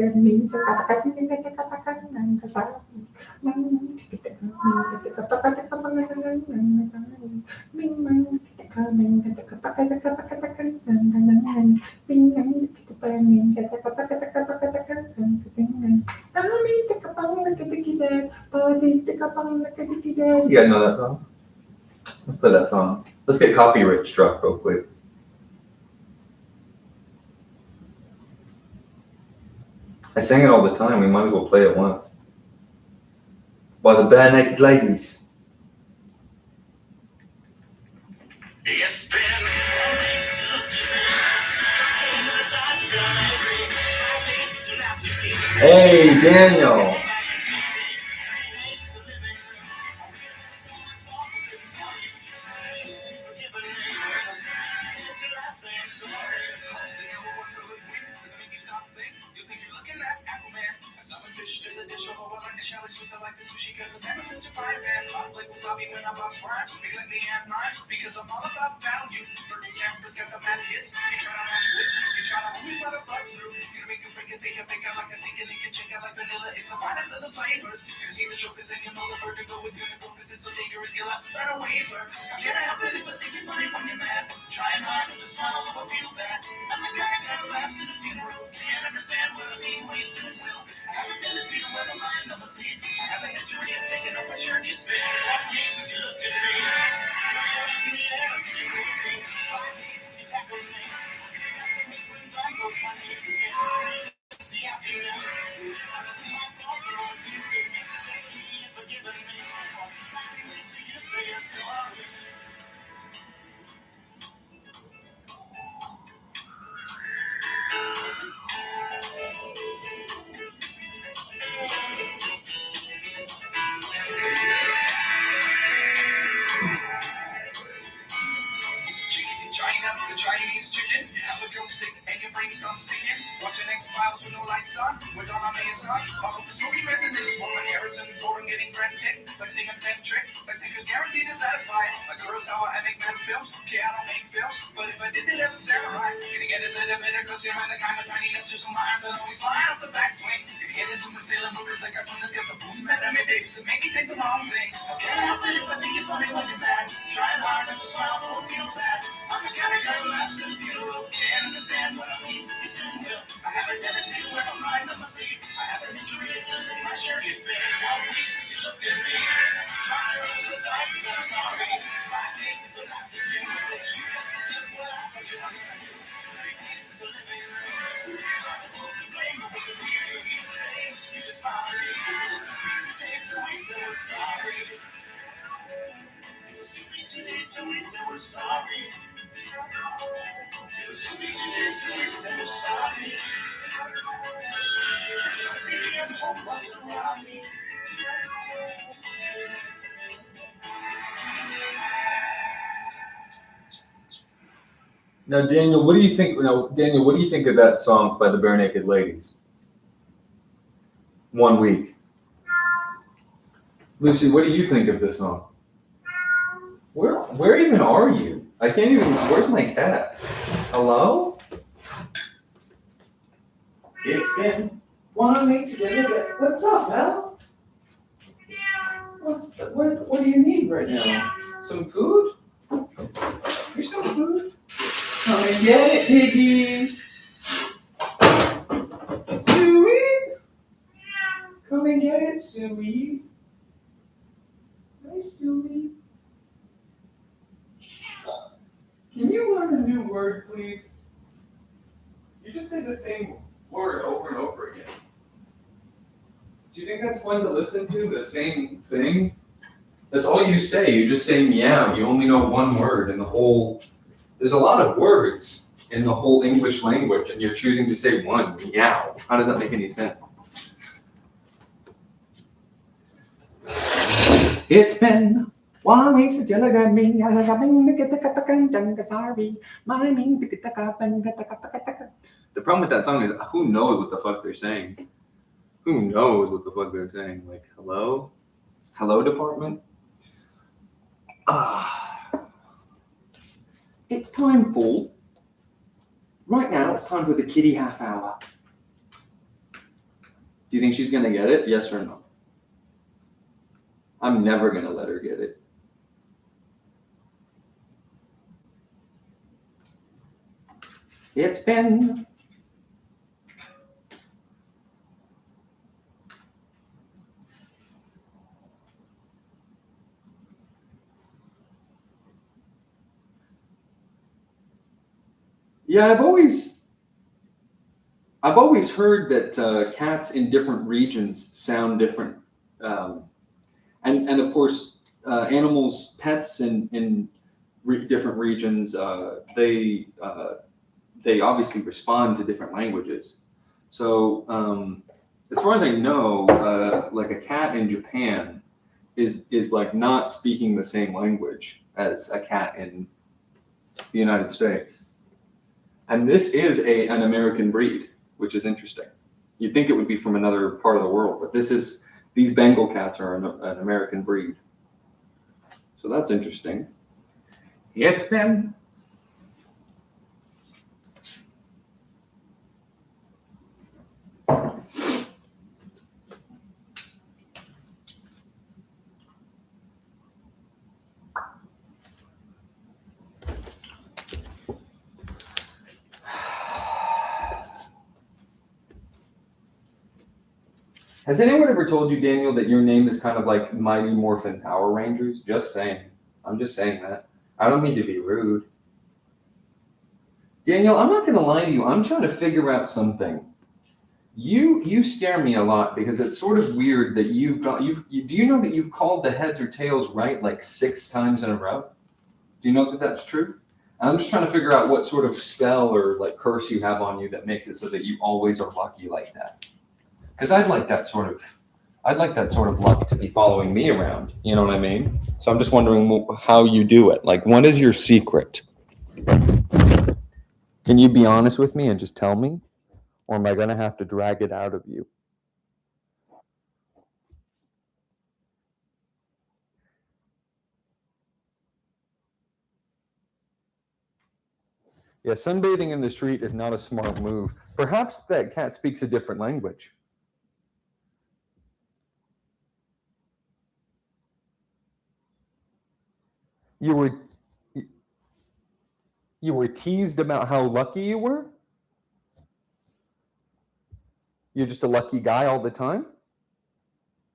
You guys know that song? Let's play that song. Let's get copyright struck real quick. I sing it all the time. We might as well play it once. By the Bare Naked Ladies. Hey, Daniel. Because I'm all about value. Burning cameras got the mad hits. You try to match wits. You try to hold me by the bus through. You make a break and take a pick out like a sink and you can check out like vanilla. It's the finest of the flavors. You see the jokers and you know the vertigo is gonna go because it's so dangerous. You'll have to sign a waiver. I can't help it if I think you're funny when you're mad. Trying hard to smile if I feel bad. I'm the guy that laughs in a funeral. Can't understand what I mean when you soon will. I have a tendency to wear my mind on my sleeve. I have a history of taking up my shirt gets big. What cases you looked at me? The Chinese chicken, have a drumstick and your brain stops sticking. Watching X-Files with no lights on, with all my maze on. I hope the smoky message is for my Harrison, boredom getting frantic. Like sing a pen trick, like singers guaranteed to satisfy. My girl's how I make mad films, okay I don't make films, but if I did it as a samurai, gonna get a set of better cuts, you're the kind of tiny enough just so my arms are always flying up the backswing. Gonna get into my Sailor Moon, cause like cartoonists get the boom, and I made babes that make me think the wrong thing. I can't help it if I think you're funny when you're mad. Trying hard not to smile, don't feel bad. I'm the kind of guy who laughs in the funeral. Can't understand what I mean, you soon will. I have a tendency to wear my mind on my sleeve. I have a history of losing my shirt. It's been 1 week since you looked at me. Trying to rush the sides, I'm sorry. 5 days since I left the gym. Just what I thought you were gonna do. 3 days since I live in the possible to blame, but what the weird do you say? You just followed me. It's 2 days till we say we're sorry. It's 2 days till we say we're sorry. It was 2 days till we said we're sorry. Just thinking of hope left around me. Now, Daniel, what do you think? Now, Daniel, what do you think of that song by the Bare Naked Ladies? 1 week. Lucy, what do you think of this song? Where even are you? I can't even. Where's my cat? Hello? It's been 1 week. What's up, Mel? What do you need right now? Some food? Here's some food. Come and get it, piggy. Suey. Come and get it, Suey. Hi, Suey. Can you learn a new word, please? You just say the same word over and over again. Do you think that's fun to listen to? The same thing? That's all you say. You just say meow. You only know one word in the whole. There's a lot of words in the whole English language, and you're choosing to say one, meow. How does that make any sense? It's been 1 week since you looked at me. The problem with that song is who knows what the fuck they're saying? Who knows what the fuck they're saying? Like, hello? Hello, department? It's time for... Right now, it's time for the kitty half hour. Do you think she's going to get it? Yes or no? I'm never going to let her get it. It's been... Yeah, I've always heard that cats in different regions sound different, and of course, animals, pets in different regions, they obviously respond to different languages. So as far as I know, like a cat in Japan is like not speaking the same language as a cat in the United States. And this is an American breed, which is interesting. You'd think it would be from another part of the world, but these Bengal cats are an American breed. So that's interesting. It's been... Has anyone ever told you, Daniel, that your name is kind of like Mighty Morphin Power Rangers? Just saying. I'm just saying that. I don't mean to be rude. Daniel, I'm not going to lie to you. I'm trying to figure out something. You scare me a lot because it's sort of weird that do you know that you've called the heads or tails right like 6 times in a row? Do you know that that's true? I'm just trying to figure out what sort of spell or like curse you have on you that makes it so that you always are lucky like that. Because I'd like that sort of luck to be following me around. You know what I mean? So I'm just wondering how you do it. Like, what is your secret? Can you be honest with me and just tell me? Or am I going to have to drag it out of you? Yeah, sunbathing in the street is not a smart move. Perhaps that cat speaks a different language. You were teased about how lucky you were? You're just a lucky guy all the time?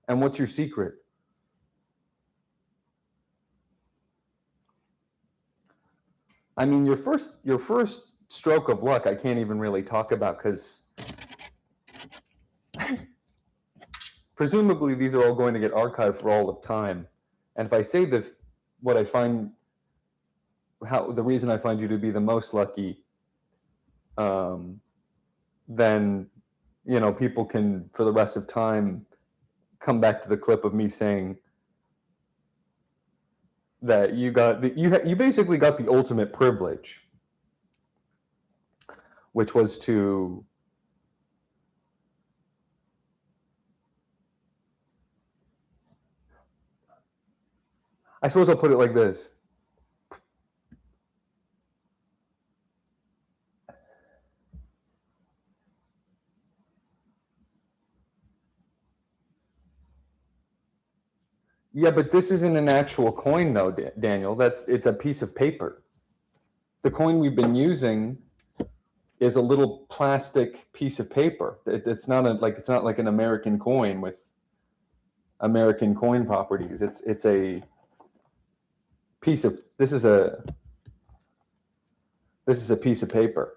And what's your secret? I mean, your first stroke of luck, I can't even really talk about because presumably these are all going to get archived for all of time. And if I say the reason I find you to be the most lucky, then people can for the rest of time come back to the clip of me saying that you basically got the ultimate privilege, which was to I suppose I'll put it like this. Yeah, but this isn't an actual coin though, Daniel. It's a piece of paper. The coin we've been using is a little plastic piece of paper. It's not like an American coin with American coin properties. It's a piece of this is a piece of paper.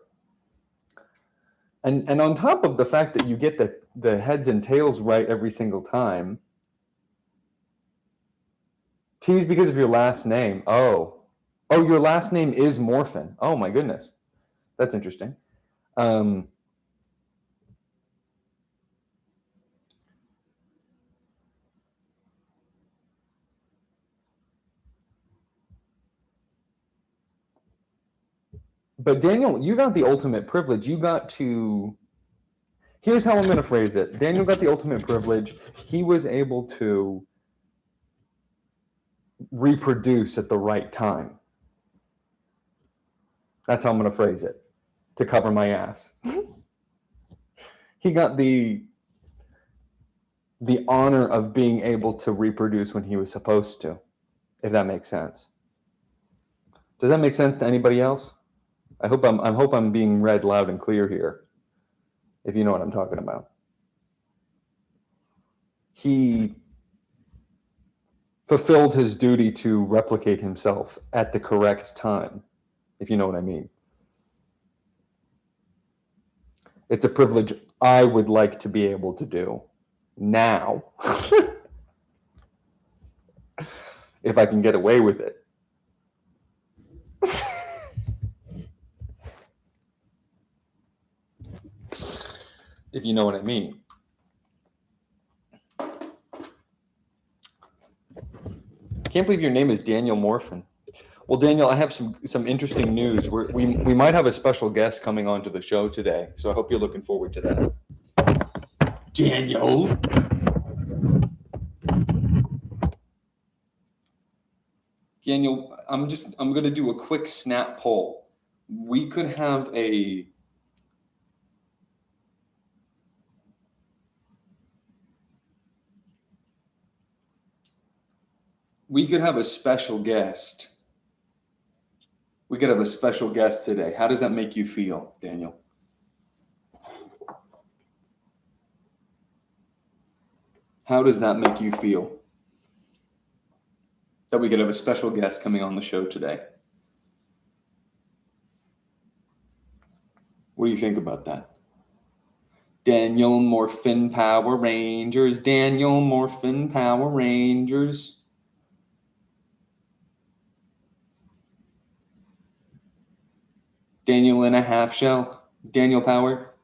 And on top of the fact that you get the heads and tails right every single time, tease because of your last name. Oh, your last name is Morphin. Oh my goodness, that's interesting. But Daniel, you got the ultimate privilege. You got to. Here's how I'm going to phrase it. Daniel got the ultimate privilege. He was able to reproduce at the right time. That's how I'm going to phrase it to cover my ass. He got the the honor of being able to reproduce when he was supposed to, if that makes sense. Does that make sense to anybody else? I hope I'm being read loud and clear here, if you know what I'm talking about. He fulfilled his duty to replicate himself at the correct time, if you know what I mean. It's a privilege I would like to be able to do now, if I can get away with it. If you know what I mean. Can't believe your name is Daniel Morphin. Well, Daniel, I have some interesting news. We might have a special guest coming onto the show today, so I hope you're looking forward to that. Daniel. Daniel, I'm going to do a quick snap poll. We could have a special guest. We could have a special guest today. How does that make you feel, Daniel? How does that make you feel? That we could have a special guest coming on the show today. What do you think about that? Daniel Morphin Power Rangers. Daniel Morphin Power Rangers. Daniel in a half shell. Daniel Power.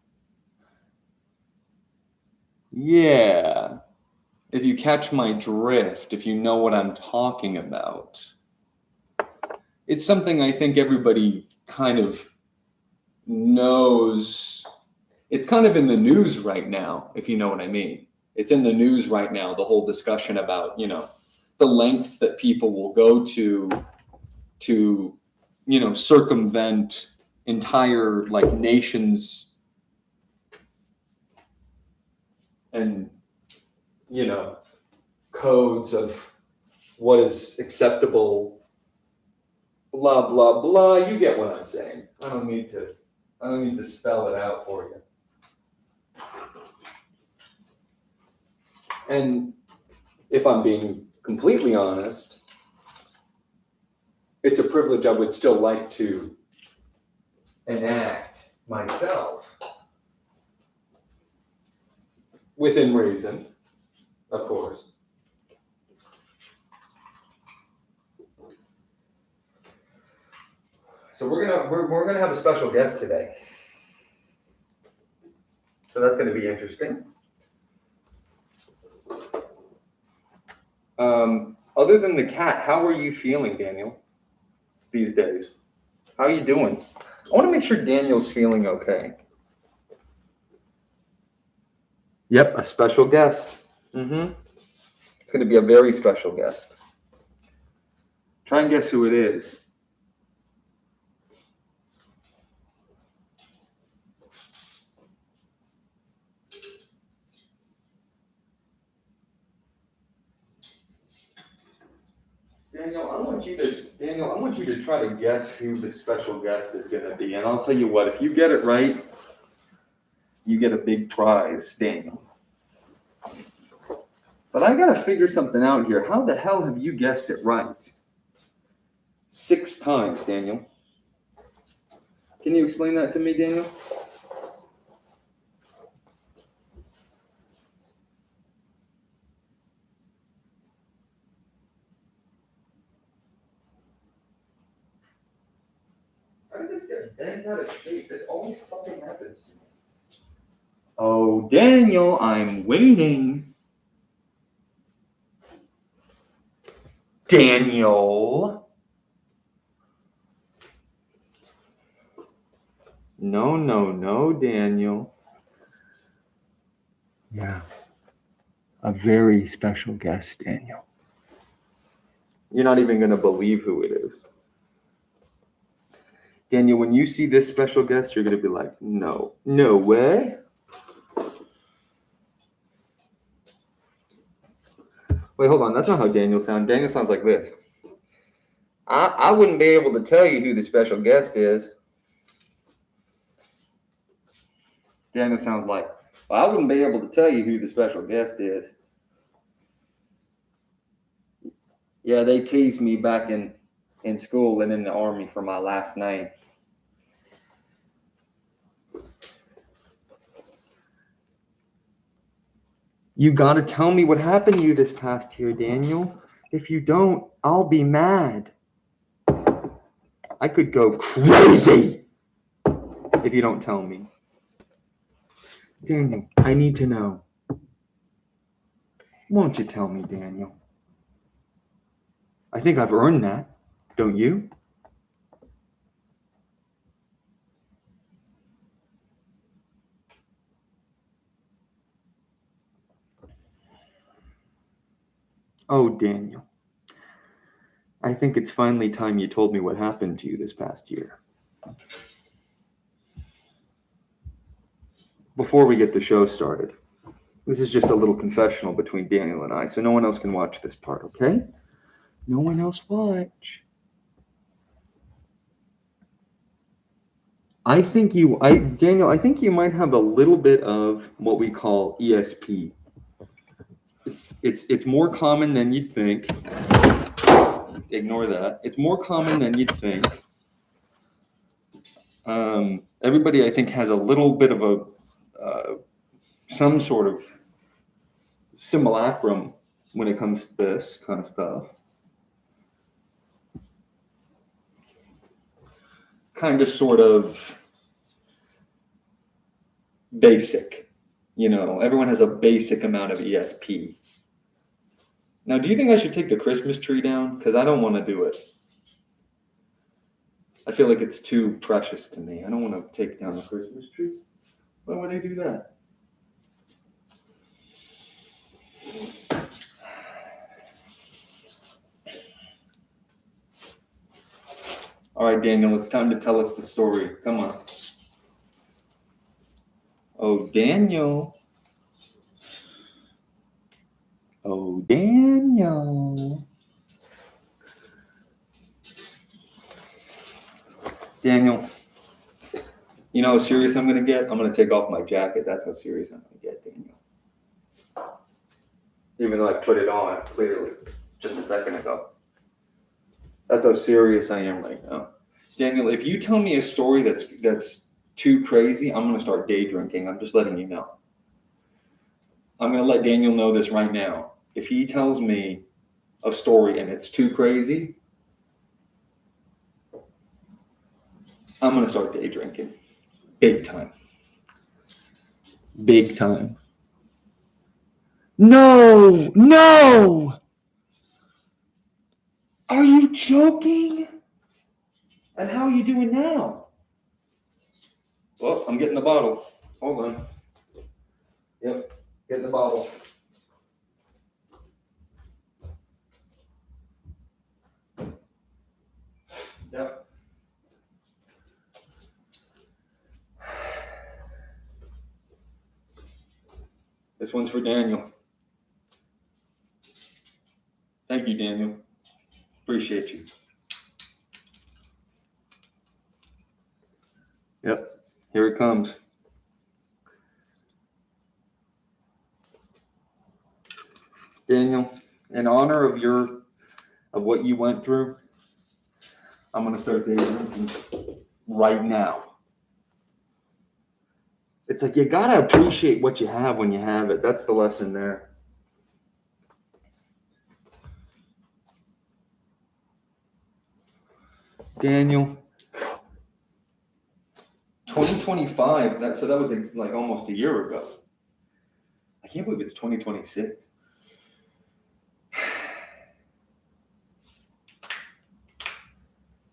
Yeah. If you catch my drift, if you know what I'm talking about. It's something I think everybody kind of knows. It's kind of in the news right now, if you know what I mean. It's in the news right now, the whole discussion about, the lengths that people will go to, circumvent entire nations and codes of what is acceptable, blah blah blah. You get what I'm saying. I don't need to spell it out for you. And if I'm being completely honest, it's a privilege I would still like to enact myself. Within reason, of course. So we're gonna have a special guest today. So that's gonna be interesting. Other than the cat, how are you feeling, Daniel, these days? How are you doing? I want to make sure Daniel's feeling okay. Yep, a special guest. It's going to be a very special guest. Try and guess who it is. Daniel, I want you to try to guess who the special guest is going to be. And I'll tell you what, if you get it right, you get a big prize, Daniel. But I got to figure something out here. How the hell have you guessed it right? 6 times, Daniel. Can you explain that to me, Daniel? How did this get bent out of shape? This always fucking happens to me. Oh, Daniel, I'm waiting. Daniel. No, Daniel. Yeah. A very special guest, Daniel. You're not even going to believe who it is. Daniel, when you see this special guest, you're going to be like, no way. Wait, hold on. That's not how Daniel sounds. Daniel sounds like this. I wouldn't be able to tell you who the special guest is. Daniel sounds like, well, I wouldn't be able to tell you who the special guest is. Yeah, they teased me back in school and in the Army for my last name. You gotta tell me what happened to you this past year, Daniel. If you don't, I'll be mad. I could go crazy if you don't tell me. Daniel, I need to know. Won't you tell me, Daniel? I think I've earned that, don't you? Oh, Daniel. I think it's finally time you told me what happened to you this past year. Before we get the show started, this is just a little confessional between Daniel and I, so no one else can watch this part, okay? No one else watch. Daniel, I think you might have a little bit of what we call ESP. It's more common than you'd think. Ignore that. It's more common than you'd think. Everybody, I think, has a little bit of a some sort of simulacrum when it comes to this kind of stuff. Kind of, sort of basic. You know, everyone has a basic amount of ESP. Now, do you think I should take the Christmas tree down? Because I don't want to do it. I feel like it's too precious to me. I don't want to take down the Christmas tree. Why would I do that? All right, Daniel, it's time to tell us the story. Come on. Oh, Daniel. Oh, Daniel. Daniel, you know how serious I'm going to get? I'm going to take off my jacket. That's how serious I'm going to get, Daniel. Even though I put it on clearly just a second ago. That's how serious I am right now. Daniel, if you tell me a story that's too crazy, I'm going to start day drinking. I'm just letting you know. I'm going to let Daniel know this right now. If he tells me a story and it's too crazy, I'm going to start day drinking. Big time. Big time. No! No! Are you joking? And how are you doing now? Well, I'm getting the bottle. Hold on. Yep, getting the bottle. Yep. This one's for Daniel. Thank you, Daniel. Appreciate you. Yep, here it comes. Daniel, in honor of what you went through, I'm gonna start day drinking right now. It's like you gotta appreciate what you have when you have it. That's the lesson there. Daniel, 2025, that was like almost a year ago. I can't believe it's 2026.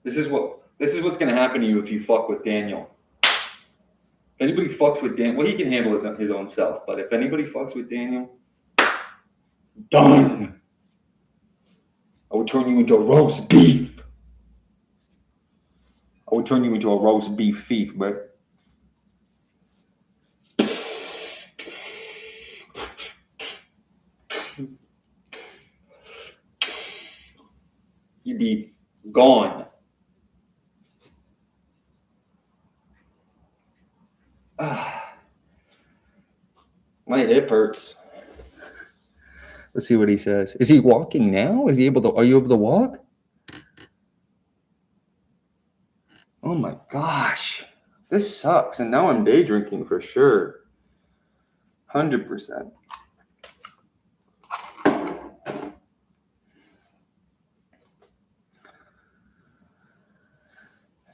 This is what's gonna happen to you if you fuck with Daniel. If anybody fucks with Daniel, well, he can handle his own self, but if anybody fucks with Daniel, done. I would turn you into a roast beef. I would turn you into a roast beef thief, bro. he'd be gone. My hip hurts. Let's see what he says. Is he walking now? Is he able to? Are you able to walk? Oh my gosh, this sucks. And now I'm day drinking for sure. 100%.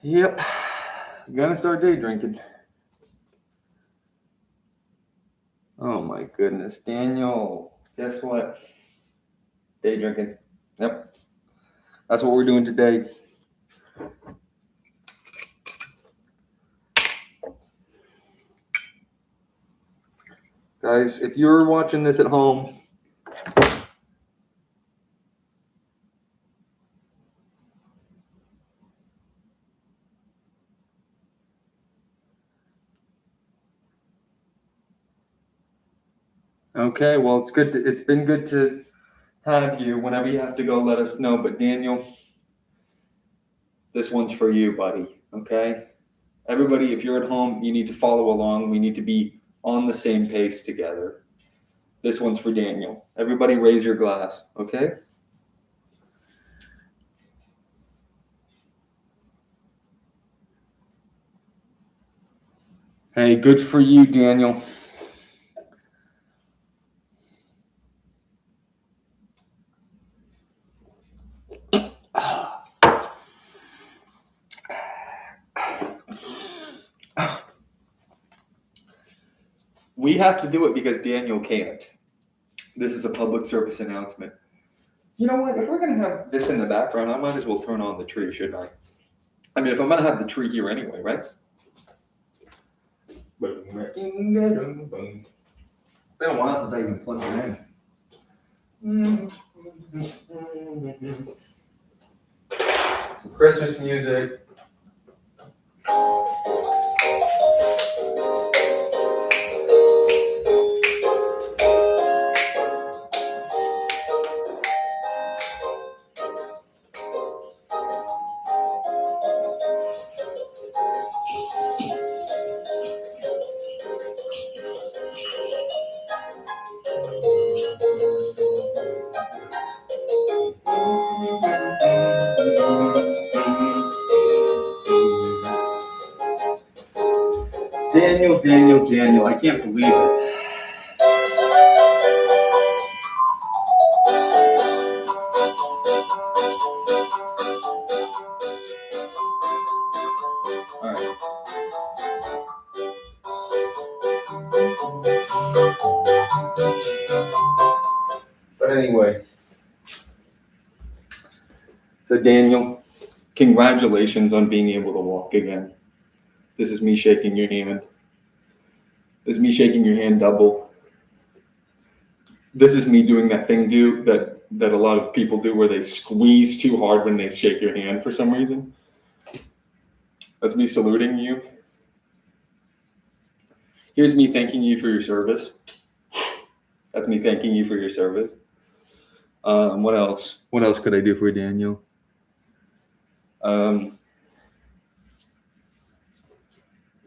Yep, gonna start day drinking. Oh my goodness, Daniel, guess what? Day drinking. Yep, that's what we're doing today. Guys, if you're watching this at home, okay, well, it's been good to have you. Whenever you have to go, let us know. But Daniel, this one's for you, buddy, okay? Everybody, if you're at home, you need to follow along. We need to be on the same pace together. This one's for Daniel. Everybody raise your glass, okay? Hey, good for you, Daniel. We have to do it because Daniel can't. This is a public service announcement. You know what? If we're going to have this in the background, I might as well turn on the tree, shouldn't I? I mean, if I'm going to have the tree here anyway, right? It's been a while since I even plugged it in. Some Christmas music. Daniel, I can't believe it. All right. But anyway, so Daniel, congratulations on being able to walk again. This is me shaking your hand. This is me shaking your hand double. This is me doing that thing that a lot of people do where they squeeze too hard when they shake your hand for some reason. That's me saluting you. Here's me thanking you for your service. That's me thanking you for your service. What else? What else could I do for Daniel?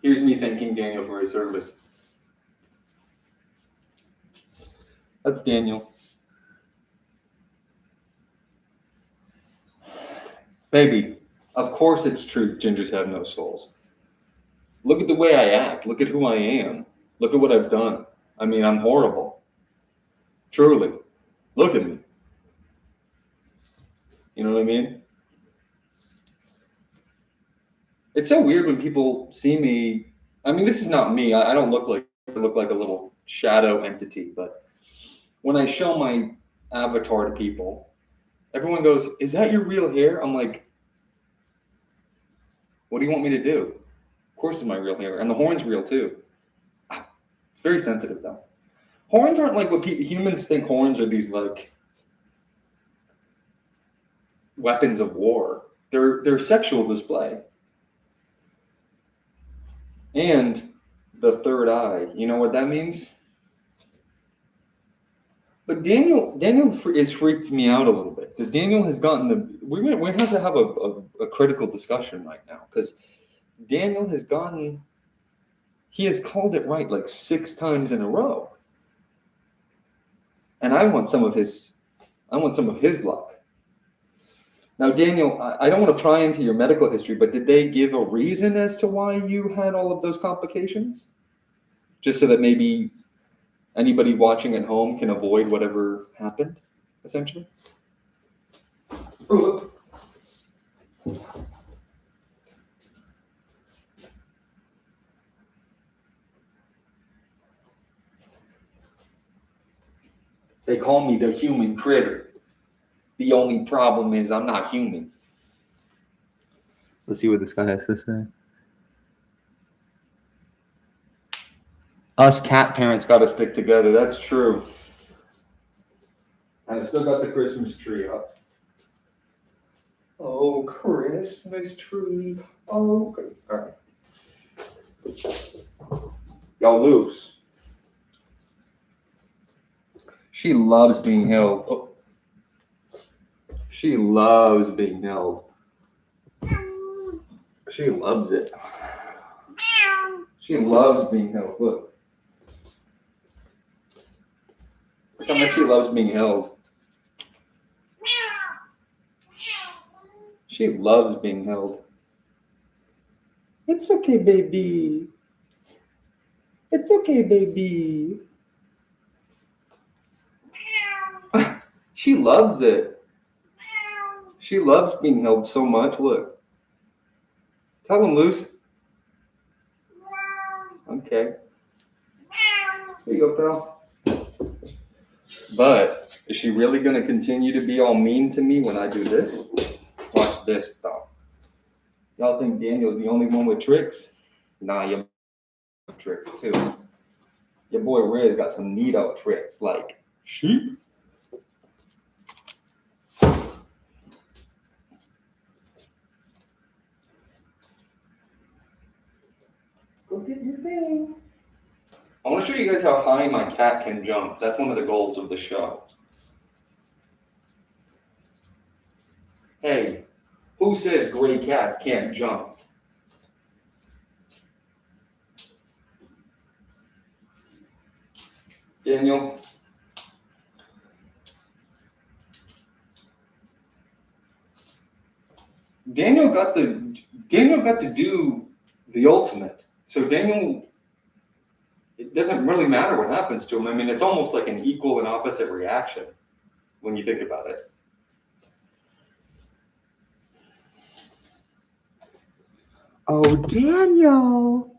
Here's me thanking Daniel for his service. That's Daniel. Baby, of course it's true gingers have no souls. Look at the way I act. Look at who I am. Look at what I've done. I mean, I'm horrible. Truly. Look at me. You know what I mean? It's so weird when people see me. I mean, this is not me. I don't look like a little shadow entity, but when I show my avatar to people, everyone goes, "Is that your real hair?" I'm like, "What do you want me to do?" Of course it's my real hair. And the horn's real too. It's very sensitive though. Horns aren't like what humans think horns are, these like weapons of war. They're sexual display. And the third eye. You know what that means? But Daniel is freaked me out a little bit because Daniel has gotten the. We have to have a critical discussion right now because Daniel has gotten. He has called it right like 6 times in a row, and I want some of his luck. Now, Daniel, I don't want to pry into your medical history, but did they give a reason as to why you had all of those complications? Just so that maybe anybody watching at home can avoid whatever happened, essentially? They call me the human critter. The only problem is I'm not human. Let's see what this guy has to say. Us cat parents got to stick together. That's true. And I still got the Christmas tree up. Oh, Christmas tree. Oh, good. All right. Y'all loose. She loves being held. Oh. She loves being held. She loves it. She loves being held. Look. Look how much she loves being held. She loves being held. It's okay, baby. It's okay, baby. She loves it. She loves being held so much. Look. Tell him, Luce. Okay. Here you go, pal. But is she really going to continue to be all mean to me when I do this? Watch this, though. Y'all think Daniel's the only one with tricks? Nah, your tricks, too. Your boy Riz got some neato tricks, like sheep. Go get your thing. I want to show you guys how high my cat can jump. That's one of the goals of the show. Hey, who says gray cats can't jump? Daniel? Daniel got to do the ultimate. So Daniel, it doesn't really matter what happens to him. I mean, it's almost like an equal and opposite reaction when you think about it. Oh, Daniel.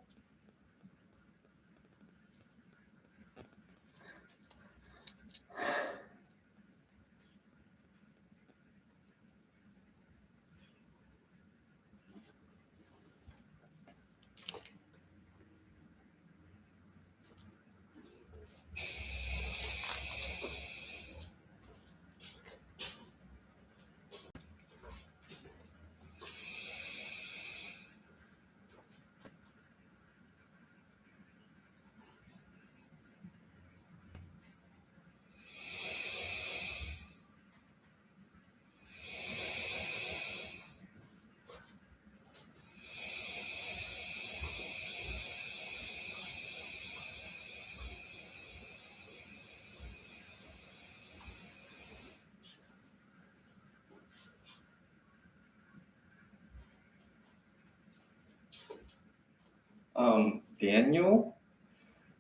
Daniel,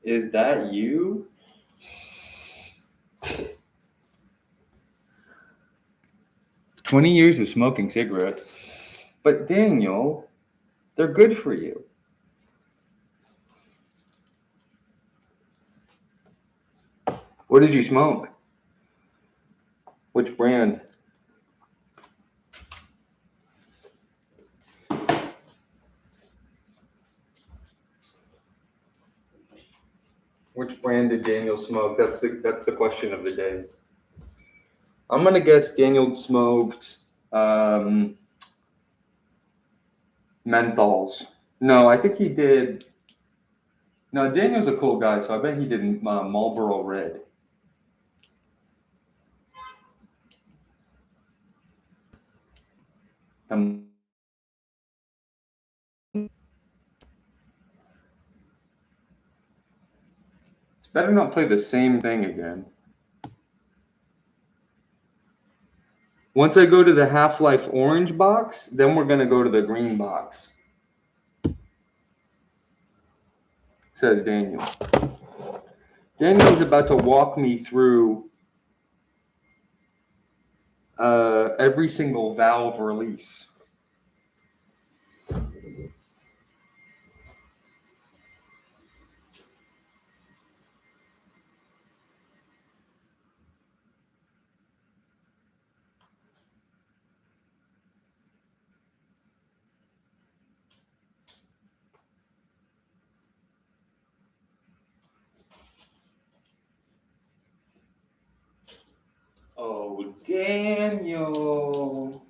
is that you? "20 years of smoking cigarettes." But Daniel, they're good for you. What did you smoke? Which brand? Which brand did Daniel smoke? That's the question of the day. I'm gonna guess Daniel smoked menthols. No, I think he did. No, Daniel's a cool guy, so I bet he did Marlboro Red. Better not play the same thing again. Once I go to the Half-Life orange box, then we're going to go to the green box. Says Daniel. Daniel's about to walk me through every single Valve release. Oh, Daniel.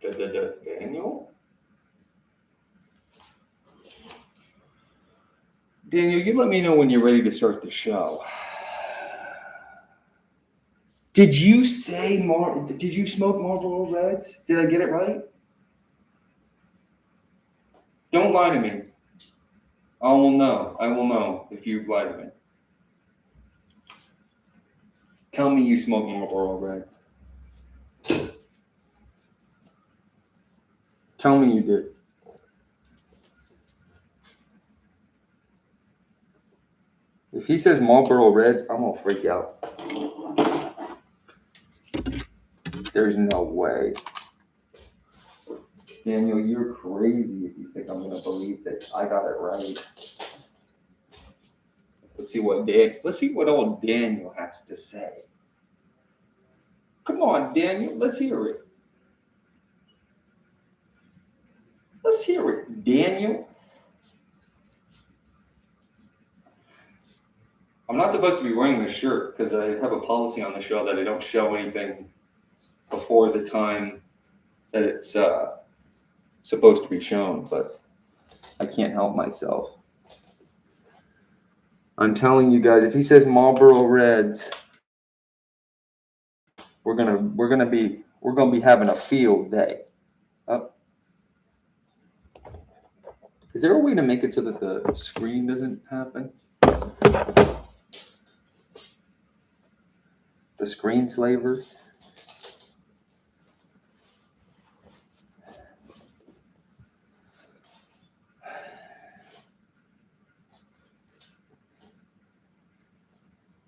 Daniel? Daniel, you let me know when you're ready to start the show. Did you say did you smoke Marlboro Reds? Did I get it right? Don't lie to me. I will know. I will know if you lie to me. Tell me you smoke Marlboro Reds. Tell me you did. If he says Marlboro Reds, I'm gonna freak out. There's no way. Daniel, you're crazy if you think I'm gonna believe that I got it right. Let's see what old Daniel has to say. Come on, Daniel, let's hear it. Let's hear it, Daniel. I'm not supposed to be wearing this shirt because I have a policy on the show that I don't show anything before the time that it's supposed to be shown, but I can't help myself. I'm telling you guys, if he says Marlboro Reds, we're gonna be having a field day. Is there a way to make it so that the screen doesn't happen? The screen slaver?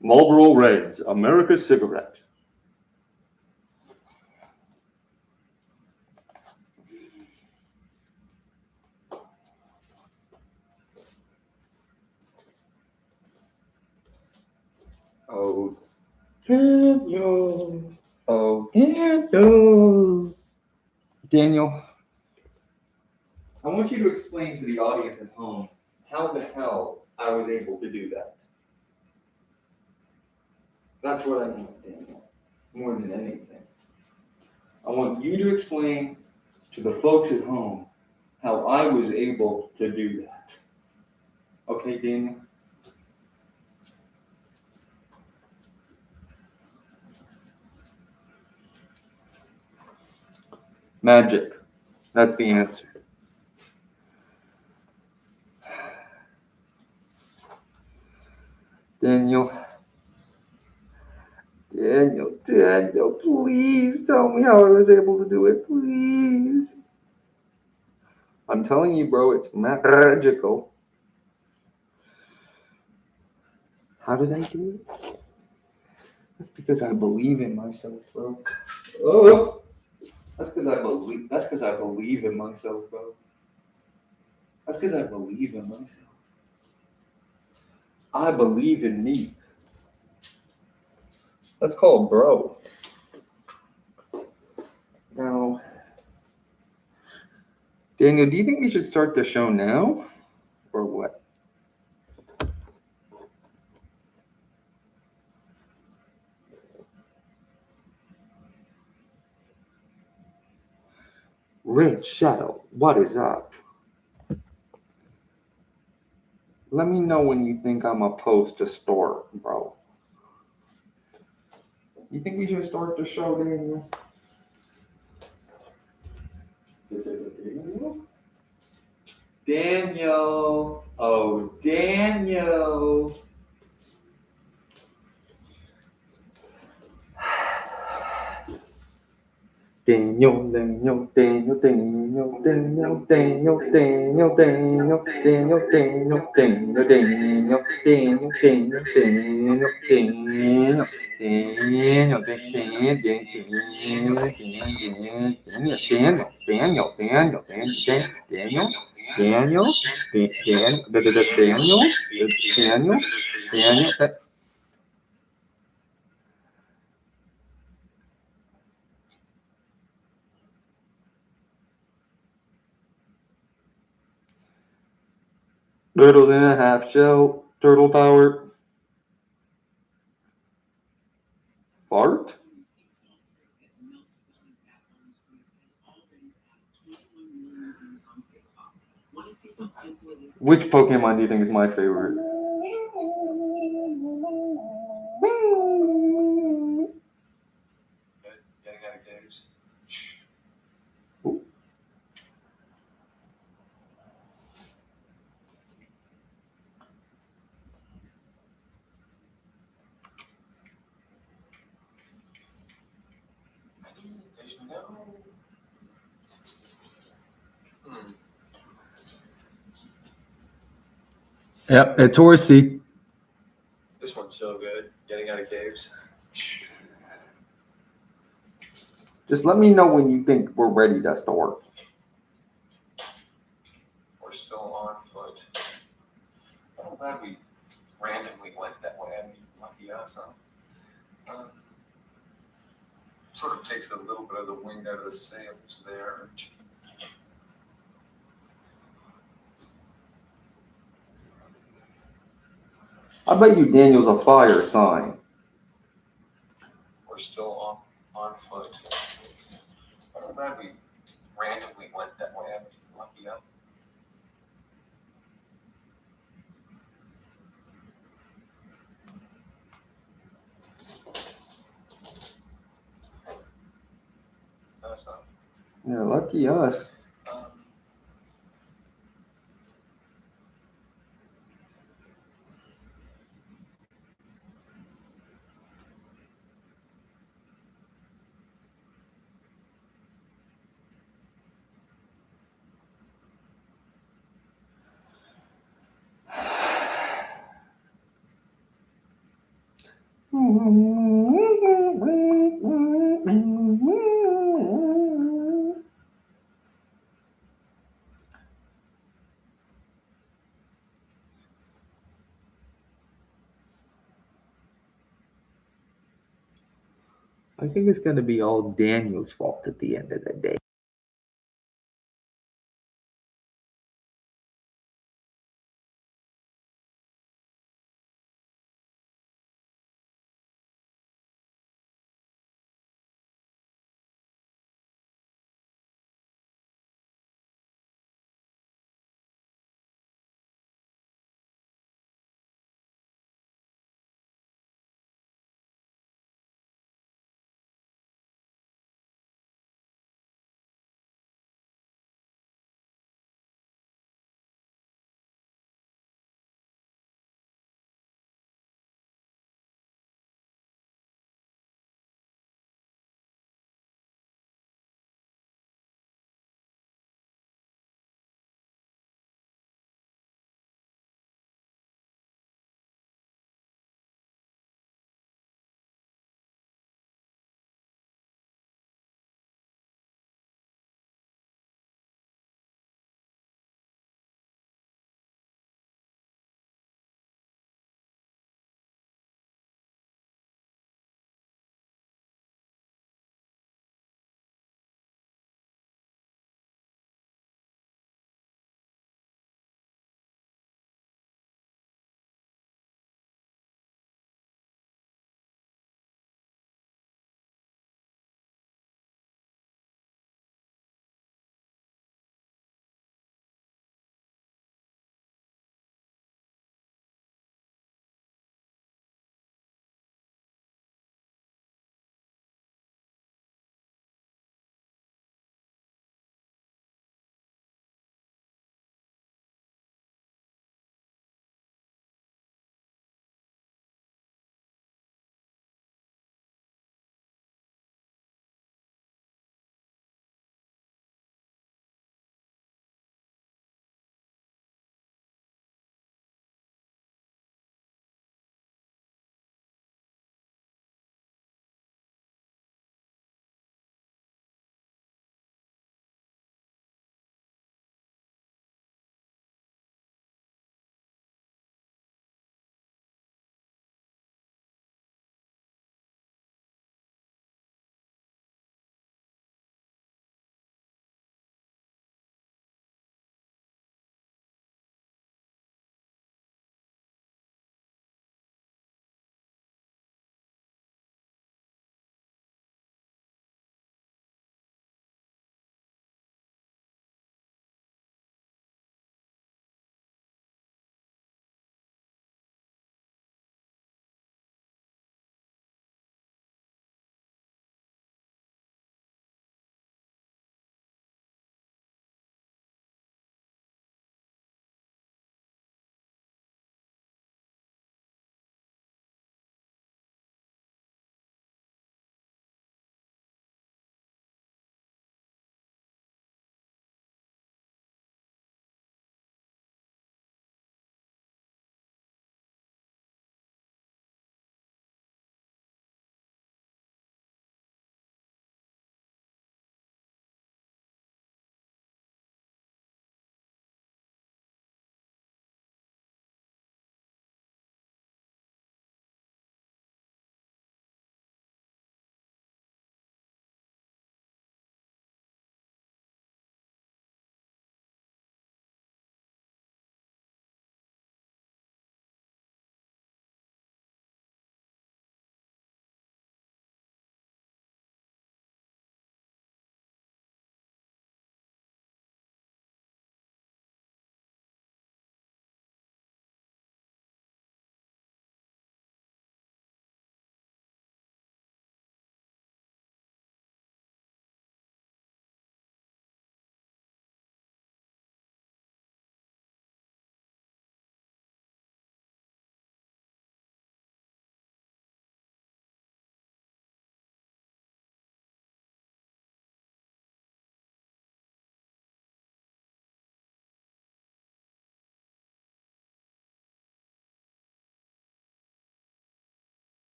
Marlboro Reds, America's cigarette. Oh, Daniel. Oh, Daniel. Daniel, I want you to explain to the audience at home how the hell I was able to do that. That's what I need, Daniel, more than anything. I want you to explain to the folks at home how I was able to do that. Okay, Daniel? Magic. That's the answer. Daniel, please tell me how I was able to do it, please. I'm telling you, bro, it's magical. How did I do it? That's because I believe in myself, bro. Oh, that's because I believe in myself, bro. That's because I believe in myself. I believe in me. That's called bro. Now, Daniel, do you think we should start the show now? Or what? Red Shadow, what is up? Let me know when you think I'm opposed to start, bro. You think we should start the show, Daniel? Daniel. Oh, Daniel. Daniel, Daniel, Daniel, Daniel, Daniel, Daniel, Daniel, Daniel, Daniel, Daniel, Daniel, Daniel, Daniel, Daniel, Daniel, Daniel. Turtles in a half shell, turtle power. Fart? Which Pokemon do you think is my favorite? Getting out of caves. There's no. Yep, it's horsey. This one's so good. Getting out of caves. Just let me know when you think we're ready to start. We're still on foot. I'm glad we randomly went that way. I mean, lucky us, huh? Sort of takes a little bit of the wind out of the sails there. I bet you Daniel's a fire sign. We're still on foot. I'm glad we randomly went that way. I mean, lucky us. That's not. Yeah, lucky us. I think it's going to be all Daniel's fault at the end of the day.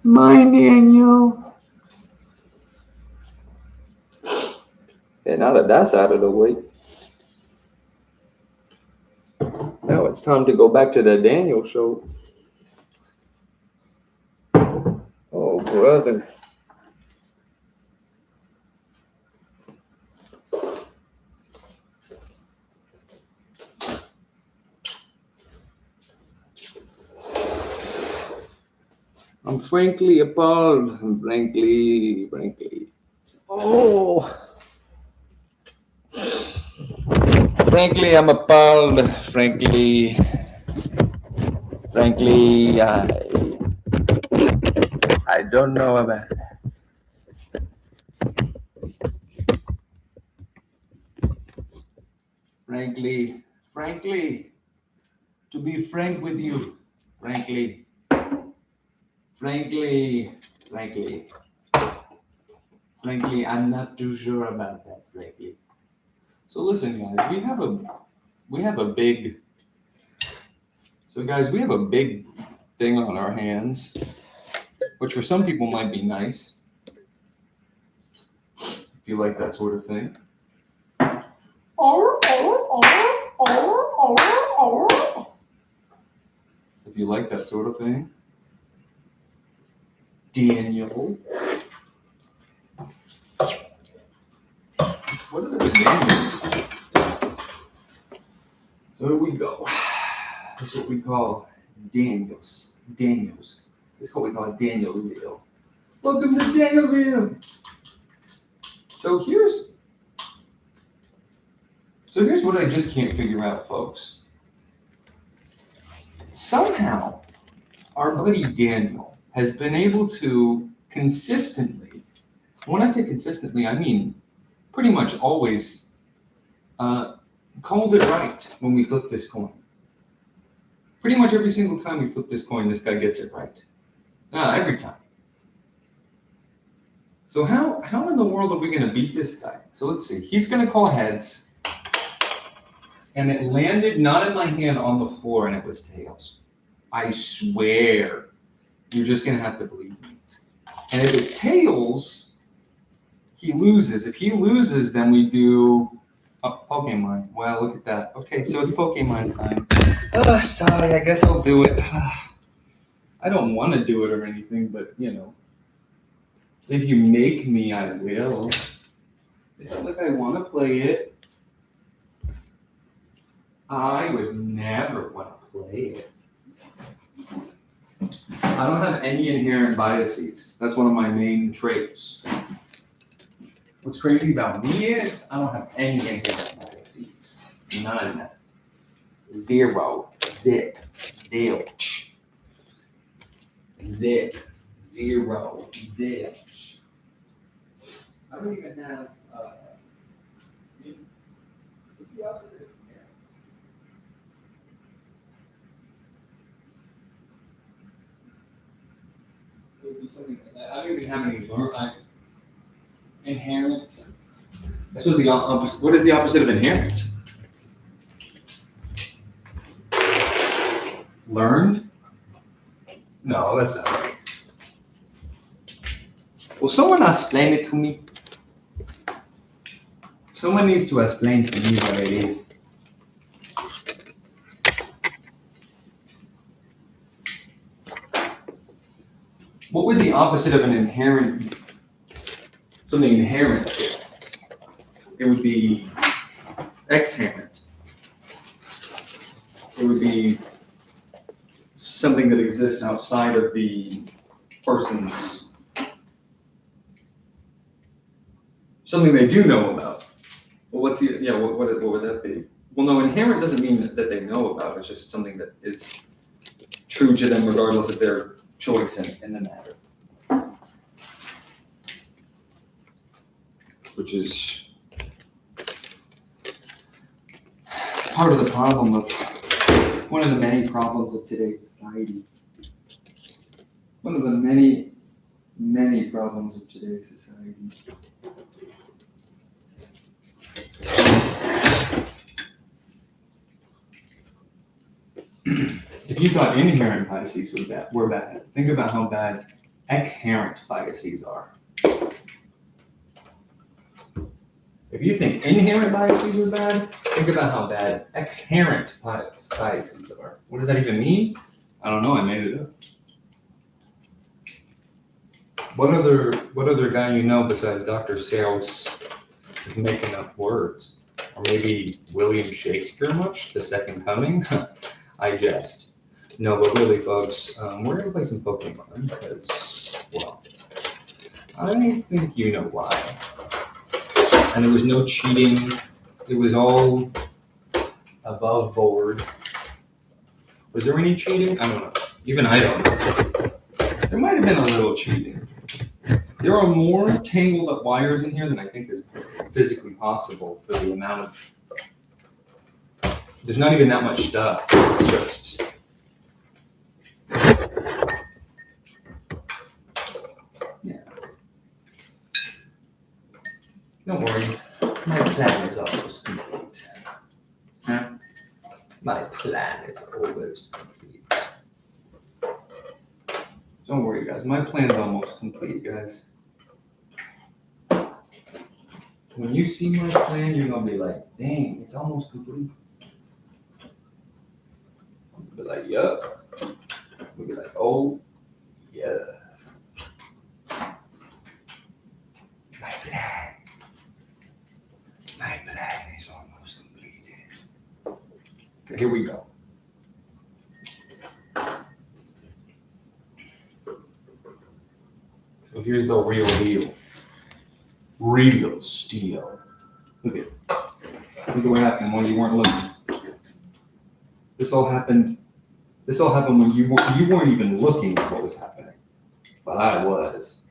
My Daniel. And now that that's out of the way, now it's time to go back to the Daniel show. Oh, brother. I'm frankly appalled. Frankly. Oh. Frankly, I'm appalled. Frankly, I don't know about it. Frankly, to be frank with you, frankly, I'm not too sure about that, frankly. So listen, guys, we have a big thing on our hands, which for some people might be nice, if you like that sort of thing. If you like that sort of thing. Daniel. What is it with Daniels? So here we go. That's what we call Daniels. It's what we call Danielville. Welcome to Danielville. So here's what I just can't figure out, folks. Somehow, our buddy Daniel has been able to consistently, when I say consistently, I mean pretty much always called it right when we flip this coin. Pretty much every single time we flip this coin, this guy gets it right. Every time. So how in the world are we going to beat this guy? So let's see. He's going to call heads. And it landed not in my hand on the floor, and it was tails. I swear. You're just going to have to believe me. And if it's tails, he loses. If he loses, then we do Pokemon. Wow, look at that. Okay, so it's Pokemon time. Sorry, I guess I'll do it. I don't want to do it or anything, but, you know. If you make me, I will. It's not like I want to play it. I would never want to play it. I don't have any inherent biases. That's one of my main traits. What's crazy about me is I don't have any inherent biases. None. Zero. Zip. Zilch. Zip. Zero. Zilch. I don't even have the opposite of inherent. It would be something like that. I don't even have any inherent. That's what's the opposite. What is the opposite of inherent? Learned? No, that's not right. Will someone explain it to me? Someone needs to explain to me what it is. What would the opposite of an inherent, something inherent be? It would be exherent. It would be something that exists outside of the person's, something they do know about. Well, what's the, yeah, what would that be? Well, no, inherent doesn't mean that they know about. It's just something that is true to them regardless of their choice in the matter. Which is part of the problem of, one of the many problems of today's society. One of the many, many problems of today's society. If you thought inherent biases were bad, think about how bad exherent biases are. If you think inherent biases are bad, think about how bad exherent biases are. What does that even mean? I don't know. I made it up. What other guy you know besides Dr. Seuss is making up words? Or maybe William Shakespeare much? The Second Coming? I jest. No, but really, folks, we're gonna play some Pokemon because, well, I think you know why. And there was no cheating. It was all above board. Was there any cheating? I don't know. Even I don't know. There might have been a little cheating. There are more tangled up wires in here than I think is physically possible for the amount of. There's not even that much stuff. It's just. Yeah. Don't worry. My plan is almost complete. Huh? My plan is almost complete. Don't worry, guys. My plan's almost complete, guys. When you see my plan, you're gonna be like, dang, it's almost complete. You'll be like, yup. You'll be like, oh, yeah. My plan is almost completed. Okay, here we go. So here's the real deal. Real steel. Look at what happened when you weren't looking. This all happened when you weren't even looking at what was happening. But I was.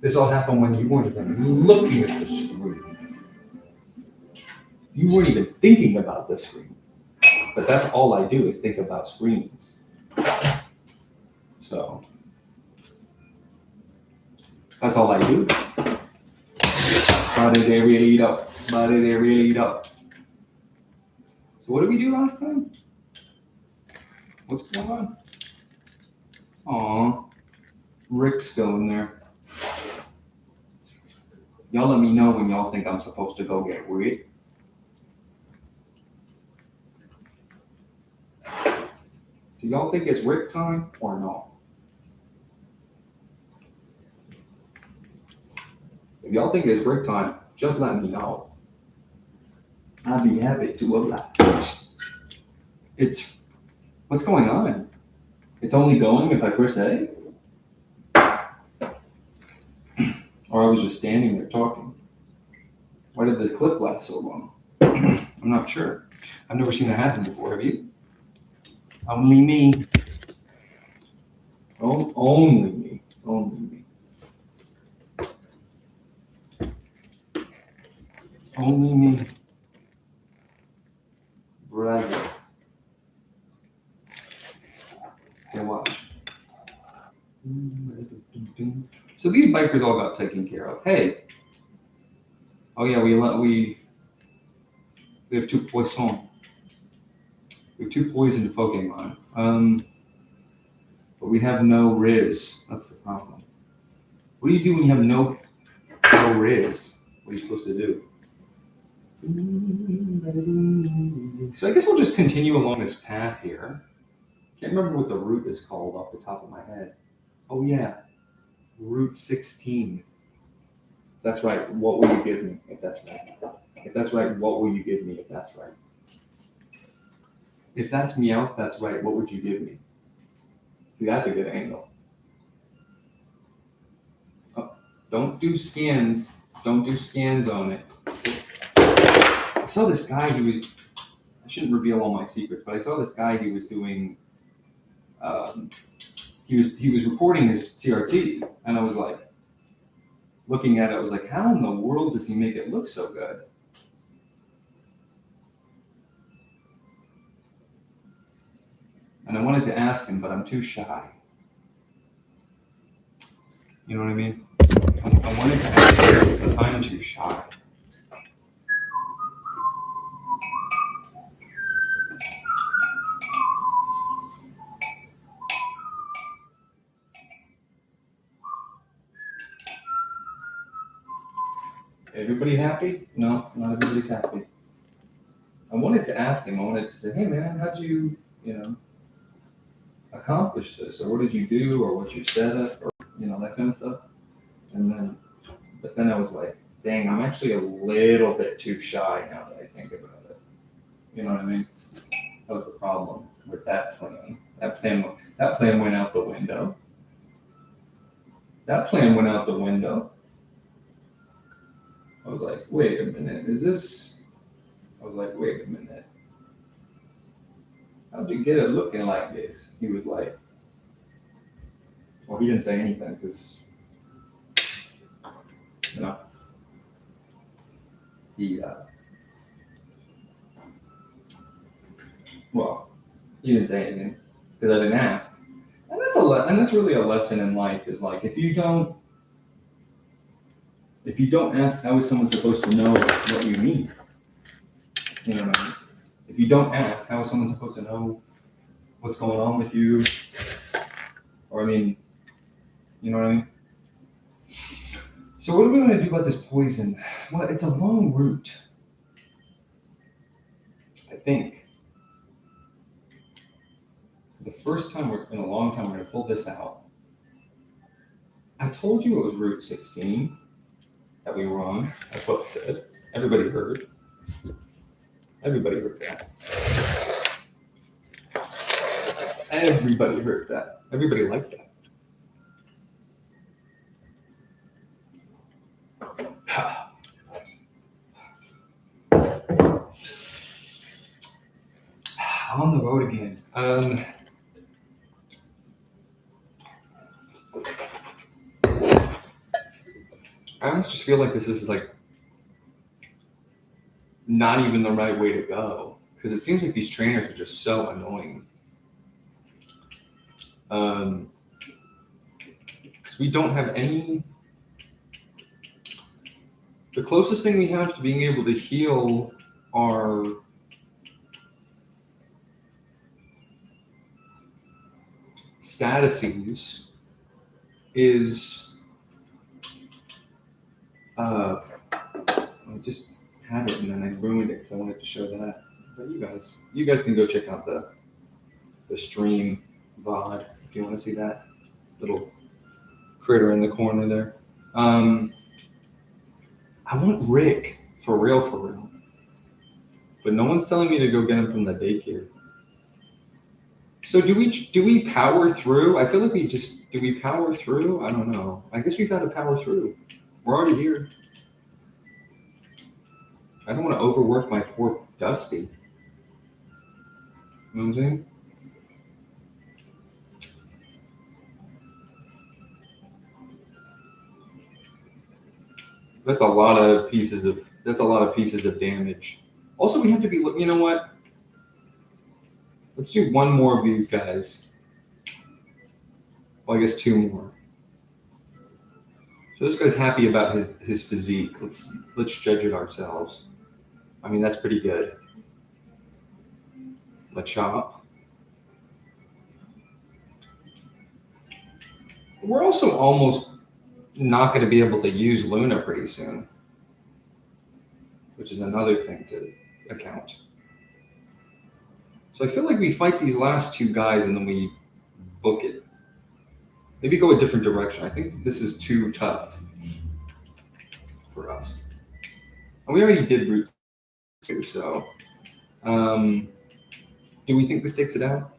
This all happened when you weren't even looking at the screen. You weren't even thinking about the screen. But that's all I do is think about screens. So that's all I do. But is it really though? But is it really though? So what did we do last time? What's going on? Aw, Rick's still in there. Y'all let me know when y'all think I'm supposed to go get Rick. Do y'all think it's Rick time or no? If y'all think it's Rick time, just let me know. I'd be happy to oblige. It's what's going on? It's only going if I press A? Or I was just standing there talking. Why did the clip last so long? I'm not sure. I've never seen that happen before, have you? Only me. Only me. Only me. Only me. Brother. Okay, watch. So these bikers all got taken care of. Hey. Oh yeah, we have two poissons. We have two poisoned Pokemon. But we have no Riz. That's the problem. What do you do when you have no Riz? What are you supposed to do? So I guess we'll just continue along this path here. Can't remember what the route is called off the top of my head. Oh yeah, Route 16. That's right. What will you give me if that's right? If that's right, what will you give me if that's right? If that's Meowth, that's right. What would you give me? See, that's a good angle. Oh, don't do scans. Don't do scans on it. I saw this guy. I shouldn't reveal all my secrets, but I saw this guy. He was doing. He was recording his CRT, and I was like, looking at it. I was like, how in the world does he make it look so good? And I wanted to ask him, but I'm too shy. You know what I mean? I wanted to ask you, I'm too shy. Everybody happy? No, not everybody's happy. I wanted to ask him, I wanted to say, hey man, how'd you, accomplish this? Or what did you do? Or what's your setup? Or, that kind of stuff. But then I was like, dang, I'm actually a little bit too shy now that I think about it. You know what I mean? That was the problem with that plan. That plan went out the window. That plan went out the window. I was like, wait a minute, wait a minute. How'd you get it looking like this? He was like, well, he didn't say anything because, he, he didn't say anything because I didn't ask. And that's really a lesson in life is like, if you don't ask, how is someone supposed to know what you need? You know what I mean? If you don't ask, how is someone supposed to know what's going on with you? Or, you know what I mean? So what are we going to do about this poison? Well, it's a long route, I think. The first time in a long time we're going to pull this out. I told you it was Route 16 that we were on. That's what I said. Everybody heard. Everybody heard that. Everybody heard that. Everybody liked that. On the road again. I almost just feel like this is like not even the right way to go because it seems like these trainers are just so annoying. Because we don't have any. The closest thing we have to being able to heal our statuses is I just had it and then I ruined it because I wanted to show that. But you guys can go check out the stream VOD if you want to see that little critter in the corner there. I want Rick for real. But no one's telling me to go get him from the daycare. So do we power through? I feel like do we power through? I don't know. I guess we got to power through. We're already here. I don't want to overwork my poor Dusty. You know what I'm saying? That's a lot of pieces of damage. Also, we have to be, you know what? Let's do one more of these guys. Well, I guess two more. So this guy's happy about his physique. Let's judge it ourselves. That's pretty good. Machop. We're also almost not going to be able to use Luna pretty soon, which is another thing to account. So I feel like we fight these last two guys and then we book it. Maybe go a different direction. I think this is too tough for us. And we already did Route 2, so do we think this takes it out?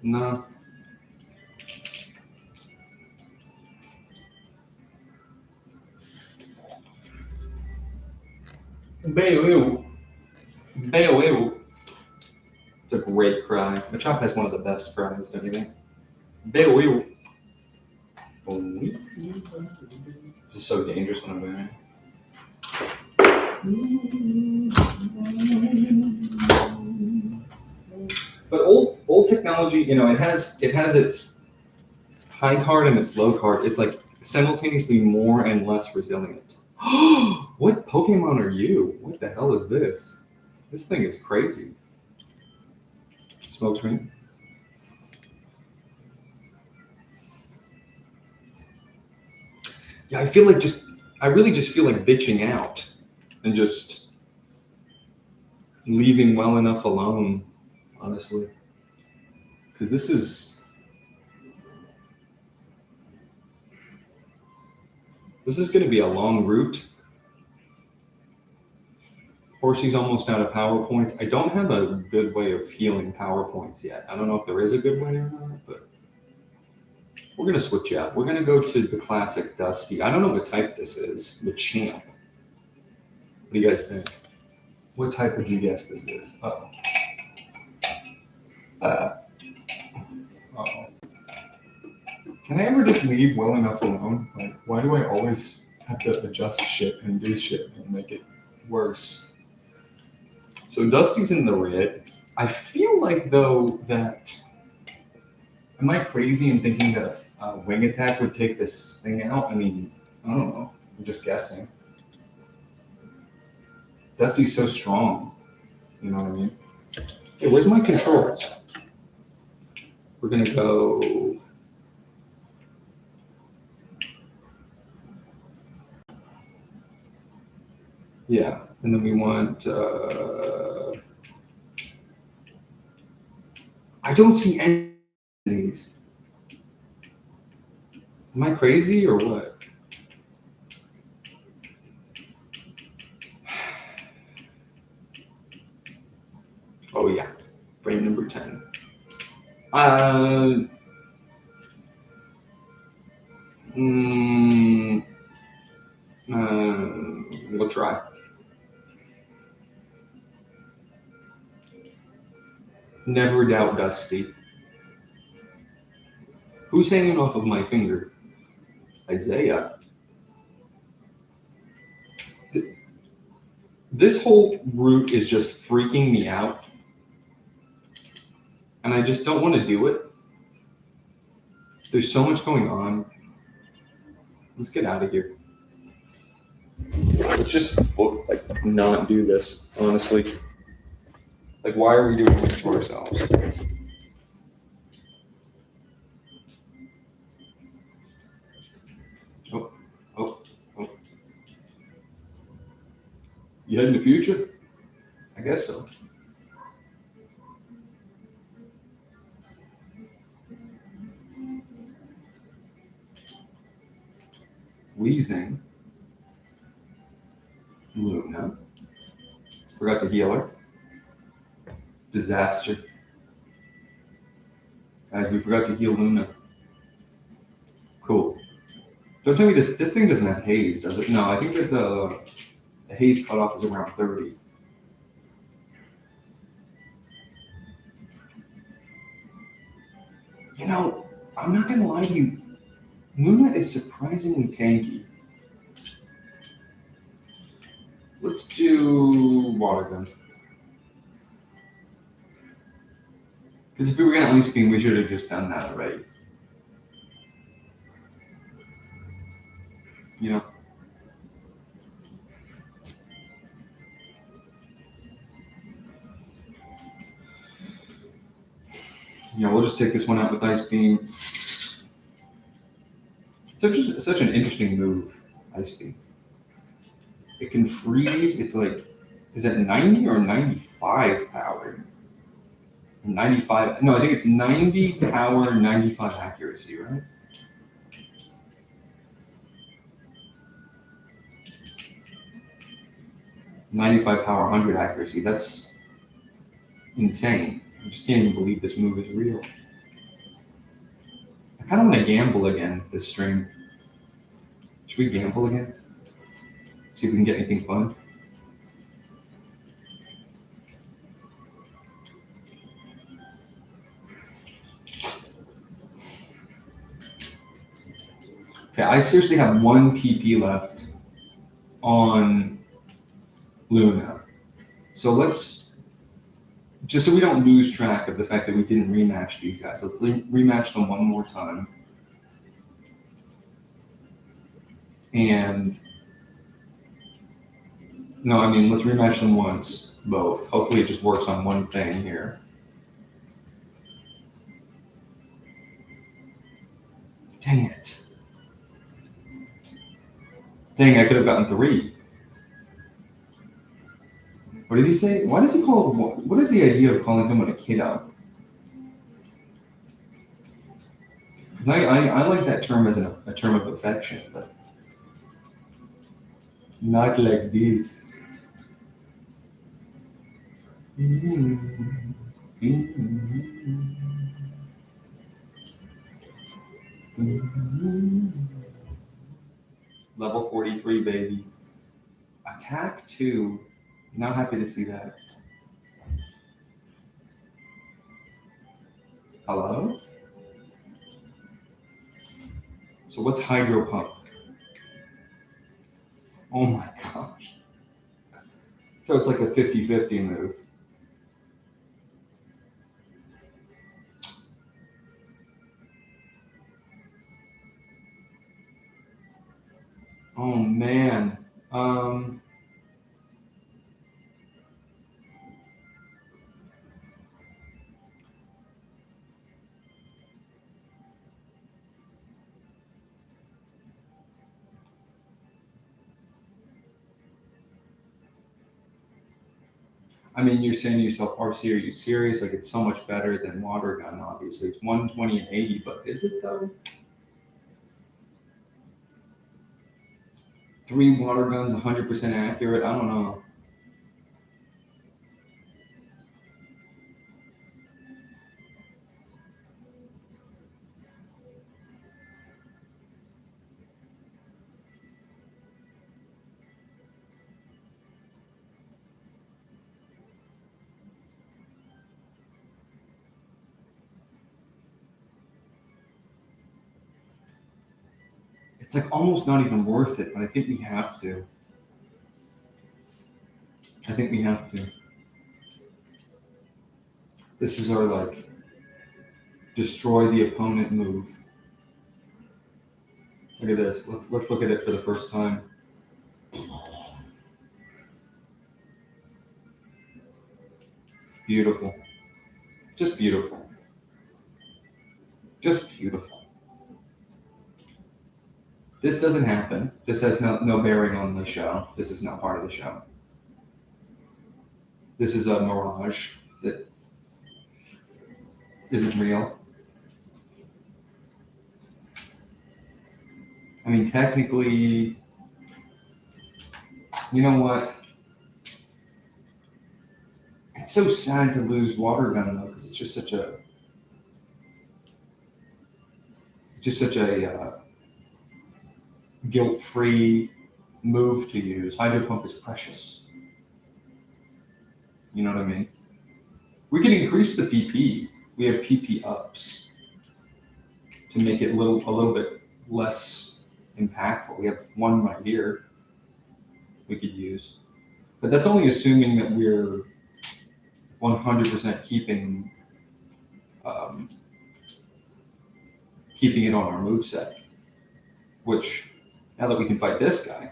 No. Bayo. It's a great cry. Machop has one of the best cries, don't you think? Bayo. This is so dangerous when I'm doing it. But old technology, it has its high card and its low card, it's like simultaneously more and less resilient. What Pokemon are you? What the hell is this? This thing is crazy. Smokescreen. Yeah, I really just feel like bitching out and just leaving well enough alone, honestly. Because this is going to be a long route. Horsey's almost out of power points. I don't have a good way of healing power points yet. I don't know if there is a good way or not, but we're going to switch out. We're going to go to the classic Dusty. I don't know what type this is. The Champ. What do you guys think? What type would you guess this is? Uh-oh. Uh-oh. Can I ever just leave well enough alone? Like, why do I always have to adjust shit and do shit and make it worse? So Dusty's in the red. I feel like, though, that... Am I crazy in thinking that a wing attack would take this thing out? I mean, I don't know. I'm just guessing. Dusty's so strong. You know what I mean? Okay, where's my controls? We're going to go... Yeah, and then we want... I don't see any of these. Am I crazy or what? Oh yeah, frame number 10. We'll try. Never doubt Dusty. Who's hanging off of my finger? Isaiah. This whole route is just freaking me out. And I just don't want to do it. There's so much going on. Let's get out of here. Let's just like not do this, honestly. Like, why are we doing this to ourselves? Oh. You head in the future? I guess so. Wheezing. Luna. Forgot to heal her. Disaster. Guys, we forgot to heal Luna. Cool. Don't tell me this thing doesn't have haze, does it? No, I think that the haze cutoff is around 30. You know, I'm not gonna lie to you. Luna is surprisingly tanky. Let's do water gun. Because if we were gonna ice beam, we should have just done that already. You know? Yeah, we'll just take this one out with ice beam. It's such an interesting move, ice beam. It can freeze. It's like, is it 90 or 95 power? 95. No, I think it's 90 power, 95 accuracy, right? $95 power, 100 accuracy. That's insane. I just can't even believe this move is real. I kind of want to gamble again this stream. Should we gamble again? See if we can get anything fun. Okay, I seriously have 1 PP left on Luna. So let's, just so we don't lose track of the fact that we didn't rematch these guys, let's rematch them one more time. And no, I mean, let's rematch them once, both. Hopefully it just works on one thing here. Dang it. Dang, I could have gotten 3. What did he say? Why does he call, what is the idea of calling someone a kiddo? Because I like that term as a term of affection, but not like this. Level 43, baby. Attack 2. Not happy to see that. Hello? So what's Hydro Pump? Oh my gosh. So it's like a 50-50 move. Oh man. I mean, you're saying to yourself, RC, are you serious? Like, it's so much better than Water Gun, obviously. It's 120 and 80, but is it though? 3 Water Guns, 100% accurate? I don't know. It's like almost not even worth it, but I think we have to. I think we have to. This is our, like, destroy the opponent move. Look at this. Let's look at it for the first time. Beautiful. Just beautiful. Just beautiful. This doesn't happen. This has no bearing on the show. This is not part of the show. This is a mirage that isn't real. I mean, technically, you know what? It's so sad to lose Water Gun though, because it's just such a guilt-free move to use. Hydro Pump is precious. You know what I mean? We can increase the PP. We have PP ups to make it a little bit less impactful. We have 1 right here we could use. But that's only assuming that we're 100% keeping it on our moveset. Which, now that we can fight this guy,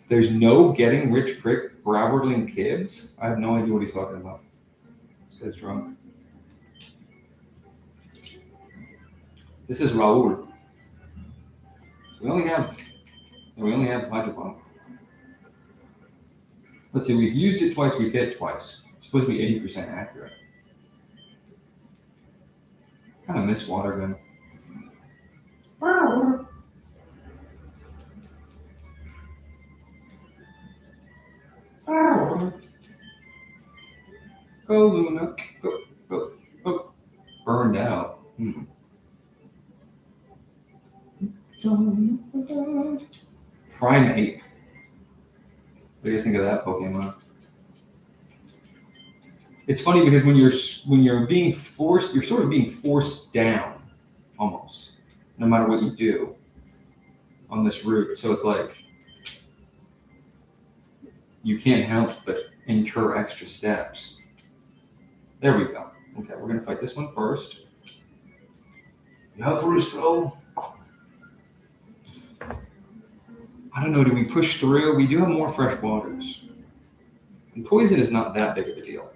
there's no getting rich quick Browardling Kibbs. I have no idea what he's talking about. This guy's drunk. This is Raoul. We only have Hydro Pump. Let's see, we've used it twice, we've hit twice. It's supposed to be 80% accurate. Kind of miss Water Gun. Go, Luna. Go. Burned out. Prime Ape. What do you guys think of that Pokemon? It's funny because when you're being forced, you're sort of being forced down, almost, no matter what you do on this route. So it's like you can't help but incur extra steps. There we go. Okay, we're gonna fight this one first. You up for a stroll? I don't know, do we push through? We do have more fresh waters. And poison is not that big of a deal.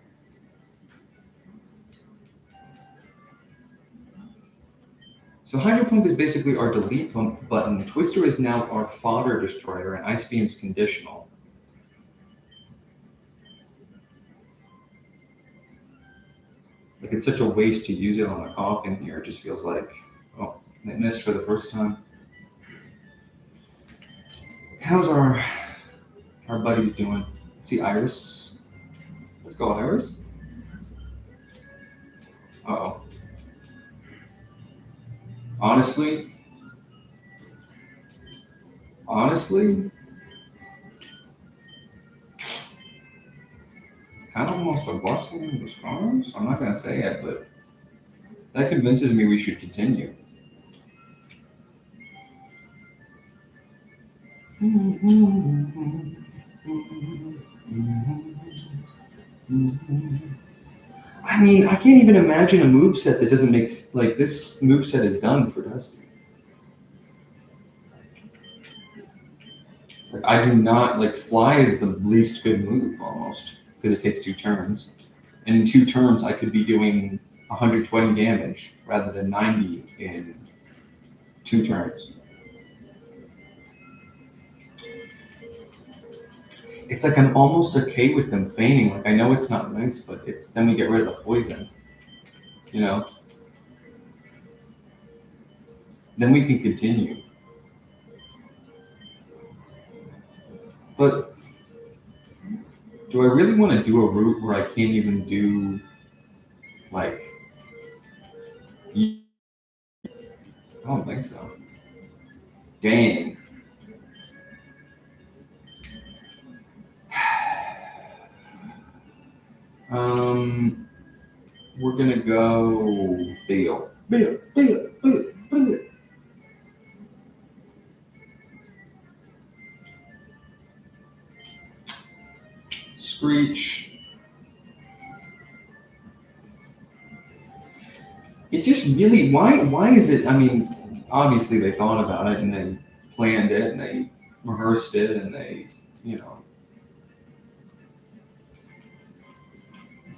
So Hydro Pump is basically our delete button. Twister is now our fodder destroyer, and Ice Beam's conditional. Like, it's such a waste to use it on a coffin here. It just feels like, oh, it missed for the first time. How's our buddies doing? Let's see, Iris. Let's go, Iris. Uh-oh. Honestly, kind of almost a blessing in disguise. I'm not going to say it, but that convinces me we should continue. I mean, I can't even imagine a moveset that doesn't make, like, this moveset is done for Dusty. Like, I do not, like, Fly is the least good move, almost, because it takes 2 turns. And in 2 turns, I could be doing 120 damage rather than 90 in 2 turns. It's like I'm almost okay with them feigning. Like, I know it's not nice, but it's then we get rid of the poison. You know? Then we can continue. But do I really want to do a route where I can't even do, like, I don't think so. Dang. We're gonna go Beal. Screech. It just really, why is it, I mean, obviously they thought about it and they planned it and they rehearsed it and they, you know,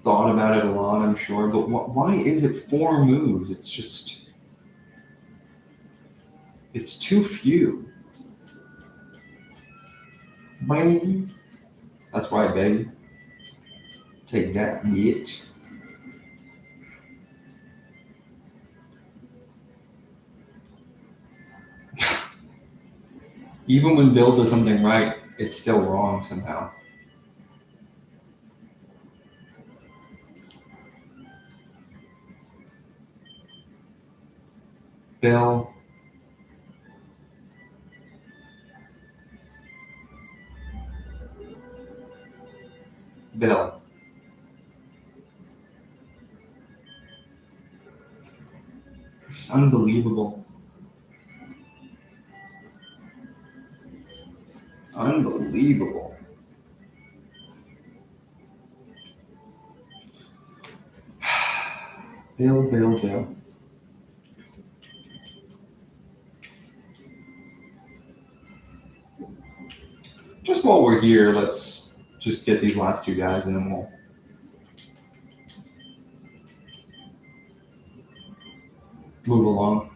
thought about it a lot, I'm sure, but why is it 4 moves? It's just, it's too few. Bang. That's right, baby. Take that, bitch. Even when Bill does something right, it's still wrong somehow. Bill. Bill. It's just unbelievable. Unbelievable. Bill. Just while we're here, let's just get these last 2 guys and then we'll move along.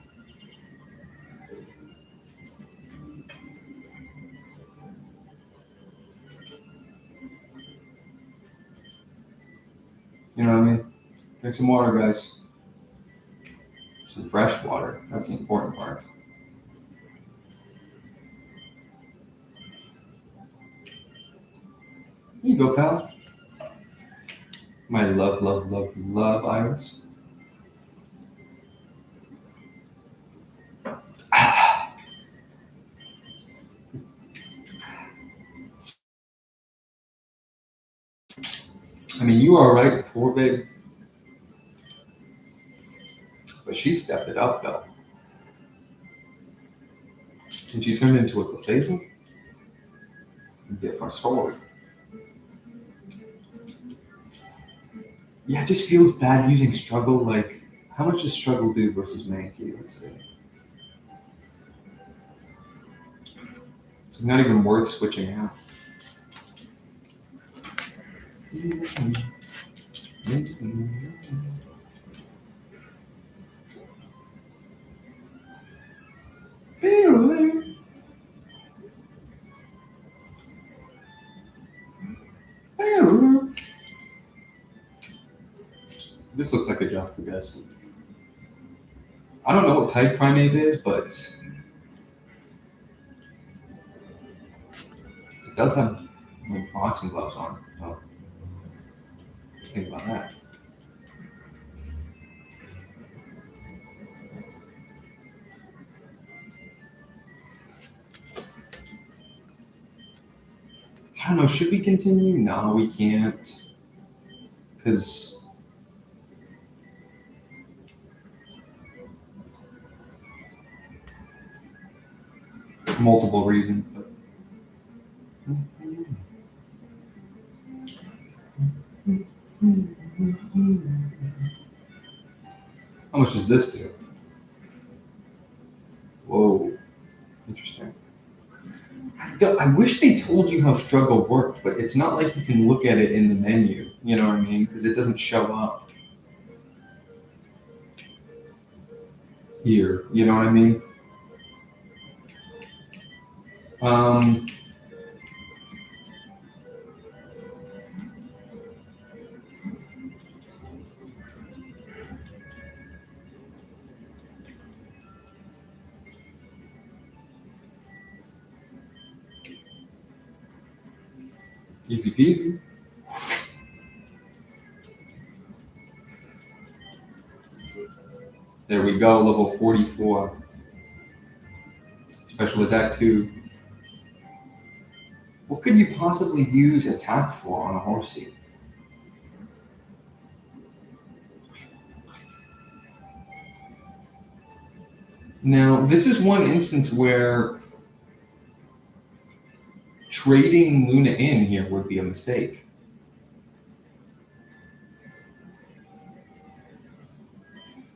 You know what I mean? Drink some water, guys. Some fresh water. That's the important part. Here you go, pal. My love, Iris. I mean, you are right before, babe. But she stepped it up, though. And she turned into a Clefable. Different story. Yeah, it just feels bad using struggle. Like, How much does struggle do versus Mankey? Let's see. It's not even worth switching out. This looks like a job for guess. I don't know what type primate is, but it does have like boxing gloves on. So think about that. I don't know. Should we continue? No, we can't. Because multiple reasons. But how much does this do? Whoa, interesting. I wish they told you how struggle worked, but it's not like you can look at it in the menu. You know what I mean? Because it doesn't show up here. You know what I mean? Easy peasy. There we go, level 44. Special attack 2. What could you possibly use attack for on a horsey? Now, this is one instance where trading Luna in here would be a mistake.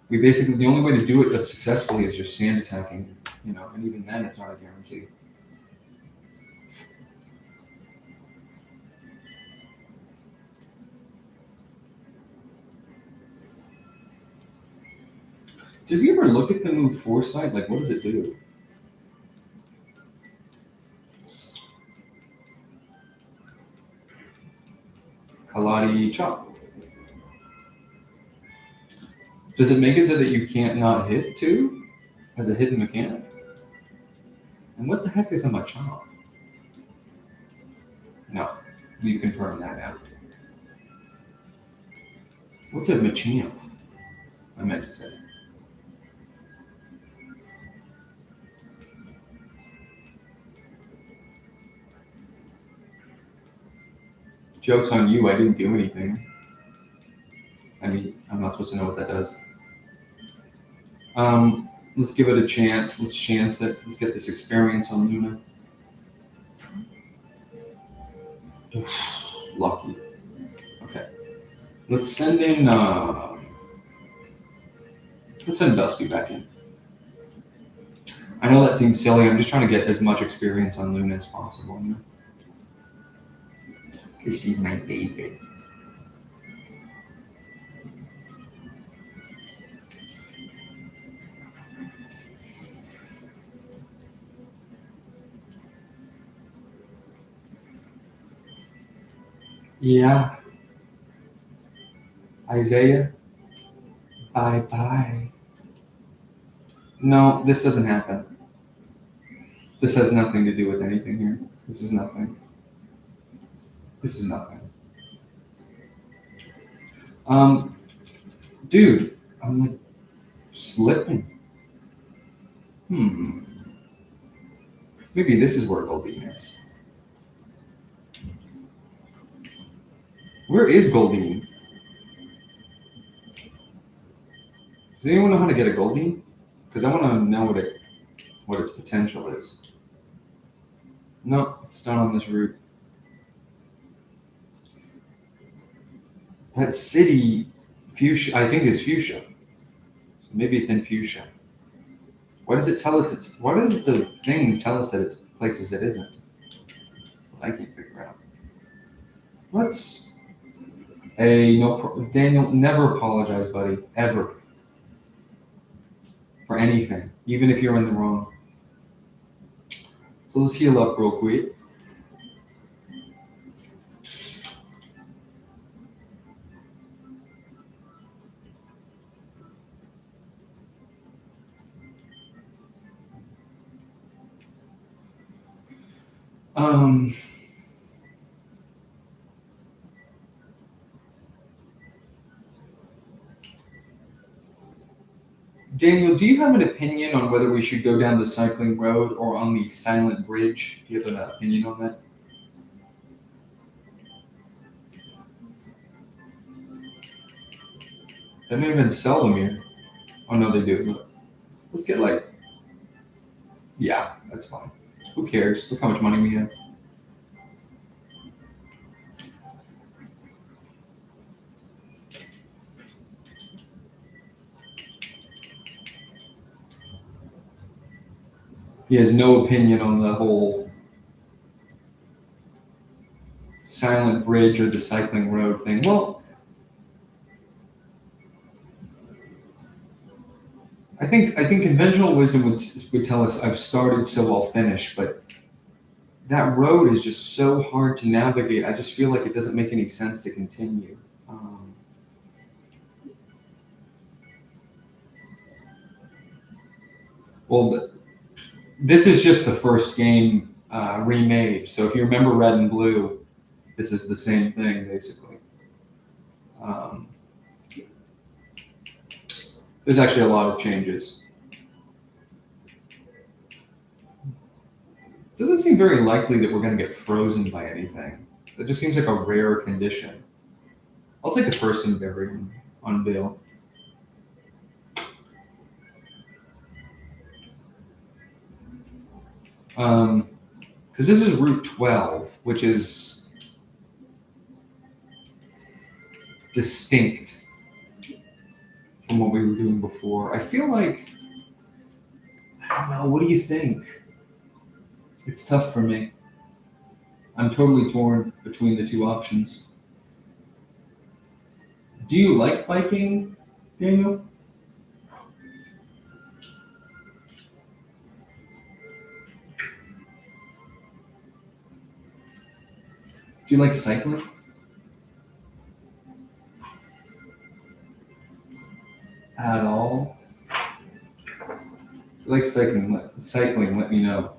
We basically, the only way to do it just successfully is just sand attacking, you know, and even then it's not a guarantee. Did we ever look at the move Foresight? Like, what does it do? Kaladi Chop. Does it make it so that you can't not hit too? As a hidden mechanic? And what the heck is a Machop? No, we confirm that now. What's a Machamp? I meant to say. Joke's on you, I didn't do anything. I mean, I'm not supposed to know what that does. Let's give it a chance. Let's chance it. Let's get this experience on Luna. Oof, lucky. Okay. Let's send in, let's send Dusty back in. I know that seems silly. I'm just trying to get as much experience on Luna as possible. You know? This is my favorite. Yeah. Isaiah, bye-bye. No, this doesn't happen. This has nothing to do with anything here. This is nothing. This is nothing. Dude, I'm like slipping. Maybe this is where Goldine is. Where is Goldine? Does anyone know how to get a Goldine? Because I want to know what its potential is. No, it's not on this route. That city, Fuchsia, I think is Fuchsia. Maybe it's in fuchsia. What does it tell us? What does the thing tell us that it's places it isn't? I can't figure out. Let's. Hey, Daniel, never apologize, buddy, ever, for anything, even if you're in the wrong. So let's heal up real quick. Daniel, do you have an opinion on whether we should go down the cycling road or on the silent bridge? Do you have an opinion on that? They don't even sell them here. Oh no, they do. Let's get yeah, that's fine. Who cares? Look how much money we have. He has no opinion on the whole silent bridge or the cycling road thing. Well, I think conventional wisdom would tell us I've started, so I'll finish, but that road is just so hard to navigate. I just feel like it doesn't make any sense to continue. Well, this is just the first game remade. So if you remember Red and Blue, this is the same thing basically. There's actually a lot of changes. Doesn't seem very likely that we're going to get frozen by anything. That just seems like a rare condition. I'll take a person berry on Bill. Because this is Route 12, which is distinct from what we were doing before. I feel like, I don't know, what do you think? It's tough for me. I'm totally torn between the two options. Do you like biking, Daniel? Do you like cycling? At all? If you like cycling, let me know.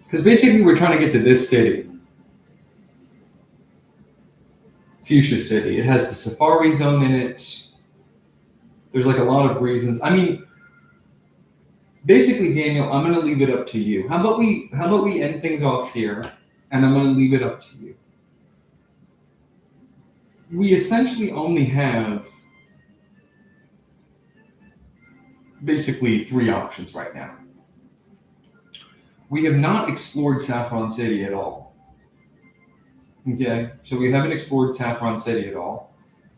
Because basically we're trying to get to this city. Fuchsia City. It has the safari zone in it. There's like a lot of reasons. I mean, basically, Daniel, I'm gonna leave it up to you. How about we end things off here, and I'm gonna leave it up to you. We essentially only have basically 3 options right now. We have not explored Saffron City at all. Okay, so we haven't explored Saffron City at all.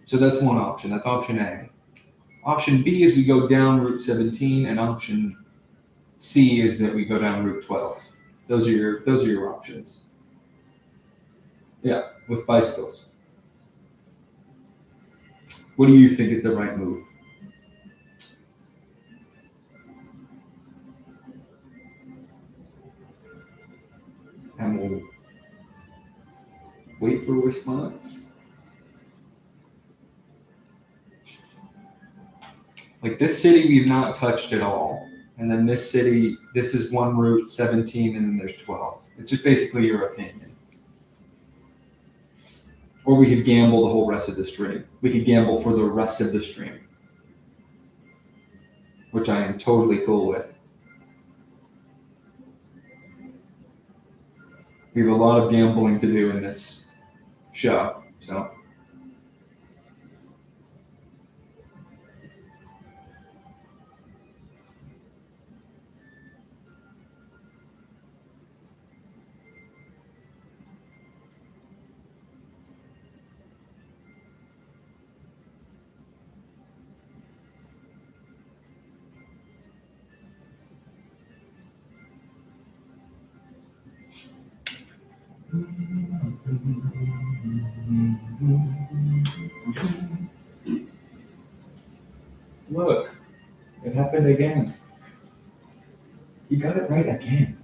So that's one option. That's option A. Option B is we go down Route 17, and option C is that we go down Route 12. Those are your options. Yeah, with bicycles. What do you think is the right move? And we'll wait for a response. Like this city we've not touched at all. And then this city, this is one route, 17, and then there's 12. It's just basically your opinion. Or we could gamble the whole rest of the stream. We could gamble for the rest of the stream, which I am totally cool with. We have a lot of gambling to do in this show, so. Look, it happened again. You got it right again.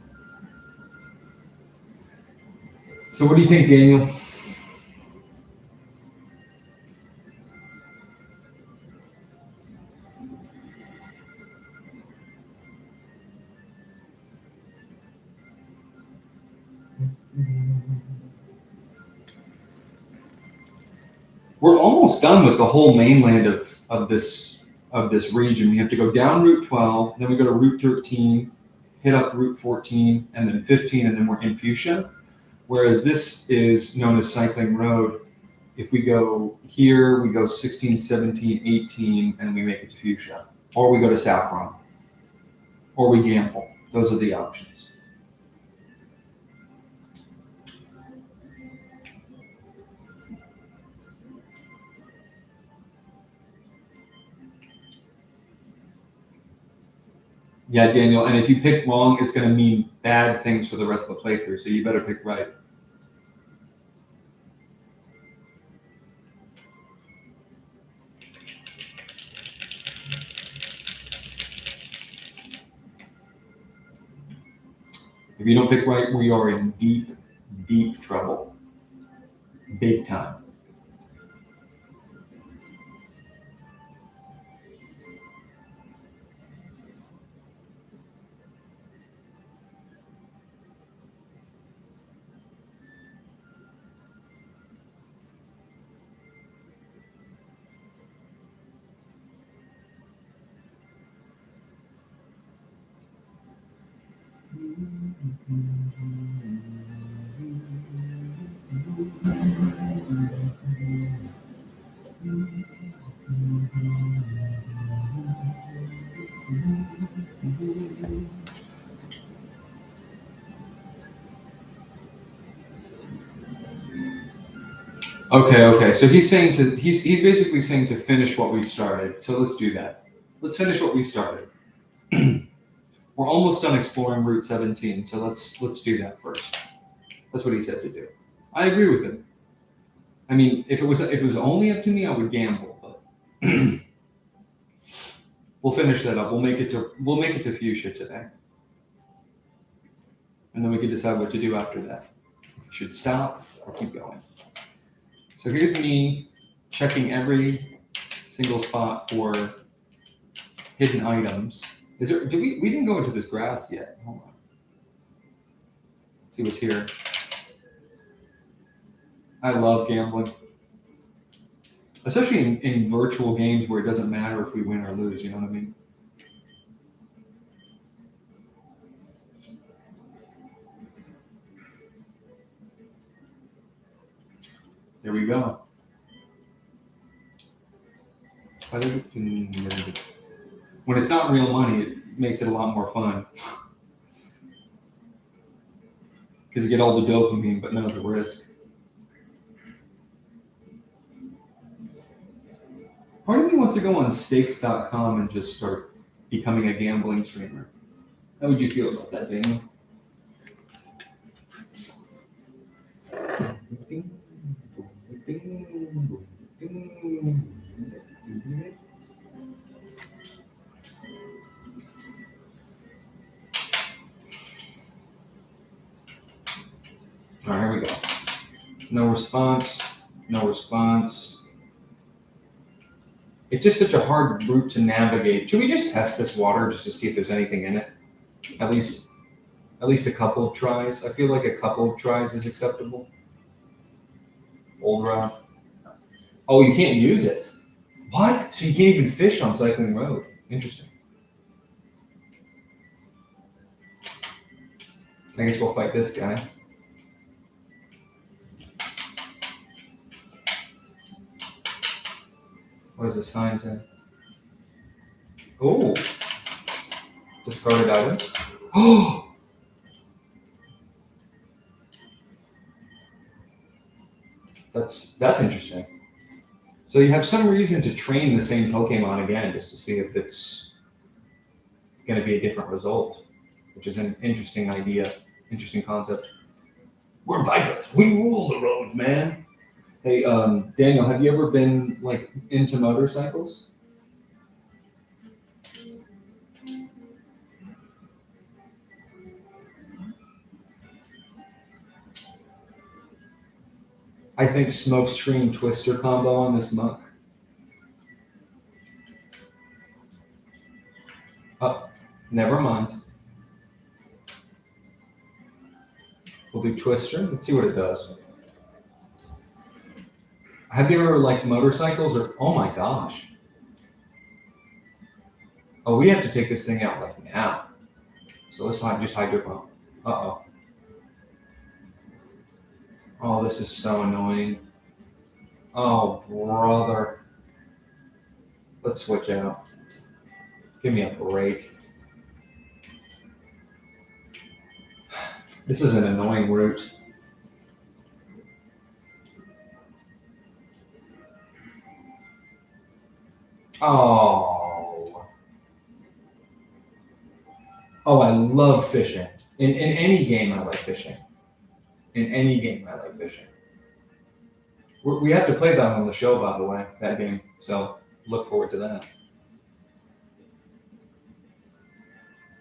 So what do you think, Daniel? We're almost done with the whole mainland of this region. We have to go down Route 12, then we go to Route 13, hit up Route 14, and then 15, and then we're in Fuchsia. Whereas this is known as Cycling Road. If we go here, we go 16, 17, 18, and we make it to Fuchsia. Or we go to Saffron. Or we gamble. Those are the options. Yeah, Daniel, and if you pick wrong, it's going to mean bad things for the rest of the playthrough, so you better pick right. If you don't pick right, we are in deep, deep trouble. Big time. Okay. So he's basically saying to finish what we started. So let's do that. Let's finish what we started. We're almost done exploring Route 17, so let's do that first. That's what he said to do. I agree with him. I mean, if it was only up to me, I would gamble, but we'll finish that up. We'll make it to Fuchsia today, and then we can decide what to do after that. We should stop or keep going. So here's me checking every single spot for hidden items. We didn't go into this grass yet. Hold on. Let's see what's here. I love gambling. Especially in virtual games where it doesn't matter if we win or lose, you know what I mean? There we go. When it's not real money, it makes it a lot more fun. Because you get all the dopamine, but none of the risk. Part of me wants to go on stakes.com and just start becoming a gambling streamer. How would you feel about that, Daniel? All right, here we go. No response. It's just such a hard route to navigate. Should we just test this water just to see if there's anything in it? At least a couple of tries. I feel like a couple of tries is acceptable. Old route. Oh, you can't use it. What? So you can't even fish on Cycling Road. Interesting. I guess we'll fight this guy. What does the sign say? Oh. Discarded items. Oh! That's interesting. So you have some reason to train the same Pokemon again just to see if it's going to be a different result, which is an interesting idea, interesting concept. We're bikers. We rule the road, man. Hey, Daniel, have you ever been like into motorcycles? I think smokescreen twister combo on this monk. Oh, never mind. We'll do twister. Let's see what it does. Have you ever liked motorcycles or? Oh my gosh. Oh, we have to take this thing out like now. So let's just hydro pump. Uh-oh. Oh, this is so annoying. Oh, brother. Let's switch out. Give me a break. This is an annoying route. Oh. Oh, I love fishing. In any game, I like fishing. In any game, I like fishing. We have to play that on the show, by the way, that game. So look forward to that.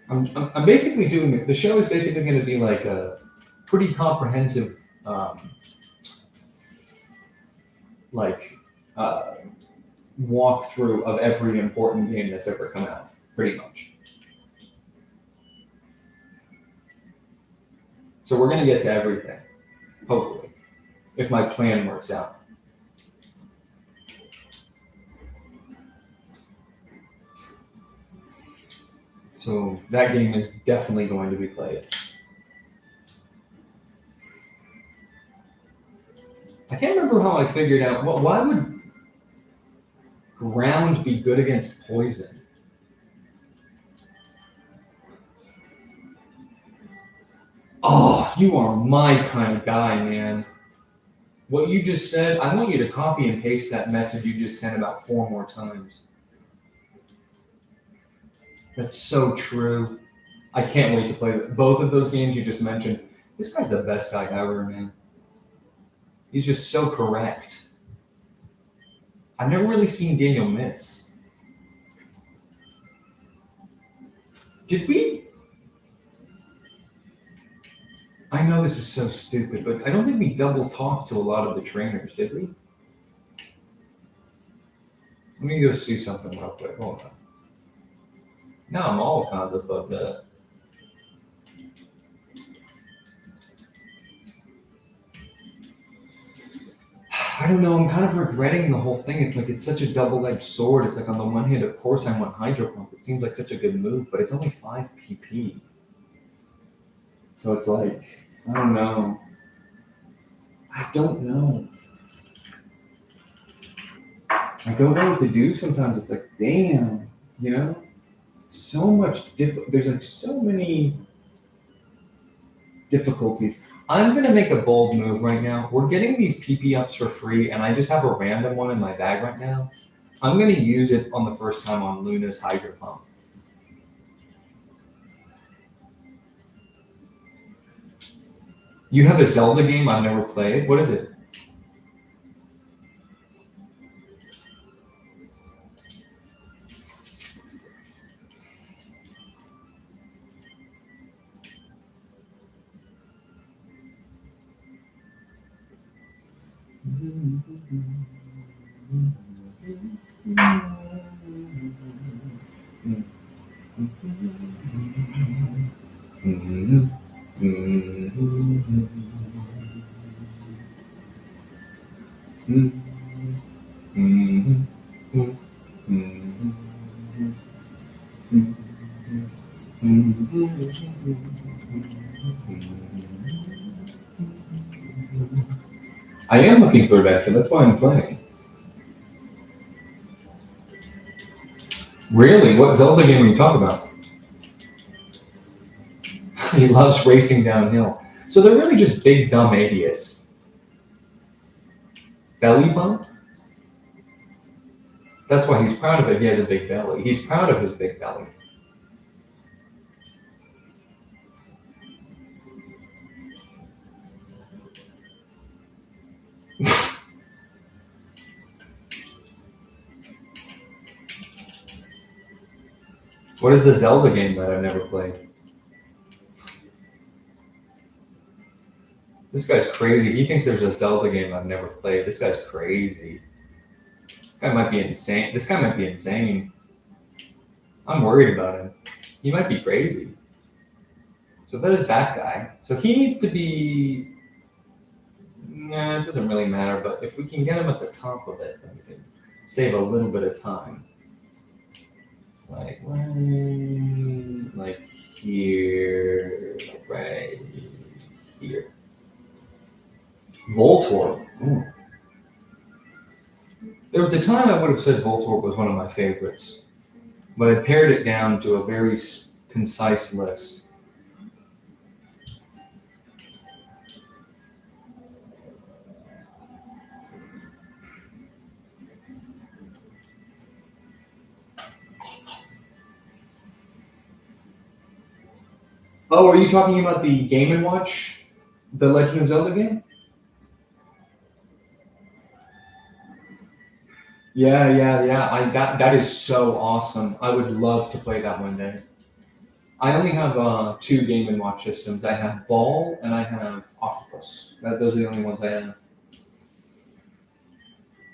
I'm basically doing it. The show is basically going to be like a pretty comprehensive, walkthrough of every important game that's ever come out, pretty much. So we're going to get to everything, hopefully, if my plan works out. So that game is definitely going to be played. I can't remember how I figured out, why would ground be good against poison? Oh, you are my kind of guy, man. What you just said, I want you to copy and paste that message you just sent about 4 more times. That's so true. I can't wait to play both of those games you just mentioned. This guy's the best guy ever, man. He's just so correct. I've never really seen Daniel miss. Did we? I know this is so stupid, but I don't think we double talked to a lot of the trainers, did we? Let me go see something real quick. Hold on. Now I'm all kinds of bugged up. I don't know. I'm kind of regretting the whole thing. It's like it's such a double-edged sword. It's like on the one hand, of course, I want Hydro Pump. It seems like such a good move, but it's only 5 PP. So it's like, I don't know. I don't know what to do sometimes. It's like, damn, you know? So much there's like so many difficulties. I'm going to make a bold move right now. We're getting these PP ups for free, and I just have a random one in my bag right now. I'm going to use it on the first time on Luna's Hydro Pump. You have a Zelda game I've never played? What is it? I am looking for adventure. That's why I'm playing. Really? What Zelda game are you talking about? He loves racing downhill. So they're really just big dumb idiots. Belly bump? That's why he's proud of it. He has a big belly. He's proud of his big belly. What is the Zelda game that I've never played? This guy's crazy. He thinks there's a Zelda game I've never played. This guy's crazy. This guy might be insane. This guy might be insane. I'm worried about him. He might be crazy. So that is that guy. So he needs to be. Nah, it doesn't really matter. But if we can get him at the top of it, then we can save a little bit of time. Like here, like right here. Voltorb. Ooh. There was a time I would have said Voltorb was one of my favorites, but I pared it down to a very concise list. Oh, are you talking about the Game & Watch, the Legend of Zelda game? Yeah. That is so awesome. I would love to play that one day. I only have 2 Game & Watch systems. I have Ball and I have Octopus. Those are the only ones I have.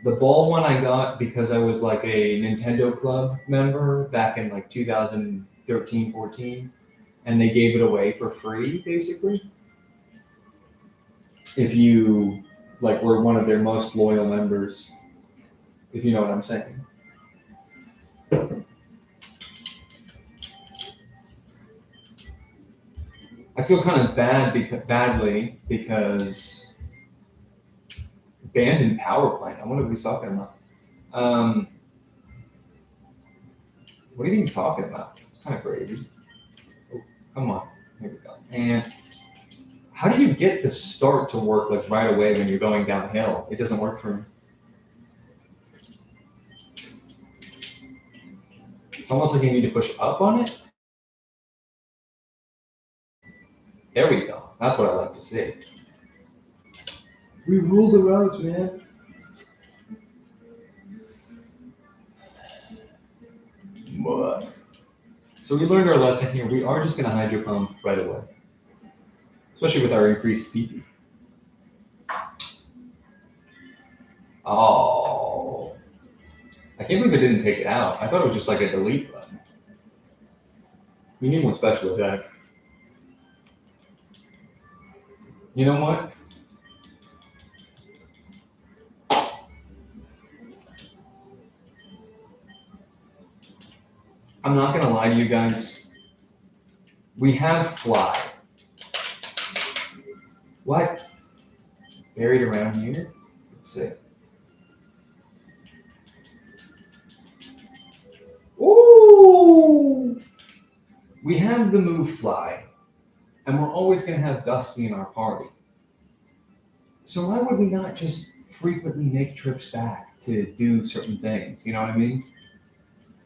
The Ball one I got because I was like a Nintendo Club member back in like 2013, 14, and they gave it away for free, basically. If you like were one of their most loyal members, if you know what I'm saying. I feel kind of badly because abandoned power plant. I wonder what he's talking about. What do you think he's talking about? It's kind of crazy. Oh, come on. Here we go. And how do you get the start to work like right away when you're going downhill? It doesn't work for me. It's almost like you need to push up on it. There we go. That's what I like to see. We rule the roads, man. What? So we learned our lesson here. We are just going to hydro pump right away, especially with our increased PP. Oh, I can't believe it didn't take it out. I thought it was just like a delete button. We need one special attack. You know what? I'm not going to lie to you guys. We have fly. What? Buried around here? Let's see. Ooh! We have the move fly, and we're always going to have Dusty in our party. So why would we not just frequently make trips back to do certain things? You know what I mean?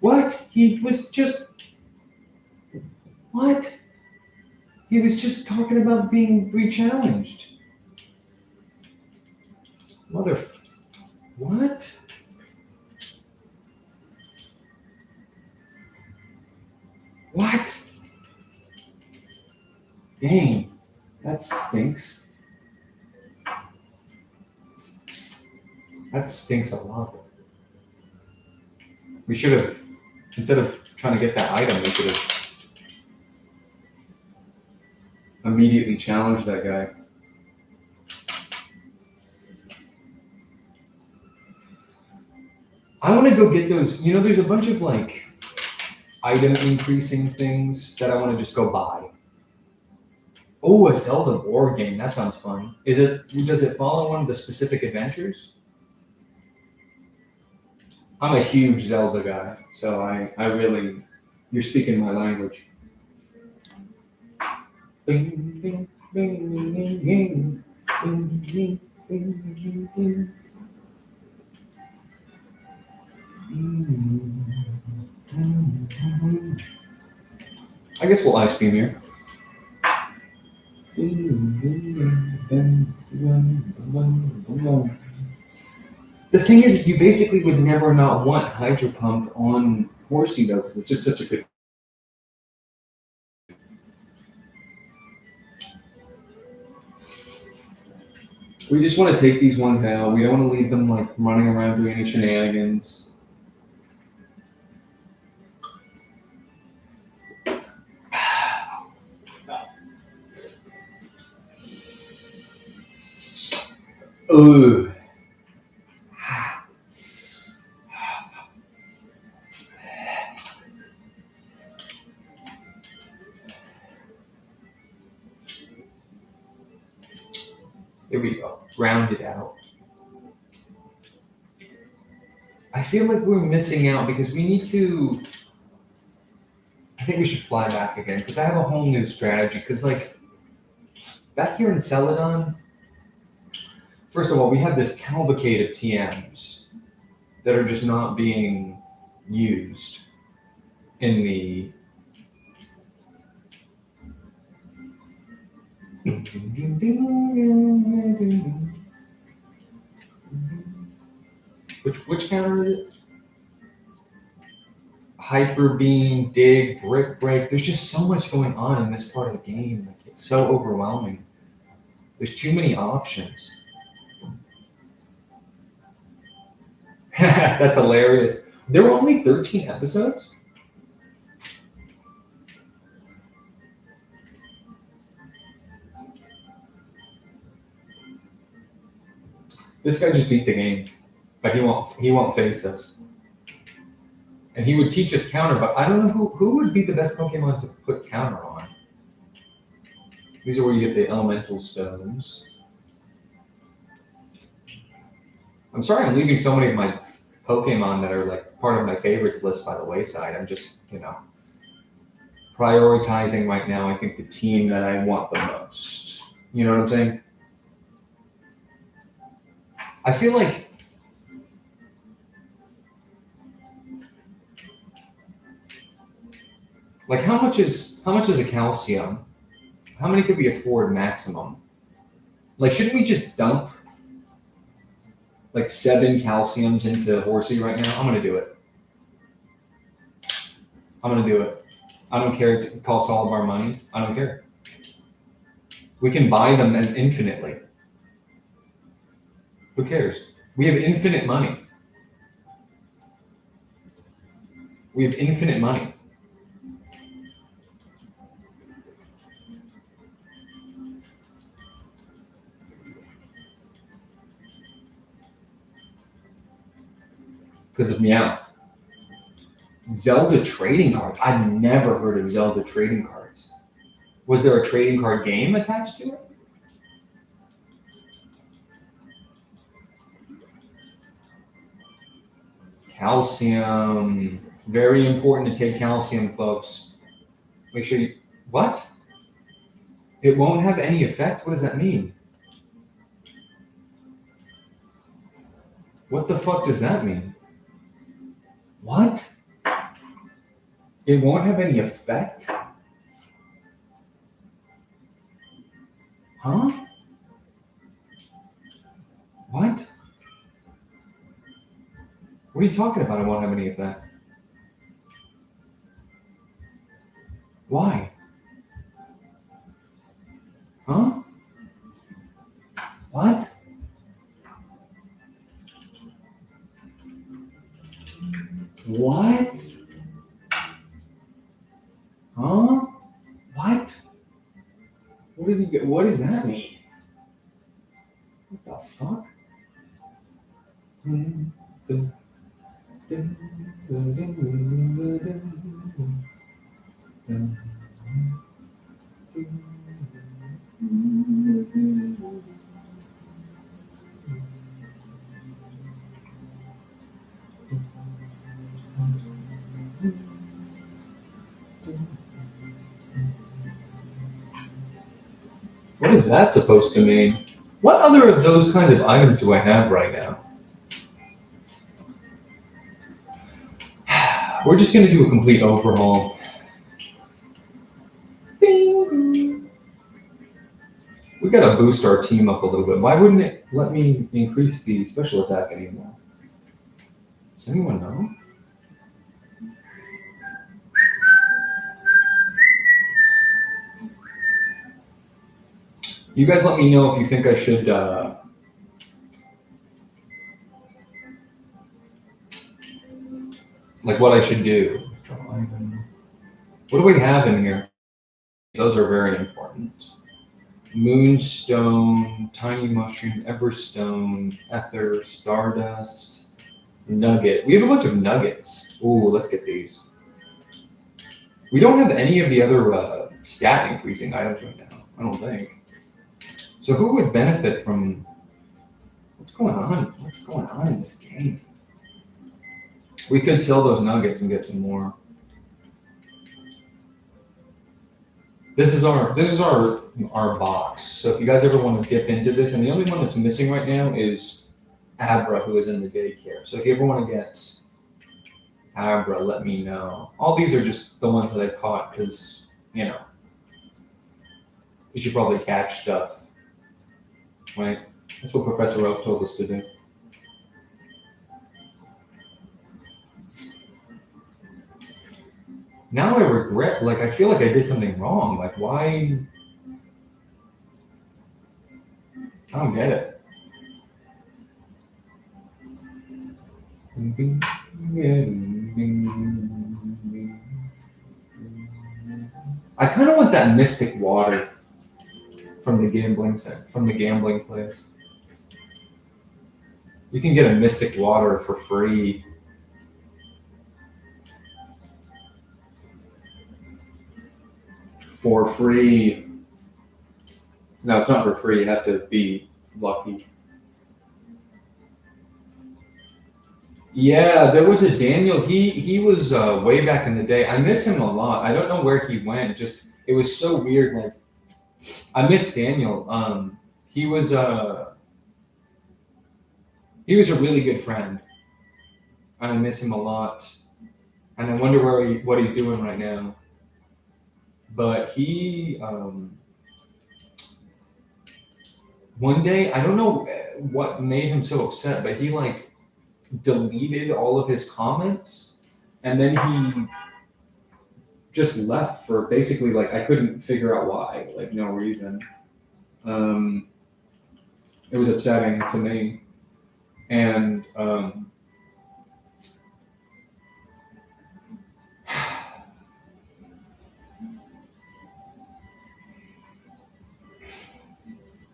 What? He was just... What? He was just talking about being re-challenged. Mother... What? What? Dang. That stinks. That stinks a lot. We should have, instead of trying to get that item, we should have immediately challenged that guy. I want to go get those. You know, there's a bunch of like item increasing things that I want to just go buy. Oh, a Zelda board game. That sounds fun. Does it follow one of the specific adventures? I'm a huge Zelda guy, so I really, you're speaking my language. Bing, bing, bing, bing, bing, bing, bing, bing, bing, bing. I guess we'll ice beam here. The thing is you basically would never not want Hydro Pump on Horsey though, because it's just such a good. We just want to take these ones out. We don't want to leave them like running around doing any shenanigans. Ugh. There we go. Round it out. I feel like we're missing out because we need to. I think we should fly back again because I have a whole new strategy. Because like back here in Celadon, first of all, we have this cavalcade of TMs that are just not being used in the. Which counter is it? Hyper beam, dig, brick break. There's just so much going on in this part of the game. Like, it's so overwhelming. There's too many options. That's hilarious. There were only 13 episodes? This guy just beat the game, but he won't face us. And he would teach us counter, but I don't know who would be the best Pokemon to put counter on. These are where you get the elemental stones. I'm sorry I'm leaving so many of my Pokemon that are like part of my favorites list by the wayside. I'm just, prioritizing right now, I think, the team that I want the most. You know what I'm saying? I feel like how much is a calcium? How many could we afford maximum? Like, shouldn't we just dump like 7 calciums into Horsey right now? I'm gonna do it. I don't care to cost all of our money. I don't care. We can buy them infinitely. Who cares? We have infinite money. We have infinite money. Because of Meowth. Zelda trading cards. I've never heard of Zelda trading cards. Was there a trading card game attached to it? Calcium. Very important to take calcium, folks. Make sure you. What? It won't have any effect? What does that mean? What the fuck does that mean? What? It won't have any effect? Huh? What? What are you talking about? It won't have any effect. Why? Huh? What? What? Huh? What? What did he get? What does that mean? What the fuck? What is that supposed to mean? What other of those kinds of items do I have right now? We're just going to do a complete overhaul. We got to boost our team up a little bit. Why wouldn't it let me increase the special attack anymore? Does anyone know? You guys let me know if you think I should like what I should do. What do we have in here? Those are very important. Moonstone, tiny mushroom, everstone, ether, stardust, nugget. We have a bunch of nuggets. Ooh, let's get these. We don't have any of the other stat increasing items right now, I don't think. So who would benefit from what's going on? What's going on in this game? We could sell those nuggets and get some more. This is our box. So if you guys ever want to dip into this, and the only one that's missing right now is Abra, who is in the daycare. So if you ever want to get Abra, let me know. All these are just the ones that I caught because, you know, you should probably catch stuff, right? That's what Professor Oak told us to do. Now I regret, like, I feel like I did something wrong. Like, why? I don't get it. I kind of want that mystic water from the gambling place. You can get a mystic water for free. For free. No, it's not for free. You have to be lucky. Yeah, there was a Daniel. He was way back in the day. I miss him a lot. I don't know where he went. Just it was so weird. Like I miss Daniel. He was a really good friend, and I miss him a lot. And I wonder what he's doing right now. But he one day, I don't know what made him so upset, but he like deleted all of his comments, and then he just left for basically like I couldn't figure out why, like no reason. It was upsetting to me, and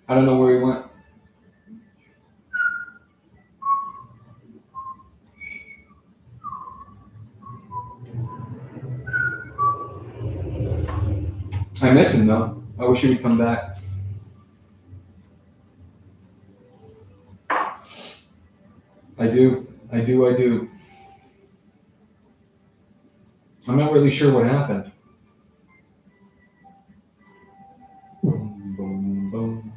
I don't know where he went. I miss him though. I wish he would come back. I do. I'm not really sure what happened. Boom, boom, boom.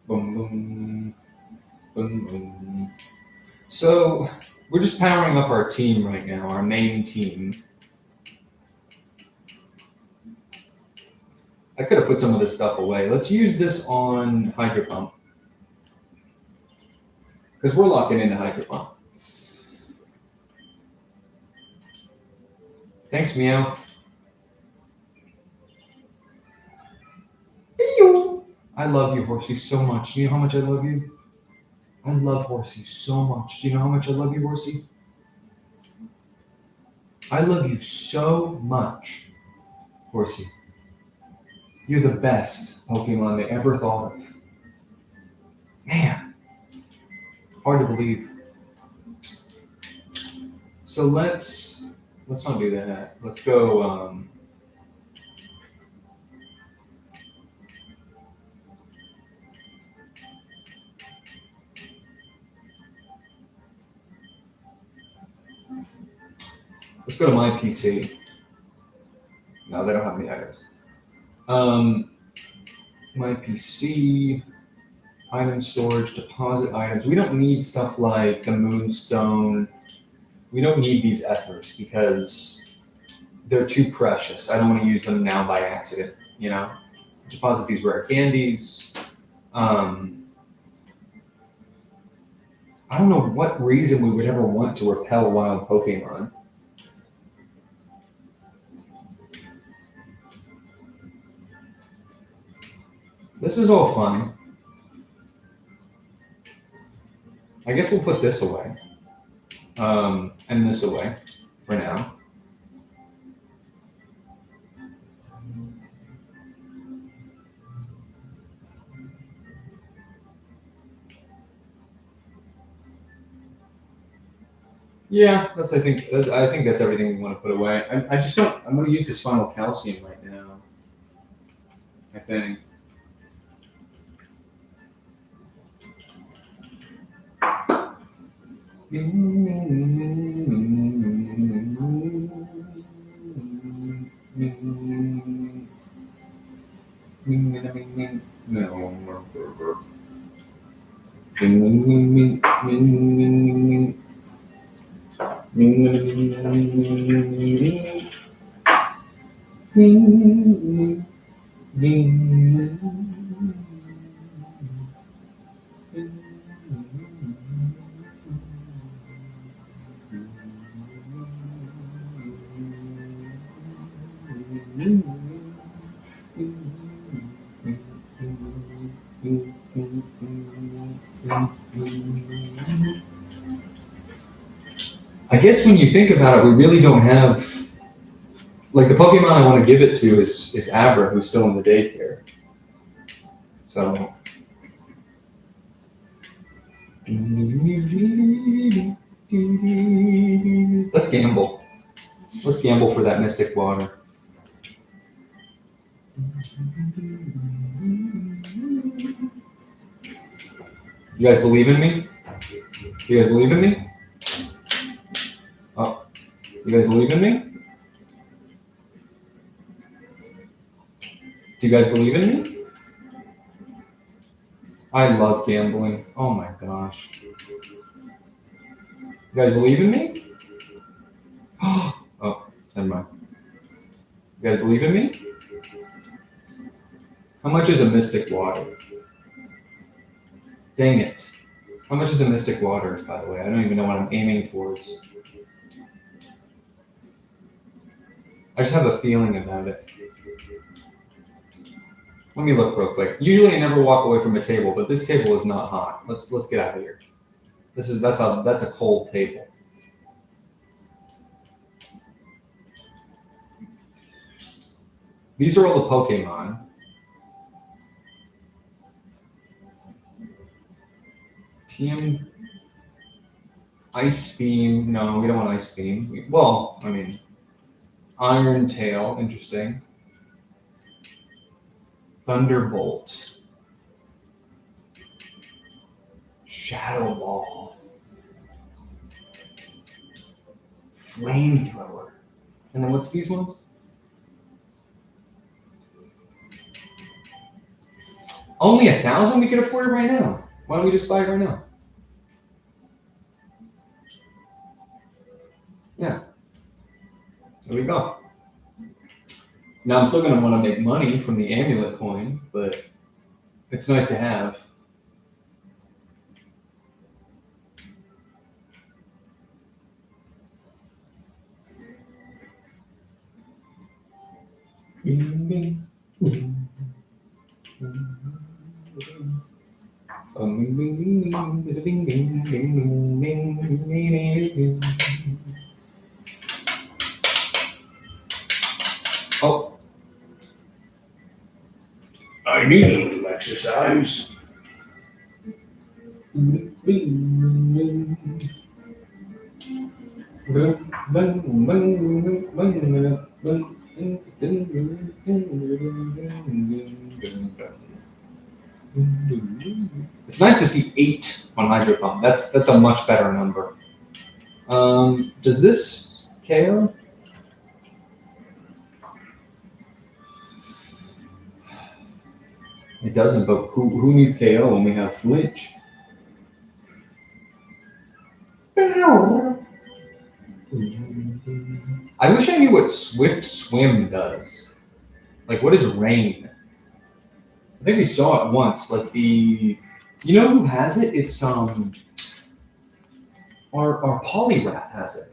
Boom, boom. Boom, boom. So we're just powering up our team right now, our main team. I could have put some of this stuff away. Let's use this on Hydro Pump. Because we're locking into Hydro Pump. Thanks, Meowth. I love you, Horsey, so much. Do you know how much I love you? I love Horsey so much. Do you know how much I love you, Horsey? I love you so much, Horsey. You're the best Pokemon they ever thought of. Man, hard to believe. So let's not do that. Let's go. Let's go to my PC. No, they don't have any items. My PC, item storage, deposit items. We don't need stuff like the Moonstone. We don't need these ethers because they're too precious. I don't want to use them now by accident, you know? Deposit these rare candies. I don't know what reason we would ever want to repel wild Pokemon. This is all fine. I guess we'll put this away. And this away for now. Yeah, I think that's everything we want to put away. I just don't. I'm going to use this final calcium right now. I think. I guess when you think about it, we really don't have, like, the Pokemon I want to give it to is Abra, who's still in the daycare. So. Let's gamble. Let's gamble for that Mystic Water. You guys believe in me? You guys believe in me? Oh, you guys believe in me? Do you guys believe in me? I love gambling. Oh my gosh. You guys believe in me? Oh, never mind. You guys believe in me? How much is a Mystic Water? Dang it. How much is a Mystic Water, by the way? I don't even know what I'm aiming towards. I just have a feeling about it. Let me look real quick. Usually I never walk away from a table, but this table is not hot. Let's get out of here. That's a cold table. These are all the Pokemon. TM Ice Beam. No, we don't want Ice Beam. Well, I mean, Iron Tail. Interesting. Thunderbolt. Shadow Ball. Flamethrower. And then what's these ones? Only 1,000? We could afford it right now. Why don't we just buy it right now? Yeah. There we go. Now I'm still going to want to make money from the amulet coin, but it's nice to have. Oh. I need a little exercise. It's nice to see 8 on Hydropump. That's a much better number. Does this KO? It doesn't, but who needs KO when we have flinch? I wish I knew what Swift Swim does. Like, what is rain? I think we saw it once. Like you know who has it? It's our Polyrath has it.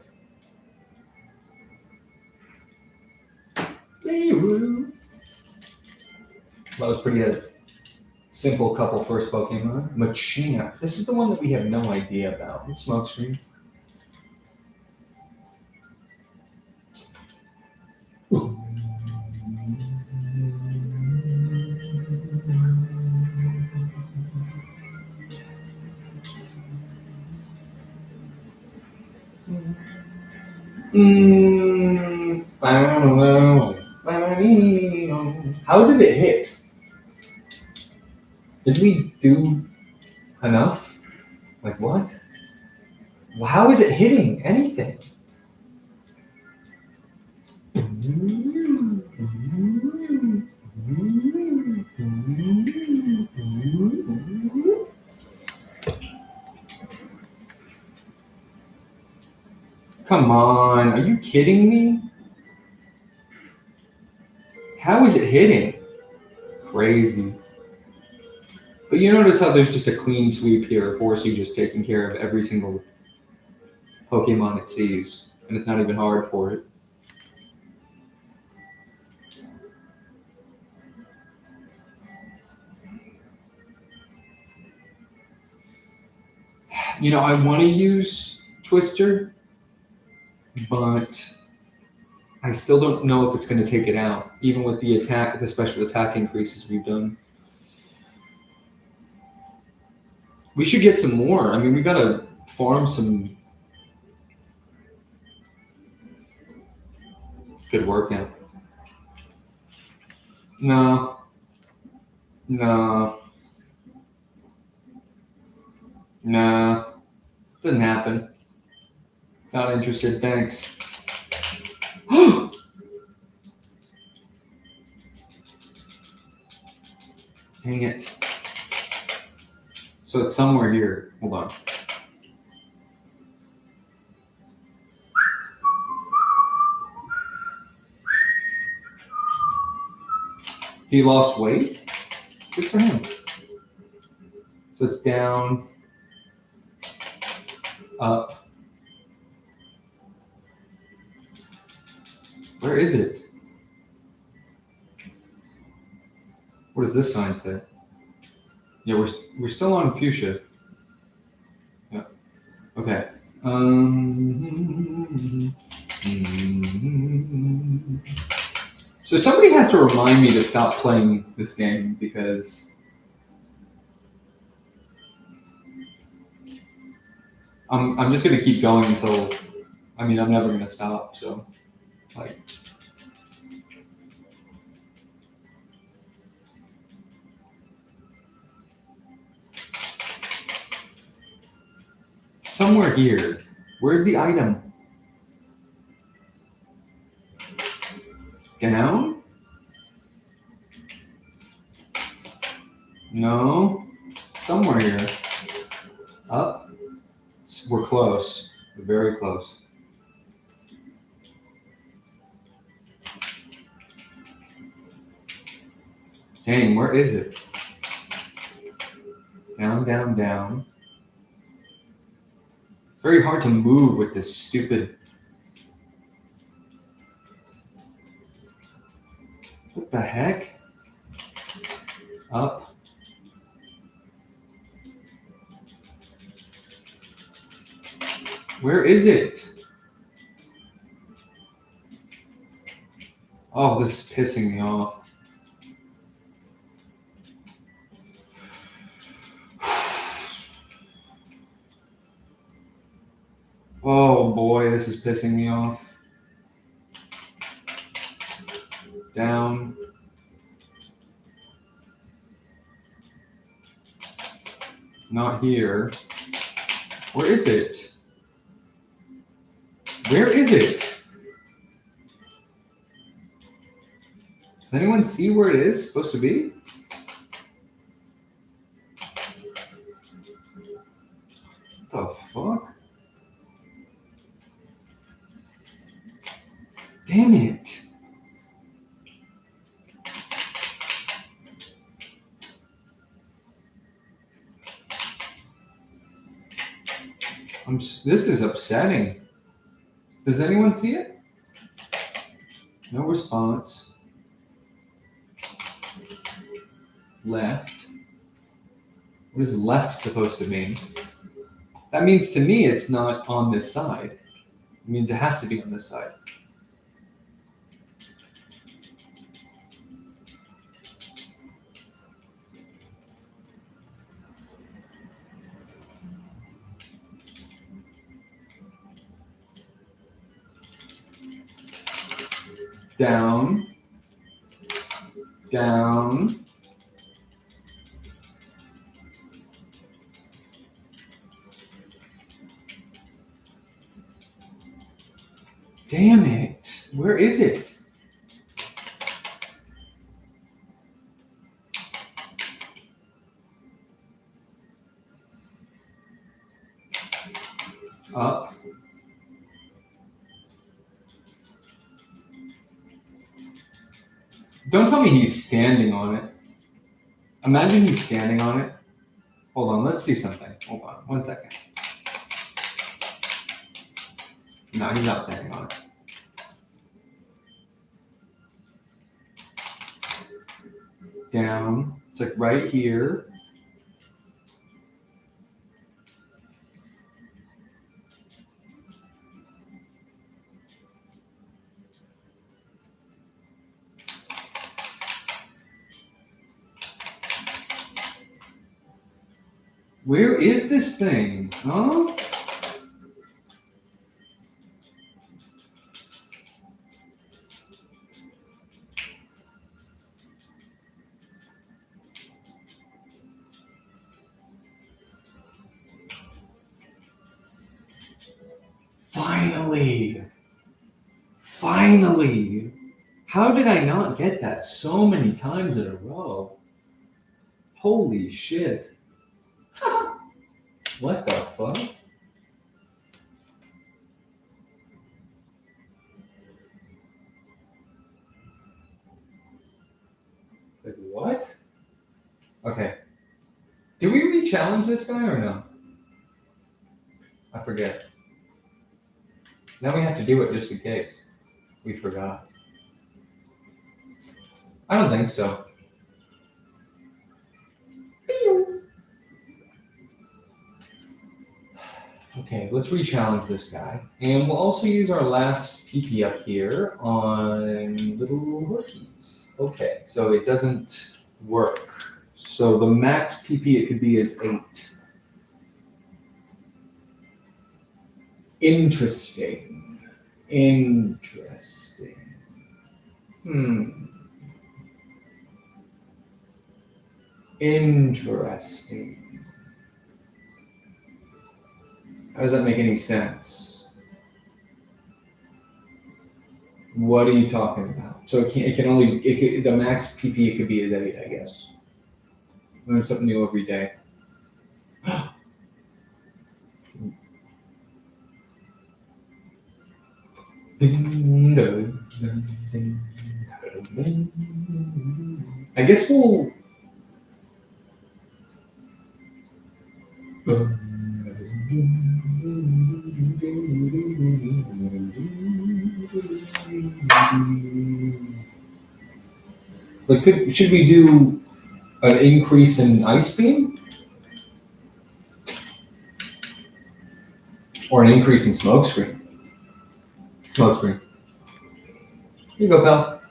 That was pretty simple couple first Pokemon. Machina. This is the one that we have no idea about. It's Smokescreen. I don't know. How did it hit? Did we do enough? Like what? How is it hitting anything? Come on, are you kidding me? How is it hitting? Crazy. But you notice how there's just a clean sweep here, Forsey just taking care of every single Pokemon it sees, and it's not even hard for it. You know, I want to use Twister, but I still don't know if it's going to take it out, even with the special attack increases we've done. We should get some more. I mean, we got to farm some good workout. No. Nah. Doesn't happen. Not interested, thanks. Dang it. So it's somewhere here. Hold on. He lost weight? Good for him. So it's down, up. Where is it? What does this sign say? Yeah, we're still on fuchsia. Yeah. Okay. So somebody has to remind me to stop playing this game because I'm just gonna keep going until I'm never gonna stop. So like. Somewhere here. Where's the item? Down? No. Somewhere here. Up? We're close. We're very close. Dang, where is it? Down, down, down. Very hard to move with this stupid. What the heck? Up. Where is it? Oh, this is pissing me off. Oh, Oh boy, this is pissing me off. Down. Not here. Where is it? Where is it? Does anyone see where it is supposed to be? What the fuck? Damn it. This is upsetting. Does anyone see it? No response. Left. What is left supposed to mean? That means to me it's not on this side. It means it has to be on this side. Down, down. Damn it. Where is it? Up. Don't tell me he's standing on it. Imagine he's standing on it. Hold on, let's see something. Hold on, 1 second. No, he's not standing on it. Down. It's like right here. Where is this thing? Huh? Finally. Finally. How did I not get that so many times in a row? Holy shit. What the fuck? Like what? Okay. Did we re-challenge this guy or no? I forget. Now we have to do it just in case. We forgot. I don't think so. Okay, let's re-challenge this guy. And we'll also use our last PP up here on little horses. Okay, so it doesn't work. So the max PP it could be is 8. Interesting. Interesting. Interesting. How does that make any sense? What are you talking about? So the max PP it could be is 8, I guess. Learn something new every day. I guess we'll. Like, should we do an increase in ice beam? Or an increase in smoke screen? Smoke screen. Here you go, pal.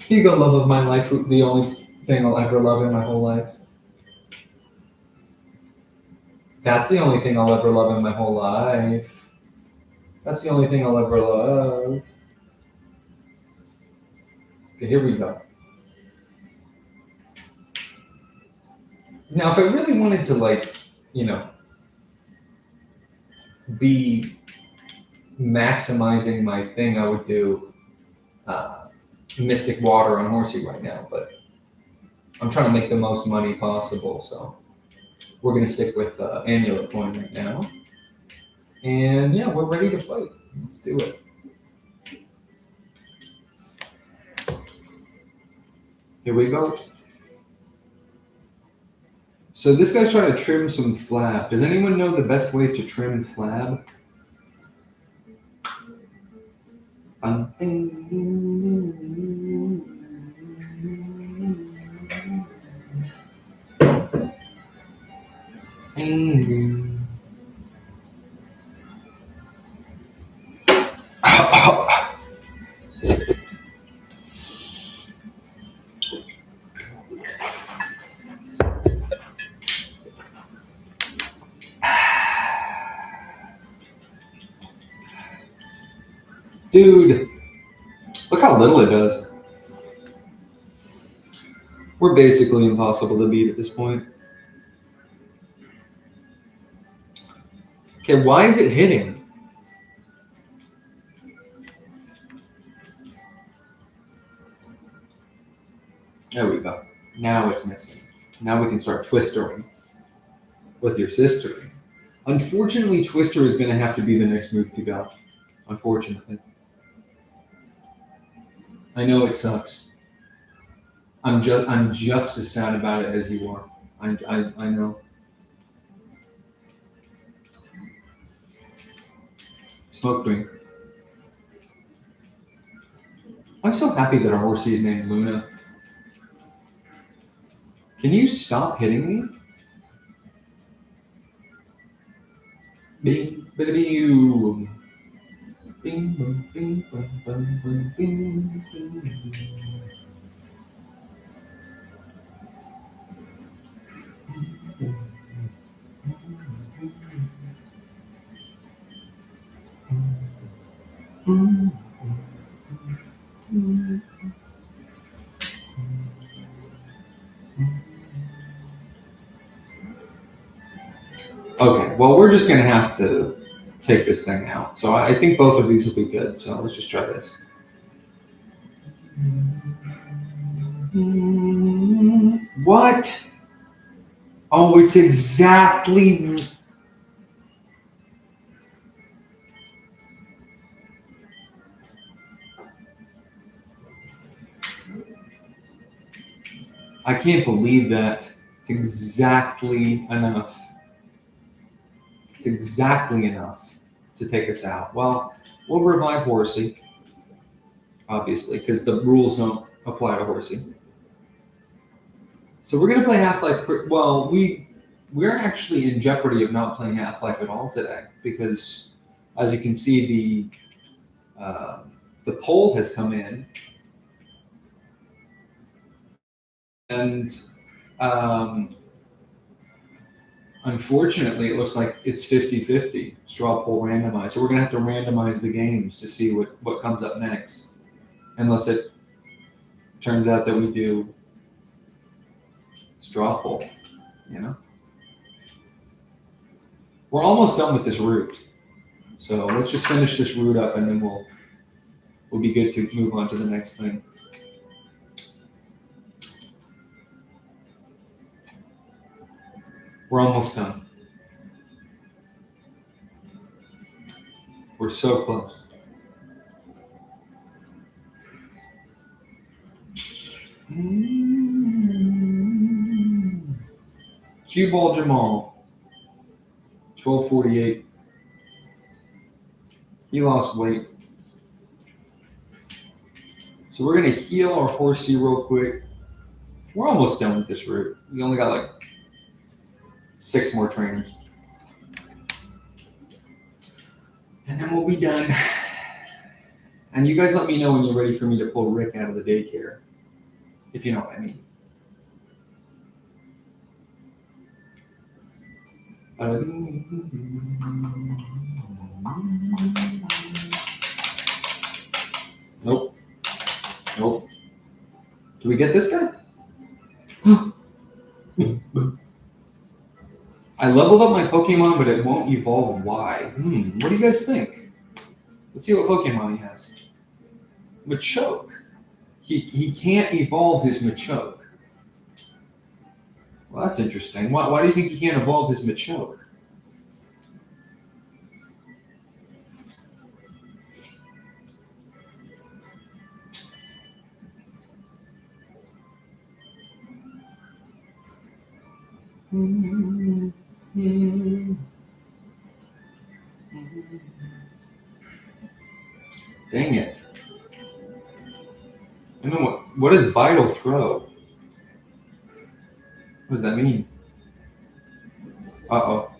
Here you go, love of my life, the only thing I'll ever love in my whole life. That's the only thing I'll ever love in my whole life. That's the only thing I'll ever love. Okay, here we go. Now, if I really wanted to, like, you know, be maximizing my thing, I would do Mystic Water on Horsey right now, but I'm trying to make the most money possible, so we're going to stick with Amulet Coin right now. And yeah, we're ready to fight. Let's do it. Here we go. So this guy's trying to trim some flab. Does anyone know the best ways to trim flab? Dude, look how little it does. We're basically impossible to beat at this point. Okay, why is it hitting? There we go. Now it's missing. Now we can start twistering with your sister. Unfortunately, Twister is going to have to be the next move to go. Unfortunately. I know it sucks. I'm just as sad about it as you are. I know. Smoke Queen. I'm so happy that our horsey is named Luna. Can you stop hitting me? Bing, bing, bing, bing, bing, bing, bing, bing. Okay, well, we're just going to have to take this thing out. So I think both of these will be good. So let's just try this. What? Oh, it's exactly... I can't believe that. It's exactly enough. It's exactly enough to take us out. Well, we'll revive Horsey, obviously, because the rules don't apply to Horsey. So we're going to play Half-Life. Well, we're actually in jeopardy of not playing Half-Life at all today because, as you can see, the poll has come in, and unfortunately, it looks like it's 50-50 straw poll randomized. So we're going to have to randomize the games to see what comes up next, unless it turns out that we do straw poll, you know? We're almost done with this route. So let's just finish this route up and then we'll be good to move on to the next thing. We're almost done. We're so close. Cue ball Jamal, 1248. He lost weight. So we're gonna heal our horsey real quick. We're almost done with this route. We only got like 6 more trainers. And then we'll be done. And you guys let me know when you're ready for me to pull Rick out of the daycare, if you know what I mean. Do we get this guy? I leveled up my Pokemon, but it won't evolve. Why? What do you guys think? Let's see what Pokemon he has. Machoke. He can't evolve his Machoke. Well, that's interesting. Why do you think he can't evolve his Machoke? Dang it. I know what is Vital Throw? What does that mean? Uh-oh.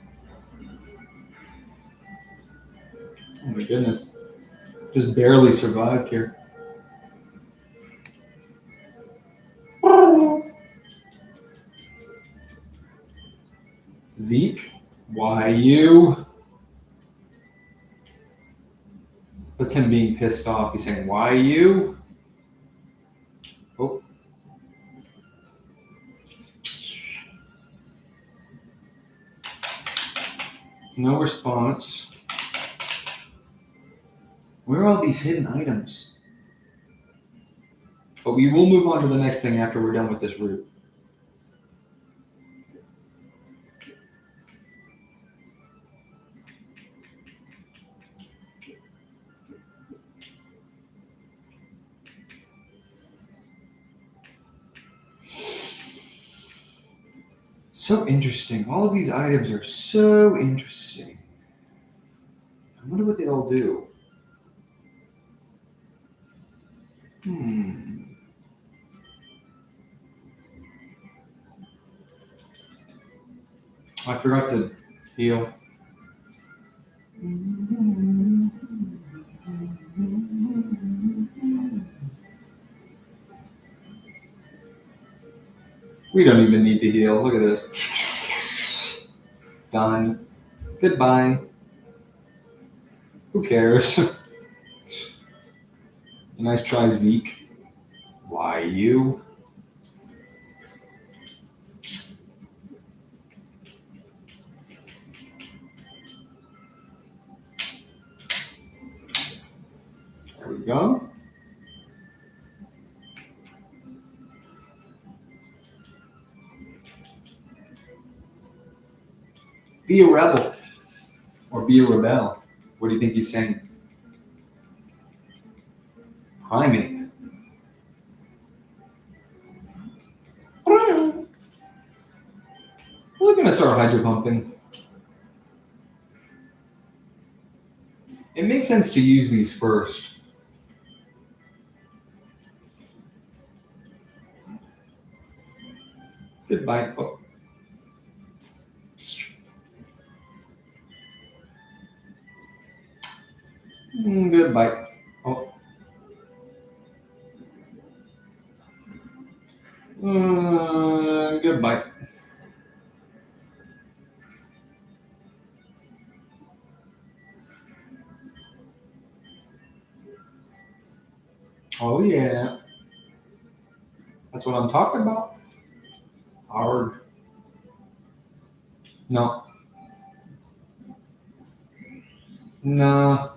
Oh my goodness. Just barely survived here. Zeke? Why you? That's him being pissed off. He's saying, why you? Oh. No response. Where are all these hidden items? But we will move on to the next thing after we're done with this route. So interesting. All of these items are so interesting. I wonder what they all do. I forgot to heal. We don't even need to heal. Look at this. Done. Goodbye. Who cares? Nice try, Zeke. Why you? There we go. Be a rebel. Or be a rebel. What do you think he's saying? Primate. We're going to start hydro pumping. It makes sense to use these first. Goodbye. Oh. Goodbye. Oh. Goodbye. Oh yeah. That's what I'm talking about. Hard. No. No.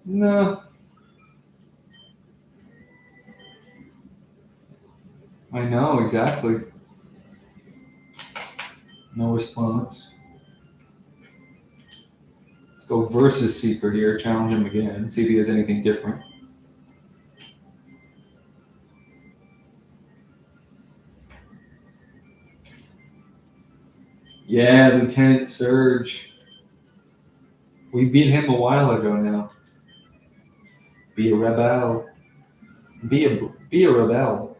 No. I know, exactly. No response. Let's go versus Seeker here, challenge him again, see if he has anything different. Yeah, Lieutenant Surge. We beat him a while ago now. Be a rebel. Be a rebel.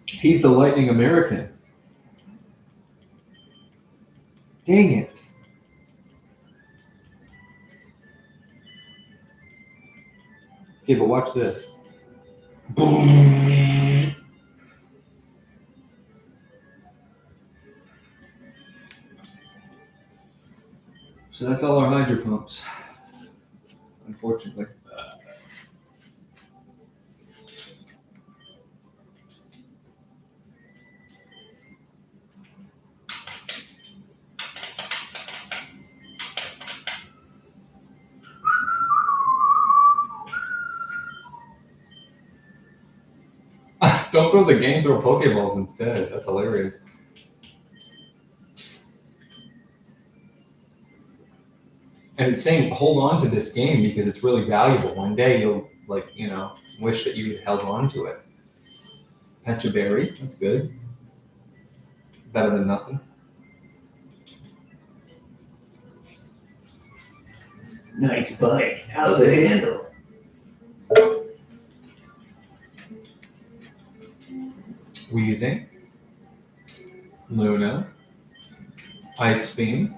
He's the Lightning American. Dang it. Okay, but watch this. Boom. So that's all our hydro pumps, unfortunately. Don't throw the game, throw Pokeballs instead. That's hilarious. And it's saying hold on to this game because it's really valuable. One day you'll wish that you had held on to it. Pecha Berry, that's good. Better than nothing. Nice bike. How's it handle? Wheezing. Luna. Ice Beam.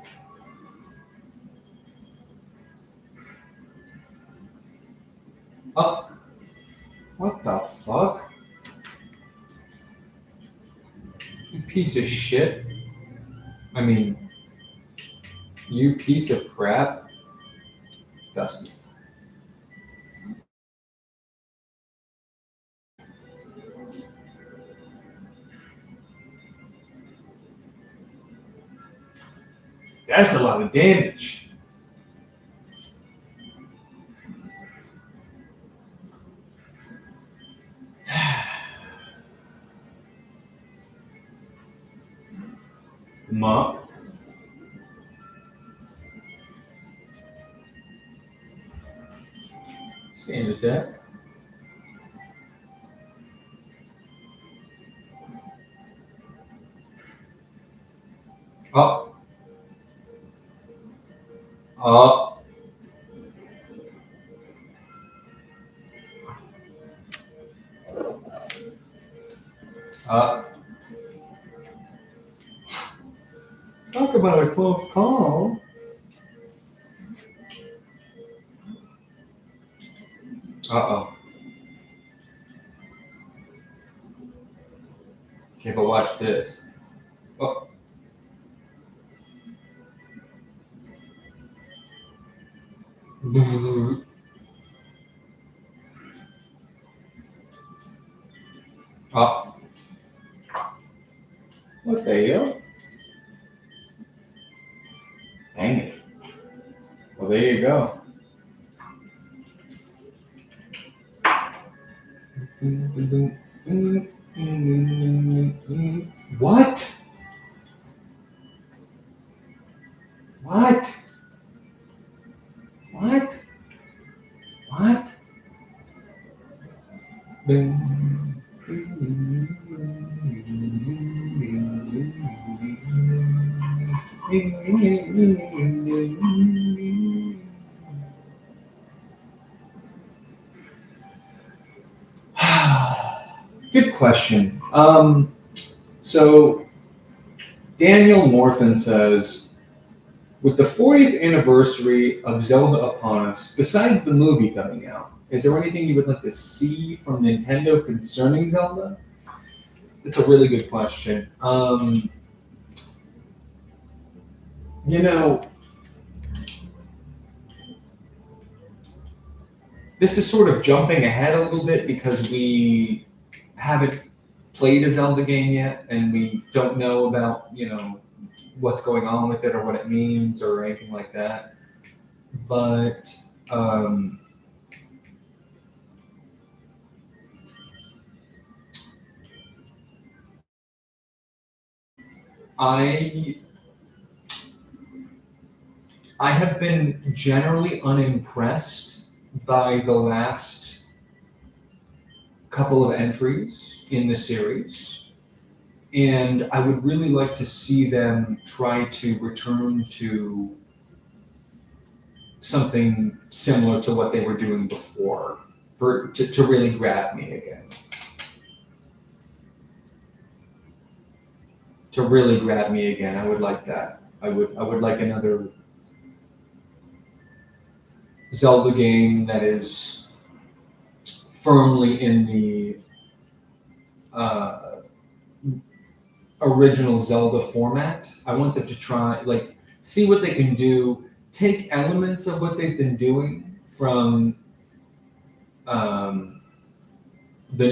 Oh, what the fuck? You piece of shit. I mean, you piece of crap. Dusty. That's a lot of damage. Mop. Stand attack. Up. Up. Up. Talk about a close call. Uh-oh. Okay, but watch this. Oh. Up. What the hell? Dang it. Well, there you go. What? What? What? What? Good question. So Daniel Morphin says, with the 40th anniversary of Zelda upon us, besides the movie coming out, is there anything you would like to see from Nintendo concerning Zelda? It's a really good question. This is sort of jumping ahead a little bit because we haven't played a Zelda game yet and we don't know about, what's going on with it or what it means or anything like that. But I have been generally unimpressed by the last couple of entries in the series, and I would really like to see them try to return to something similar to what they were doing before to really grab me again. To really grab me again, I would like that. I would like another Zelda game that is firmly in the original Zelda format. I want them to try, like, see what they can do, take elements of what they've been doing from the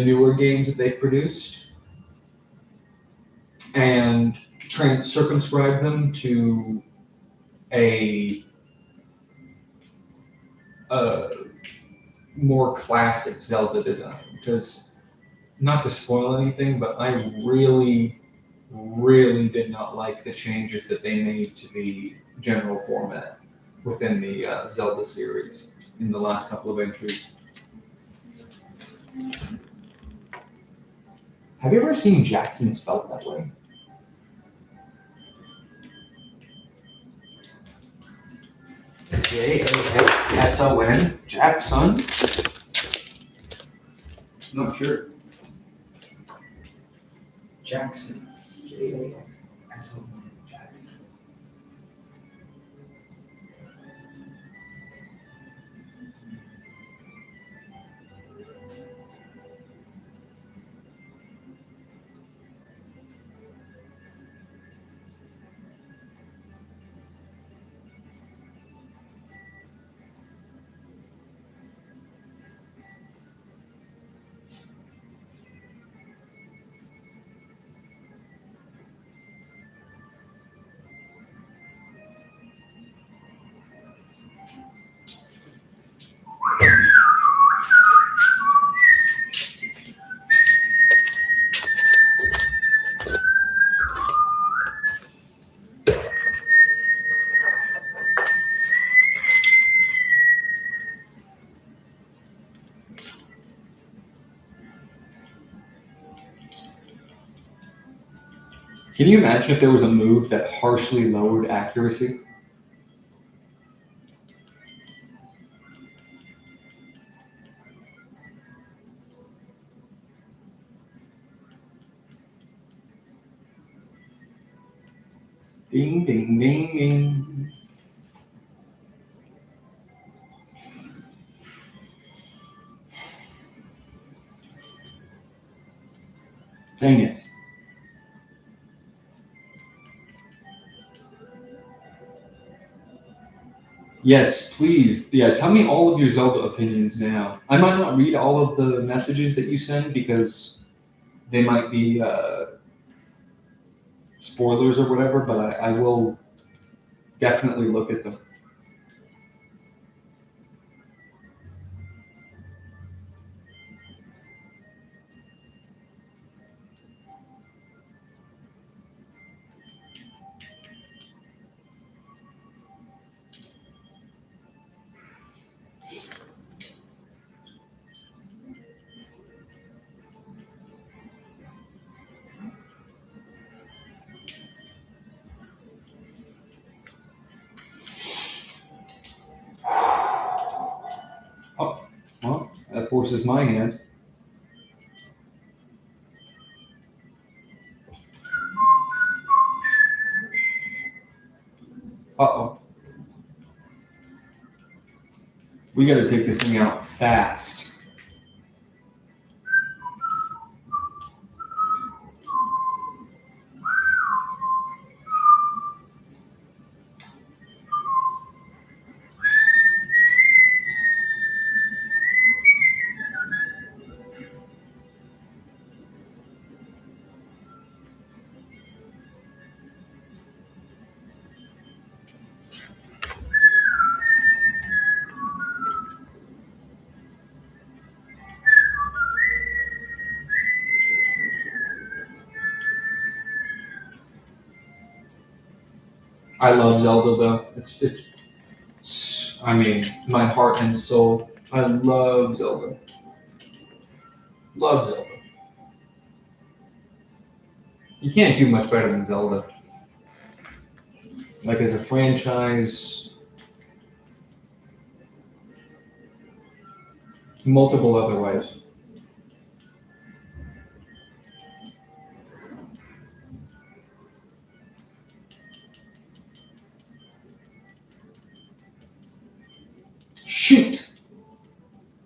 newer games that they've produced and circumscribe them to a more classic Zelda design. Because, not to spoil anything, but I really did not like the changes that they made to the general format within the Zelda series in the last couple of entries. Have you ever seen Jackson spelled that way? Jaxson, Jackson? Not sure. Jackson. Jaxson, Jackson. Can you imagine if there was a move that harshly lowered accuracy? Ding, ding, ding, ding. Dang it. Yes, please. Yeah, tell me all of your Zelda opinions now. I might not read all of the messages that you send because they might be spoilers or whatever, but I will definitely look at them. Oh, well, that forces my hand. Uh-oh. We gotta take this thing out fast. I love Zelda though. I mean, my heart and soul. I love Zelda. Love Zelda. You can't do much better than Zelda. Like as a franchise, multiple other ways. Shoot!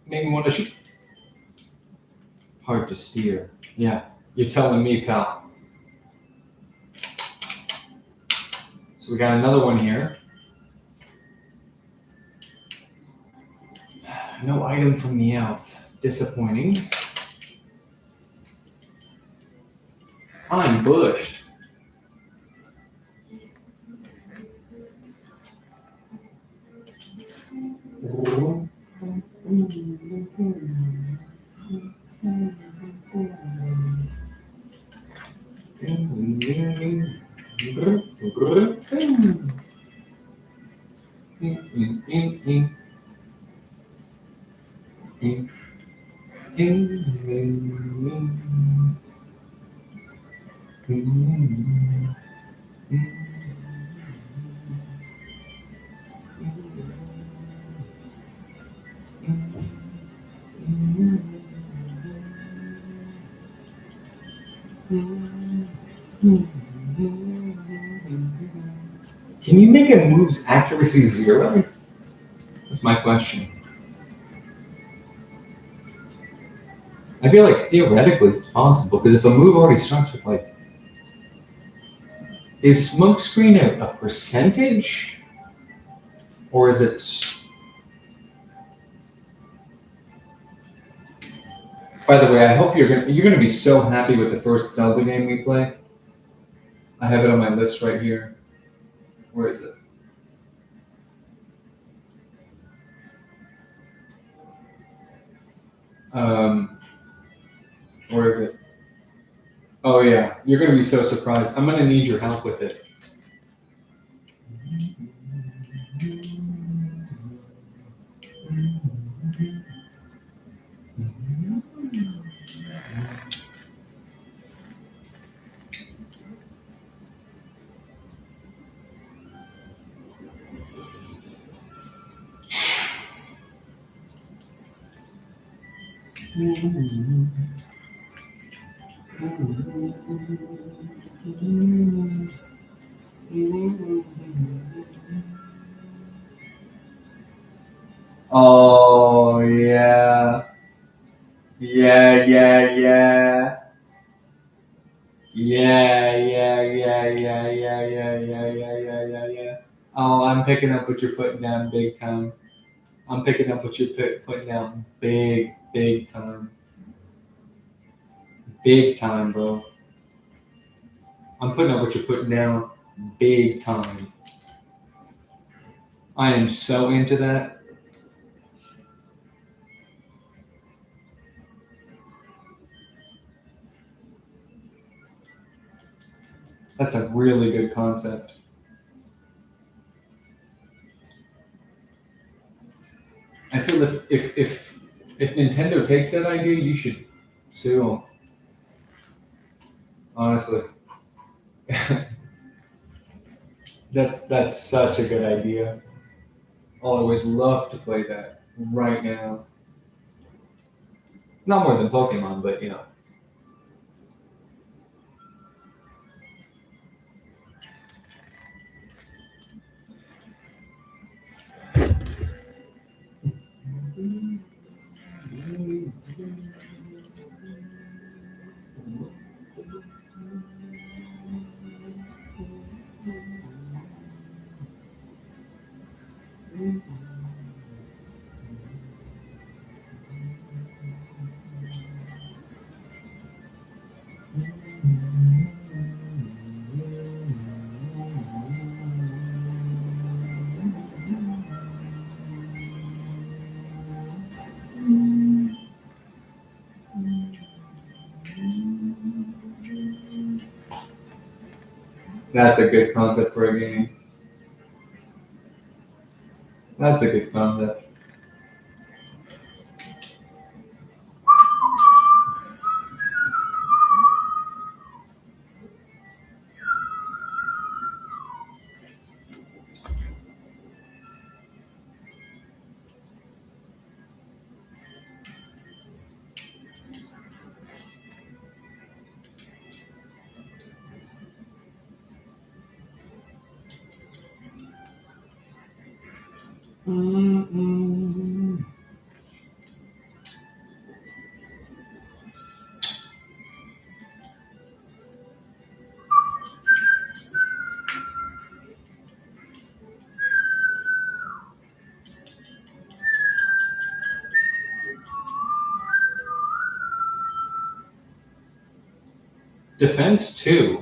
Made me want to shoot. Hard to steer. Yeah, you're telling me, pal. So we got another one here. No item from the elf. Disappointing. I'm bushed. Can you make a move's accuracy 0? That's my question. I feel like theoretically it's possible, because if a move already starts with like, is smokescreen a percentage, or is it? By the way, I hope you're gonna be so happy with the first Zelda game we play. I have it on my list right here. Where is it? Where is it? Oh yeah, you're gonna be so surprised. I'm gonna need your help with it. Oh yeah. Yeah. Oh, I'm picking up what you're putting down big time. I'm picking up what you're putting down big time. Big time, bro. I'm putting up what you're putting down big time. I am so into that. That's a really good concept. I feel if Nintendo takes that idea, you should sue them. Honestly, that's such a good idea. Oh, I would love to play that right now. Not more than Pokemon, but you know. That's a good concept for a game. That's a good concept. Defense 2.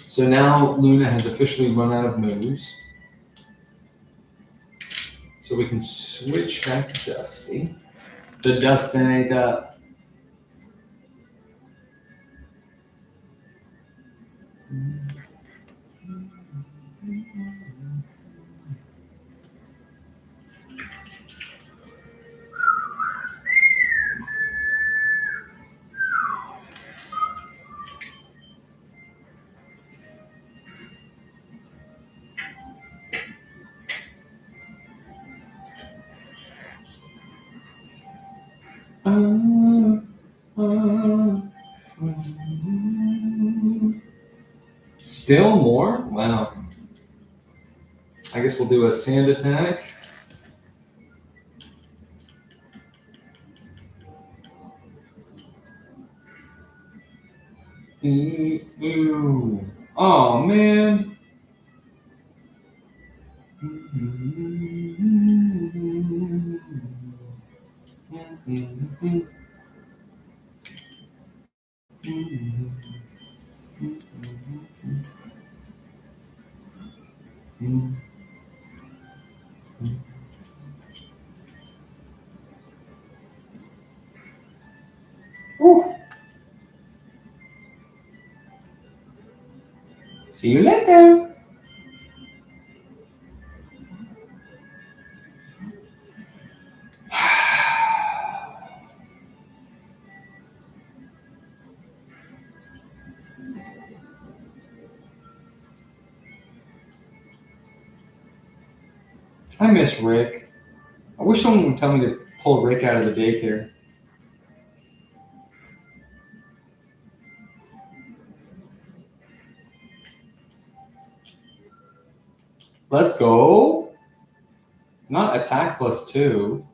So now Luna has officially run out of moves. So we can switch back to Dusty. The Dustinator. Still more? Wow. I guess we'll do a sand attack. Ooh. Oh man. Ooh. See you later. I miss Rick. I wish someone would tell me to pull Rick out of the daycare. Let's go. Not attack +2.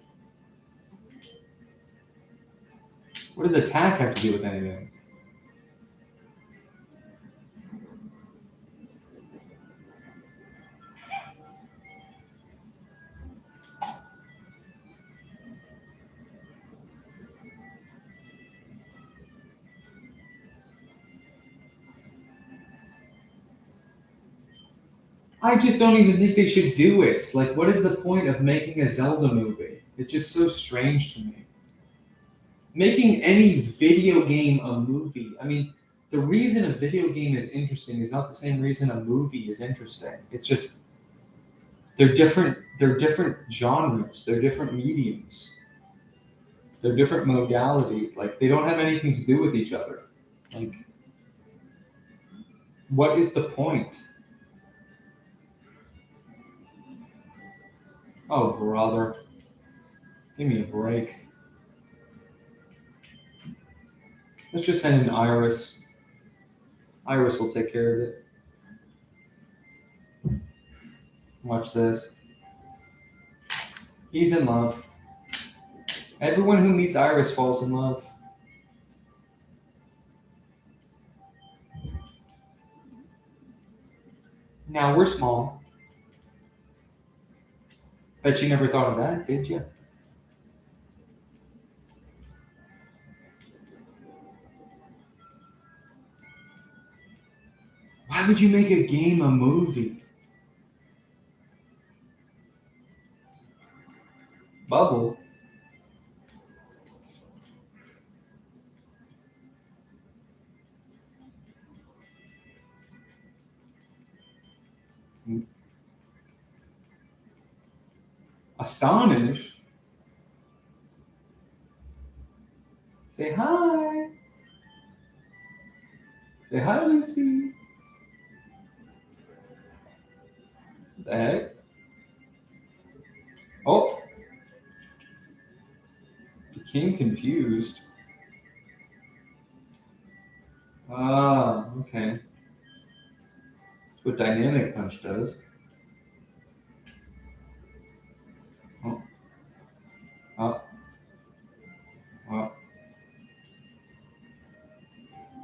What does attack have to do with anything? I just don't even think they should do it. Like, what is the point of making a Zelda movie? It's just so strange to me. Making any video game a movie. I mean, the reason a video game is interesting is not the same reason a movie is interesting. It's just they're different genres, they're different mediums. They're different modalities. Like they don't have anything to do with each other. Like what is the point? Oh brother. Give me a break. Let's just send in Iris. Iris will take care of it. Watch this. He's in love. Everyone who meets Iris falls in love. Now we're small. Bet you never thought of that, did you? Why would you make a game a movie? Bubble. Astonish. Say hi. Say hi, Lucy. What the heck? Oh. Became confused. Ah, okay. That's what Dynamic Punch does. Oh. Oh. Oh.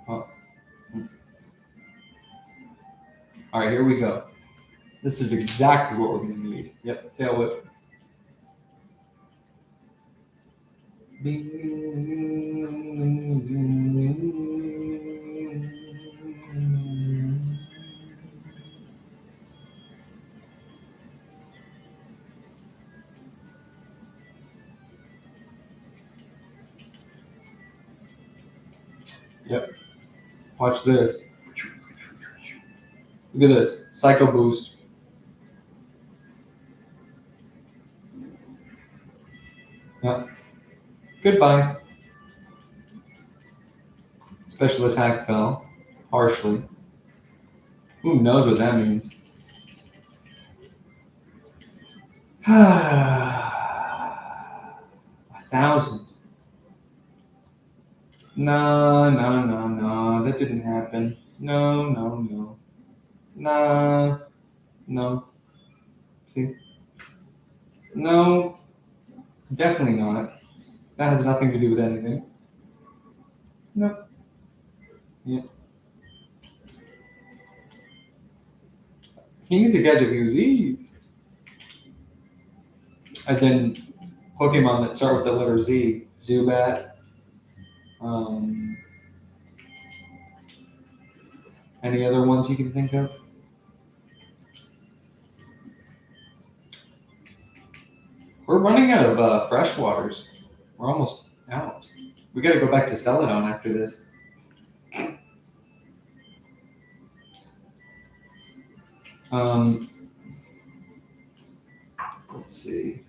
Oh. All right, here we go. This is exactly what we're going to need. Yep, tail whip. Yep. Watch this. Look at this. Psycho Boost. Yep. Goodbye. Special attack fell. Harshly. Who knows what that means? 1,000. No, no, no, no. That didn't happen. No, no, no. Nah. No. See? No. Definitely not. That has nothing to do with anything. Nope. Yeah. He needs a gadget to use these. As in Pokemon that start with the letter Z. Zubat. Any other ones you can think of? We're running out of fresh waters. We're almost out. We gotta go back to Celadon after this. Let's see.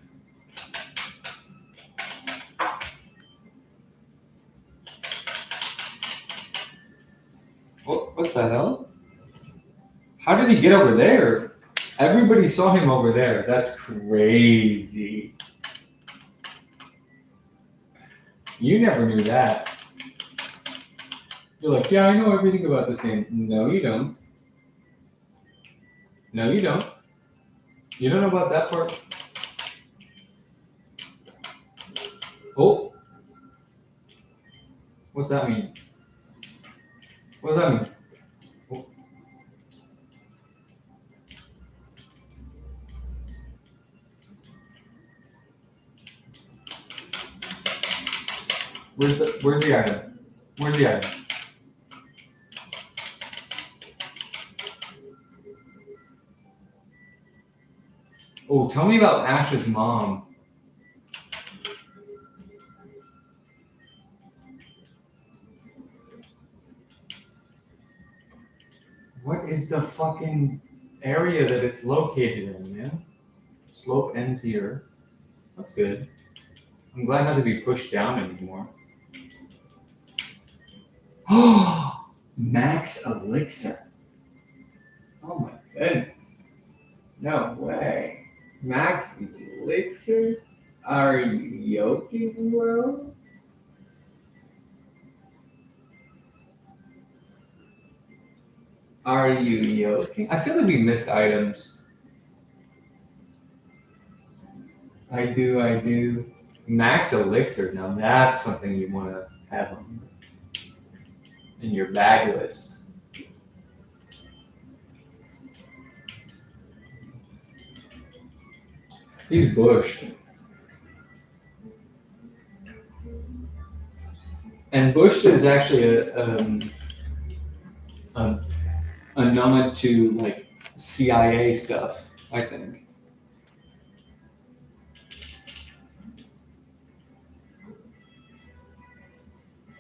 What the hell? How did he get over there? Everybody saw him over there. That's crazy. You never knew that. You're like, yeah, I know everything about this game. No, you don't. No, you don't. You don't know about that part. Oh. What's that mean? What does that mean? Oh. Where's the item? Where's the item? Oh, tell me about Ash's mom. What is the fucking area that it's located in, man? Slope ends here. That's good. I'm glad not to be pushed down anymore. Oh, Max Elixir. Oh my goodness. No way. Max Elixir? Are you joking, bro? Are you joking? I feel like we missed items. I do. Max Elixir, now that's something you want to have in your bag list. He's bushed. And bushed is actually a nod to like CIA stuff, I think.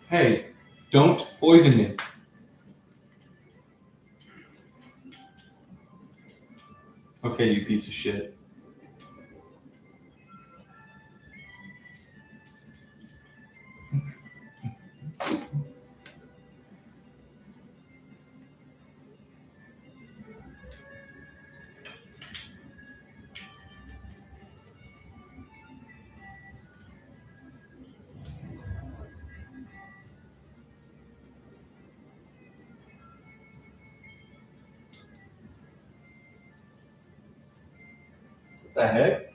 Hey, don't poison me. Okay, you piece of shit. What the heck?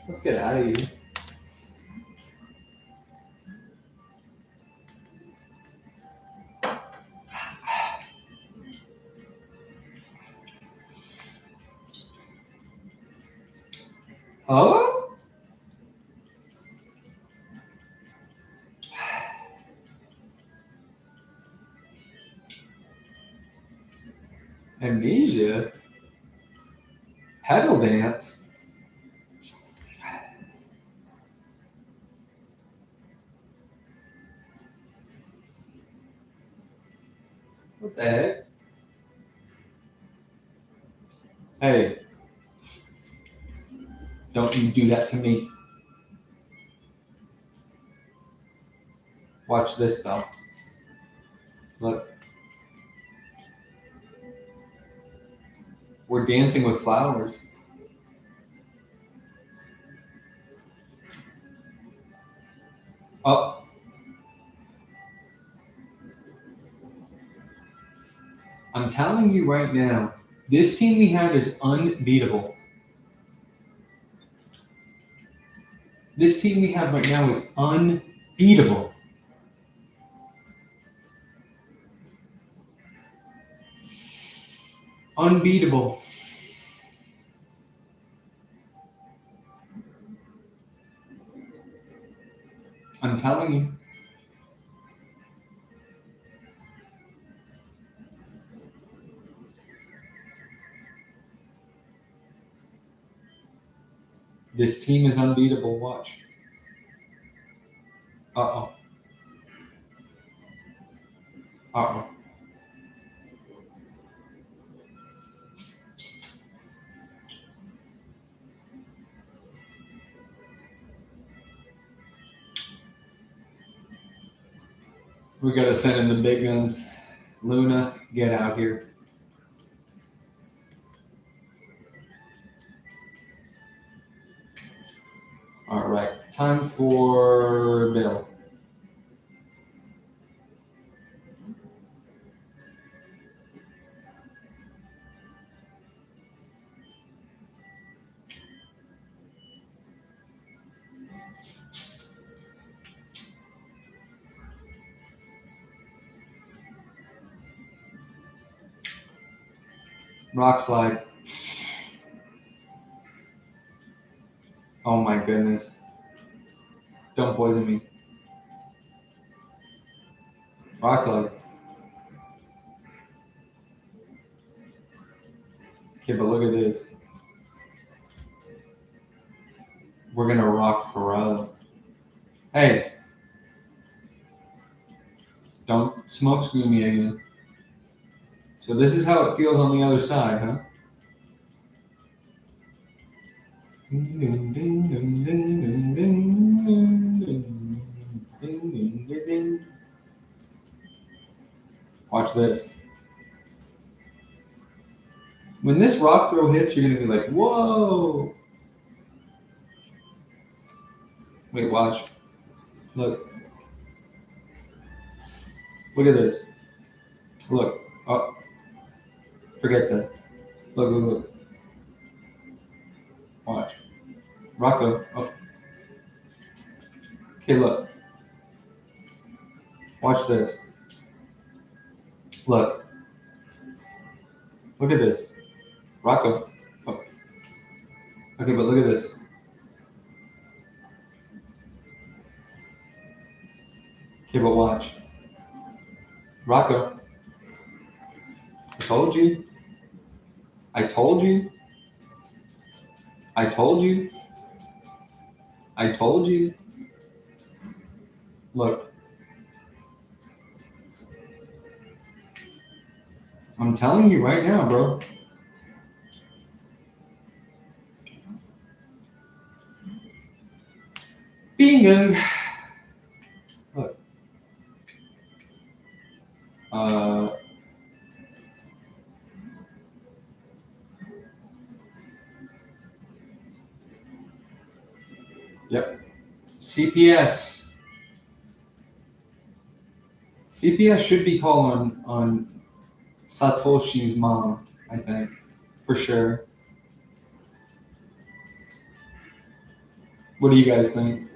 Let's get out of here. Oh? Amnesia? Pedal dance? What the heck? Hey. Don't you do that to me. Watch this though. Look. We're dancing with flowers. Oh. I'm telling you right now, this team we have is unbeatable. This team we have right now is unbeatable. Unbeatable. I'm telling you. This team is unbeatable. Watch. Uh-oh. Uh-oh. We gotta send in the big guns. Luna, get out here. All right, time for Bill. Rock slide. Oh my goodness. Don't poison me. Rock slide. Okay, but look at this. We're gonna rock Pharrell. Hey. Don't smoke screen me again. So this is how it feels on the other side, huh? Watch this. When this rock throw hits, you're gonna be like, whoa. Wait, watch. Look. Look at this. Look. Oh. Forget that. Look, look, look. Watch. Rocco. Oh. Okay, look. Watch this. Look. Look at this. Rocco. Oh. Okay, but look at this. Okay, but watch. Rocco. I told you. I told you. I told you. I told you. Look. I'm telling you right now, bro. Bingo. Look. Yep. CPS. CPS should be called on Satoshi's mom, I think, for sure. What do you guys think?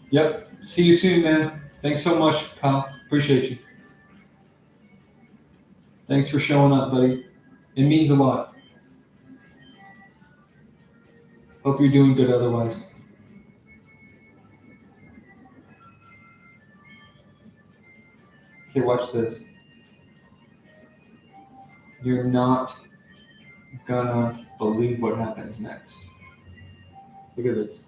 Yep. See you soon, man. Thanks so much, pal. Appreciate you. Thanks for showing up, buddy. It means a lot. Hope you're doing good otherwise. Okay, watch this. You're not gonna believe what happens next. Look at this.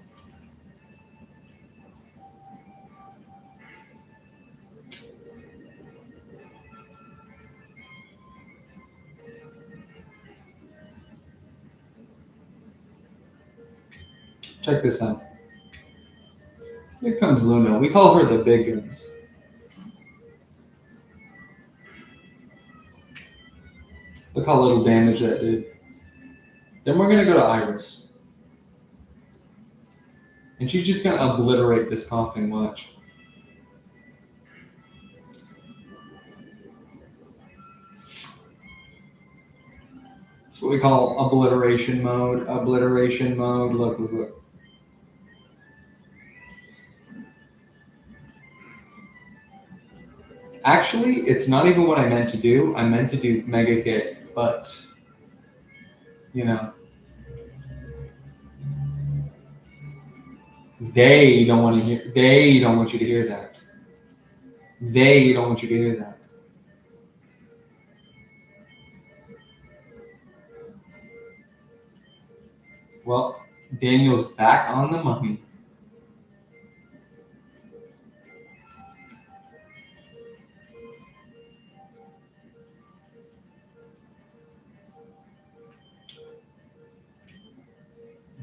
Check this out. Here comes Luna. We call her the big guns. Look how little damage that did. Then we're gonna go to Iris. And she's just gonna obliterate this coughing, watch. That's what we call obliteration mode. Obliteration mode. Look, look, look. Actually, it's not even what I meant to do. I meant to do Mega Kick, but you know, they don't want to hear. They don't want you to hear that. They don't want you to hear that. Well, Daniel's back on the money.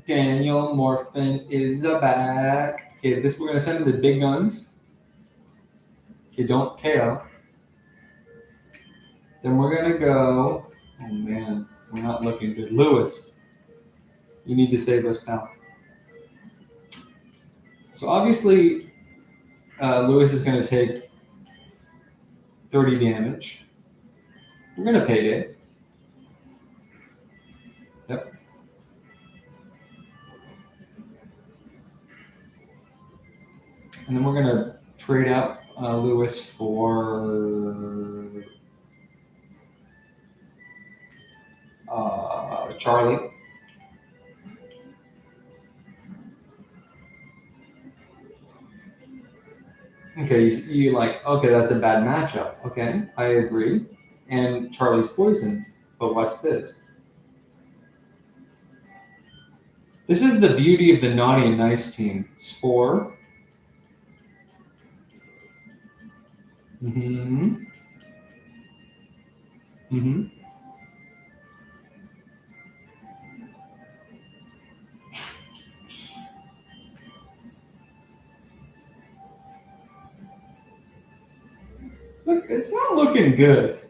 Daniel Morphin is back. Okay, this we're gonna send him the big guns. Okay, don't KO. Then we're gonna go. Oh man, we're not looking good. Lewis, you need to save us, pal. So obviously, Lewis is gonna take 30 damage. We're gonna payday. Yep. And then we're gonna trade out Lewis for Charlie. Okay, you like, okay, that's a bad matchup. Okay, I agree. And Charlie's poisoned. But watch this. This is the beauty of the naughty and nice team. Spore. Mm-hmm. Mm-hmm. Look, it's not looking good.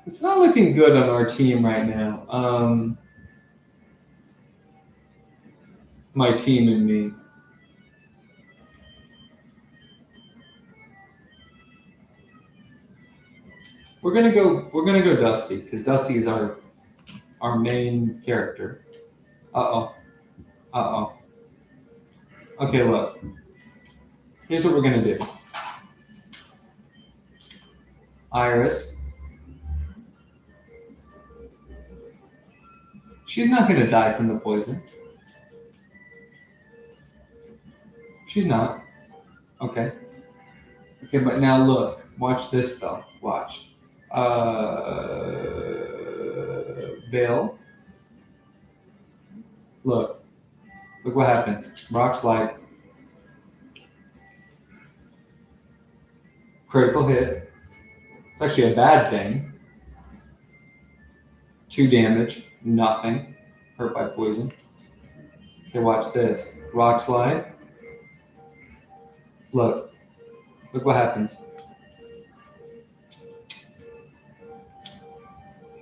It's not looking good on our team right now. My team and me. We're gonna go Dusty, because Dusty is our main character. Uh-oh. Uh-oh. Okay, look. Here's what we're gonna do. Iris. She's not gonna die from the poison. She's not. Okay. Okay, but now look. Watch this though. Watch. Bill. Look. Look what happens. Rock slide. Critical hit. It's actually a bad thing. 2 damage. Nothing. Hurt by poison. Okay, watch this. Rock slide. Look. Look what happens.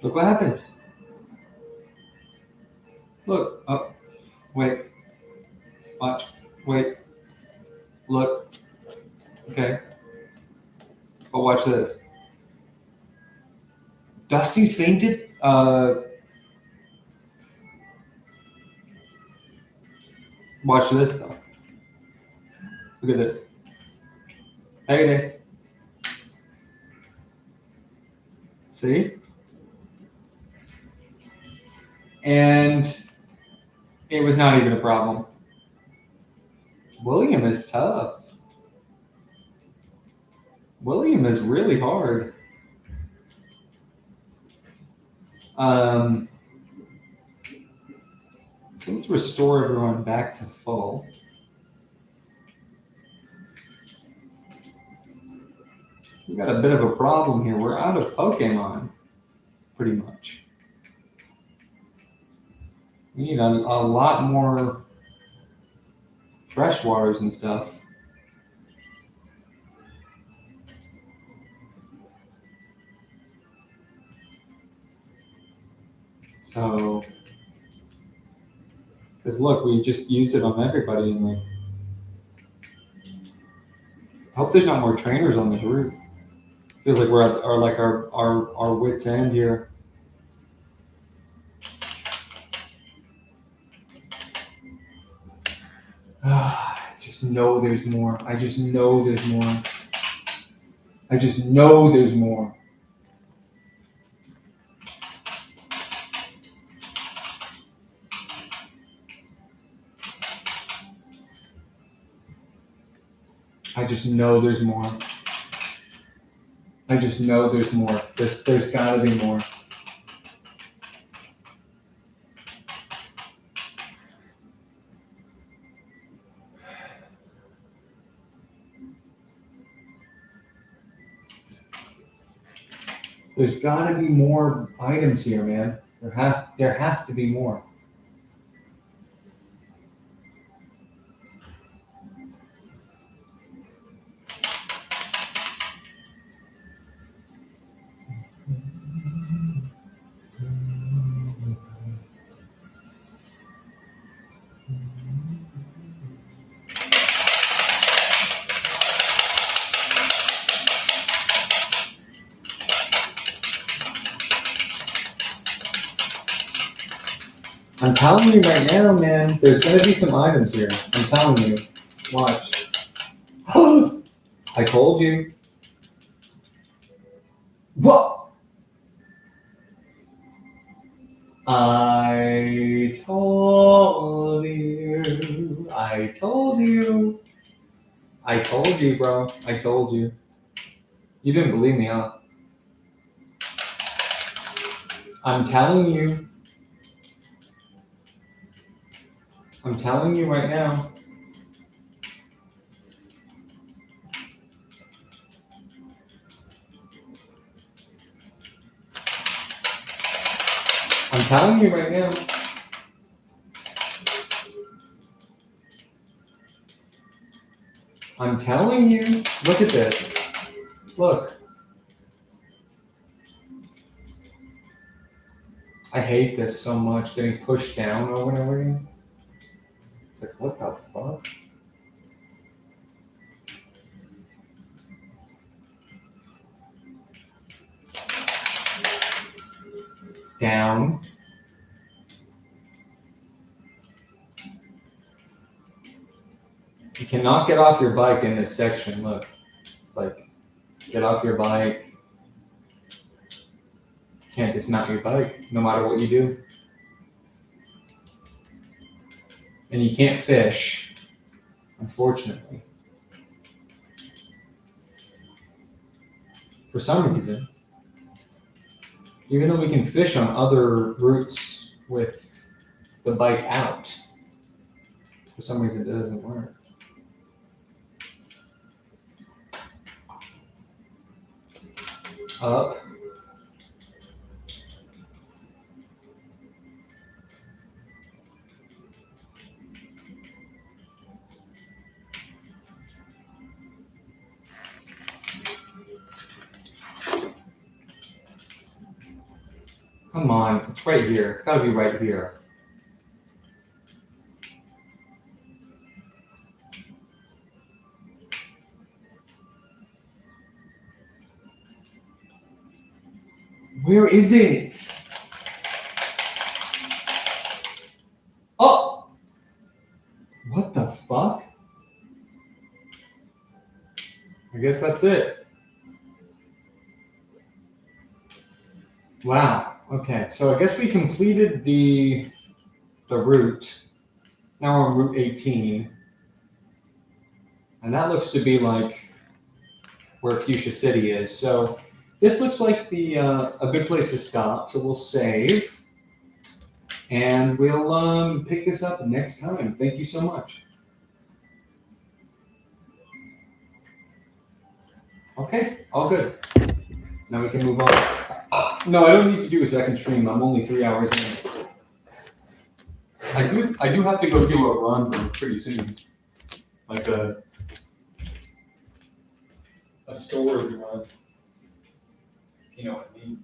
Look what happens. Look. Oh. Wait. Watch. Wait. this. Dusty's fainted. Watch this though. Look at this. Hey. See? And it was not even a problem. William is tough. William is really hard. Let's restore everyone back to full. We got a bit of a problem here. We're out of Pokemon, pretty much. We need a lot more freshwaters and stuff. So, because look, we just used it on everybody, and like, I hope there's not more trainers on this roof. Feels like we're at our wits' end here. I just know there's more. I just know there's more. I just know there's more. I just know there's more. I just know there's more. There's gotta be more. There's gotta be more items here, man. There have to be more. I'm telling you right now, man, there's gonna be some items here. I'm telling you. Watch. I told you. What? I told you. I told you. I told you, bro. I told you. You didn't believe me, huh? I'm telling you. I'm telling you right now. I'm telling you right now. I'm telling you. Look at this. Look. I hate this so much, getting pushed down over and over again. It's like, what the fuck? It's down. You cannot get off your bike in this section. Look, it's like, get off your bike. You can't dismount your bike, no matter what you do. And you can't fish, unfortunately. For some reason. Even though we can fish on other routes with the bike out, for some reason it doesn't work. Up. Come on, it's right here. It's gotta be right here. Where is it? Oh! What the fuck? I guess that's it. Wow. Okay, so I guess we completed the route. Now we're on Route 18. And that looks to be like where Fuchsia City is. So this looks like a good place to stop. So we'll save. And we'll pick this up next time. Thank you so much. Okay, all good. Now we can move on. No, I don't need to do a second stream. I'm only 3 hours in. I do have to go do a run pretty soon. Like a storage run. You know what I mean?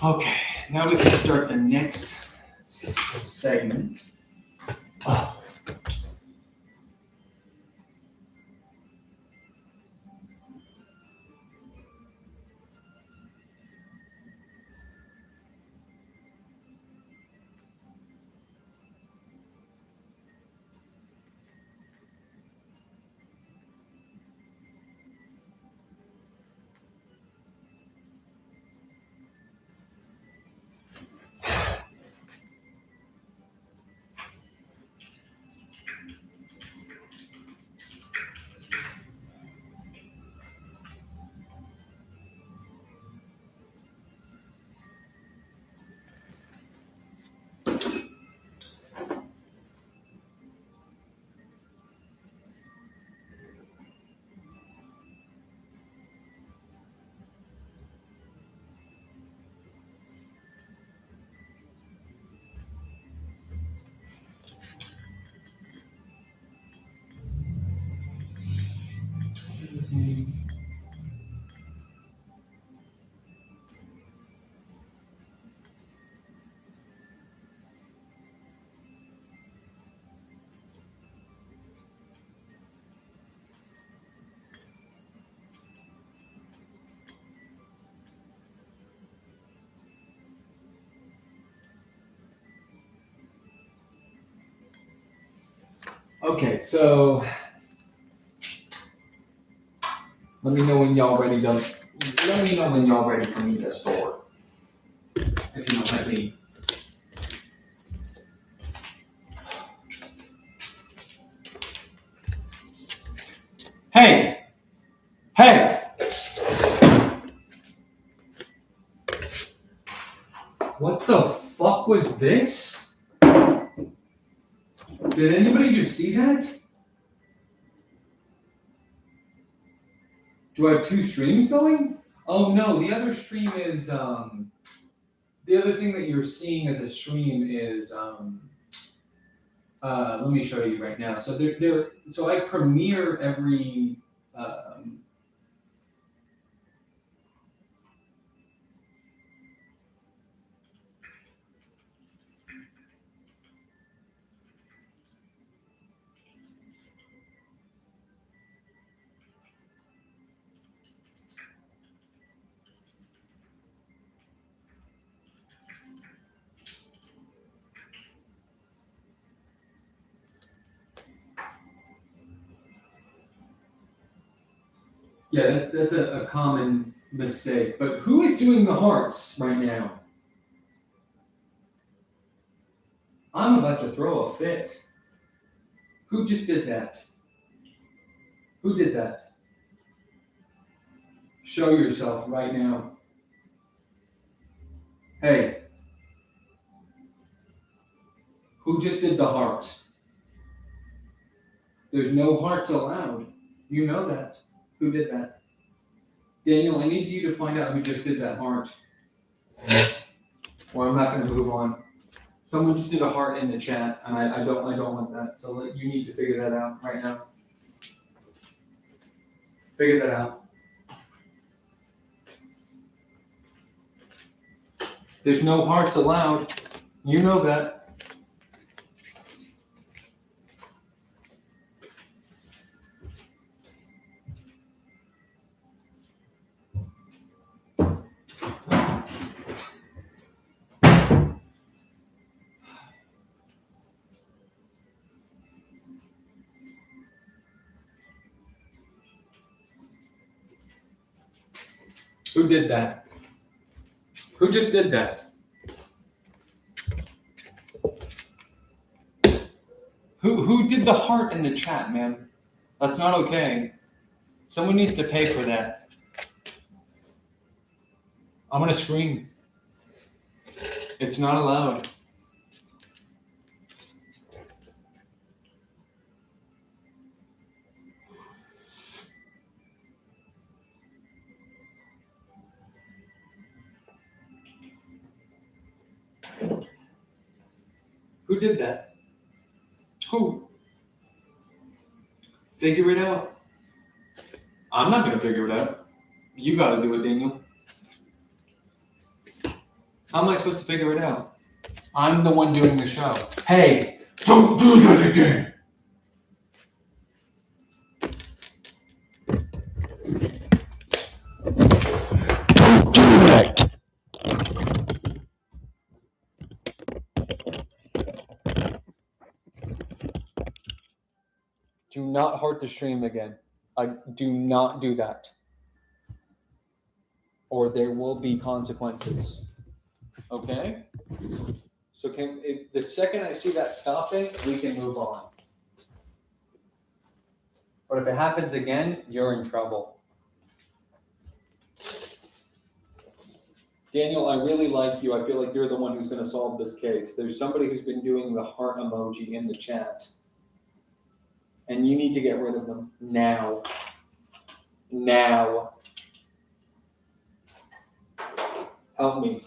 Okay, now we can start the next segment. Oh. Okay, so let me know when y'all ready to. Let me know when y'all ready for me to store. If you know what I mean. Hey! Hey! What the fuck was this? Did anybody just see that? Do I have two streams going? Oh no, the other stream is the other thing that you're seeing as a stream is let me show you right now. So so I premiere every yeah, that's a common mistake. But who is doing the hearts right now? I'm about to throw a fit. Who just did that? Who did that? Show yourself right now. Hey. Who just did the heart? There's no hearts allowed. You know that. Who did that? Daniel, I need you to find out who just did that heart. Or I'm not going to move on. Someone just did a heart in the chat, and I don't want that. So you need to figure that out right now. Figure that out. There's no hearts allowed. You know that. Who did that? Who just did that? Who did the heart in the chat, man? That's not okay. Someone needs to pay for that. I'm gonna scream. It's not allowed. Who did that? Who? Figure it out. I'm not gonna figure it out. You gotta do it, Daniel. How am I supposed to figure it out? I'm the one doing the show. Hey, don't do that again! Don't do that! Do not heart the stream again. Do not do that. Or there will be consequences. Okay? So the second I see that stopping, we can move on. But if it happens again, you're in trouble. Daniel, I really like you. I feel like you're the one who's going to solve this case. There's somebody who's been doing the heart emoji in the chat. And you need to get rid of them now. Now. Help me.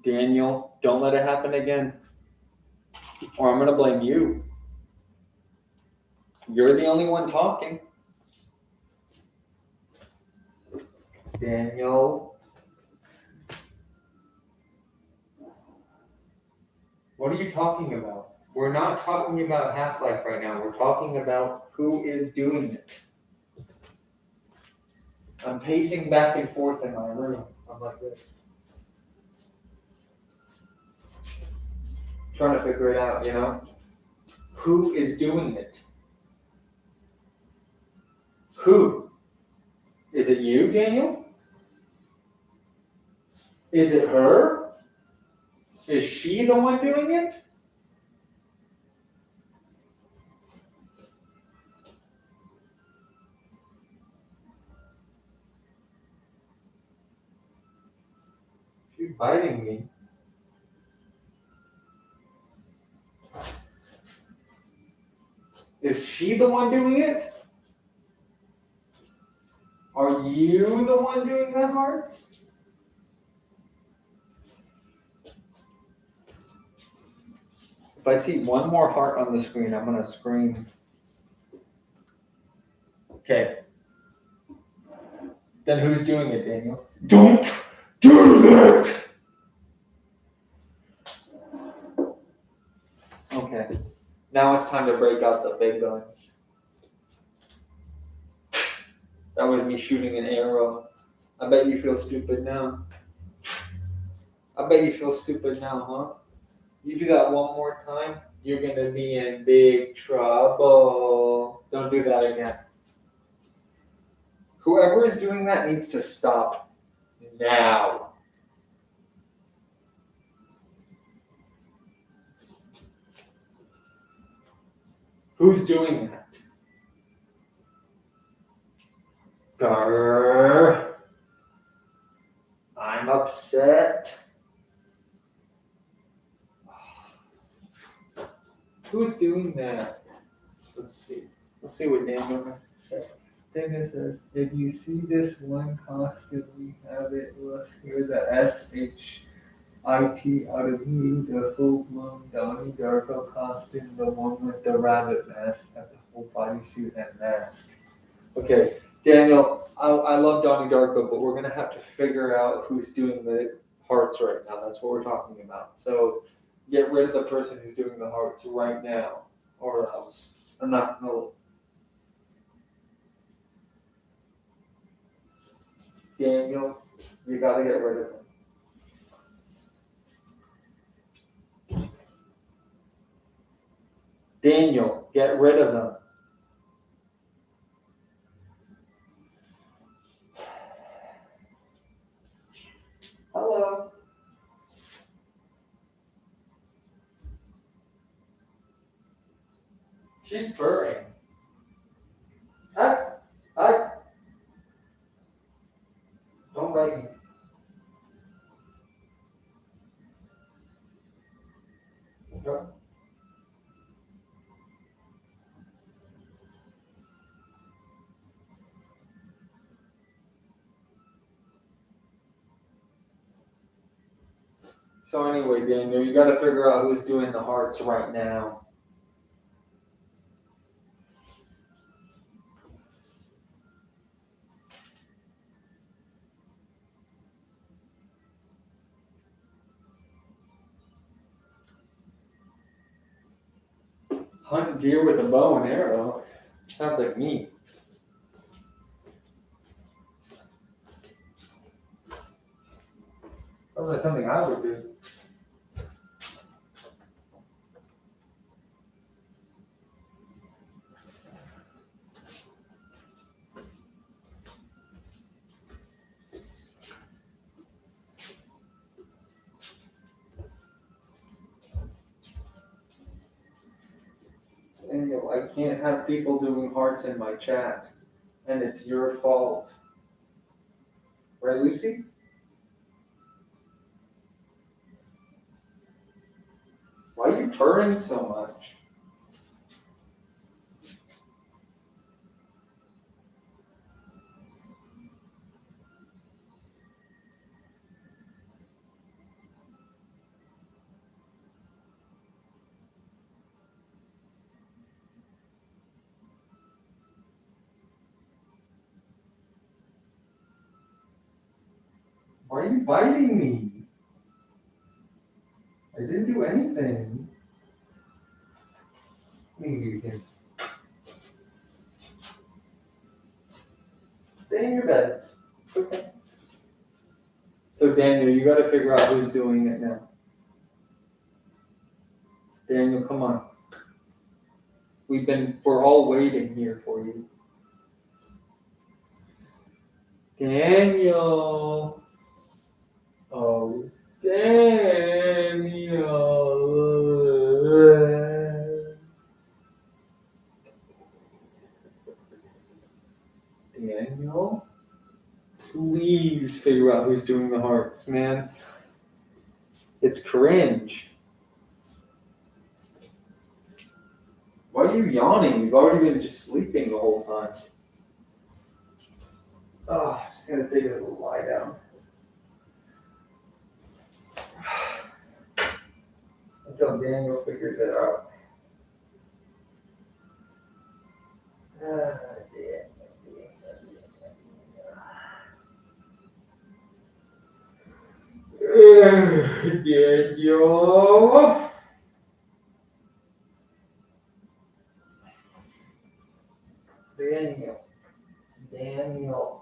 Daniel, don't let it happen again. Or I'm going to blame you. You're the only one talking. Daniel. What are you talking about? We're not talking about Half-Life right now. We're talking about who is doing it. I'm pacing back and forth in my room. I'm like this. Trying to figure it out, you know? Who is doing it? Who? Is it you, Daniel? Is it her? Is she the one doing it? She's biting me. Is she the one doing it? Are you the one doing the hearts? If I see one more heart on the screen, I'm going to scream. Okay. Then who's doing it, Daniel? Don't do that! Okay. Now it's time to break out the big guns. That was me shooting an arrow. I bet you feel stupid now. I bet you feel stupid now, huh? You do that one more time, you're gonna be in big trouble. Don't do that again. Whoever is doing that needs to stop now. Who's doing that? Grr. I'm upset. Who's doing that? Let's see. Let's see what Daniel has to say. Daniel says, if you see this one costume, we have it. Let's hear the SHIT out of me, the full blown Donnie Darko costume, the one with the rabbit mask, and the whole bodysuit and mask. Okay, Daniel, I love Donnie Darko, but we're gonna have to figure out who's doing the hearts right now. That's what we're talking about. So get rid of the person who's doing the hearts right now, or else I'm not gonna. Daniel, you gotta get rid of him. Daniel, get rid of him. Hello. She's purring. Ah, ah. Don't bite me. Okay. So anyway, Daniel, you gotta figure out who's doing the hearts right now. Hunt deer with a bow and arrow. Sounds like me. Sounds like something I would do. Daniel, I can't have people doing hearts in my chat, and it's your fault. Right, Lucy? Why are you purring so much? Why are you biting me? I didn't do anything. Maybe you can stay in your bed. It's okay. So Daniel, you gotta figure out who's doing it now. Daniel, come on. We're all waiting here for you. Daniel. Oh, Daniel. Daniel. Please figure out who's doing the hearts, man. It's cringe. Why are you yawning? You've already been just sleeping the whole time. Oh, I'm just gonna take a little lie down. Until Daniel figures it out. Daniel. Daniel. Daniel.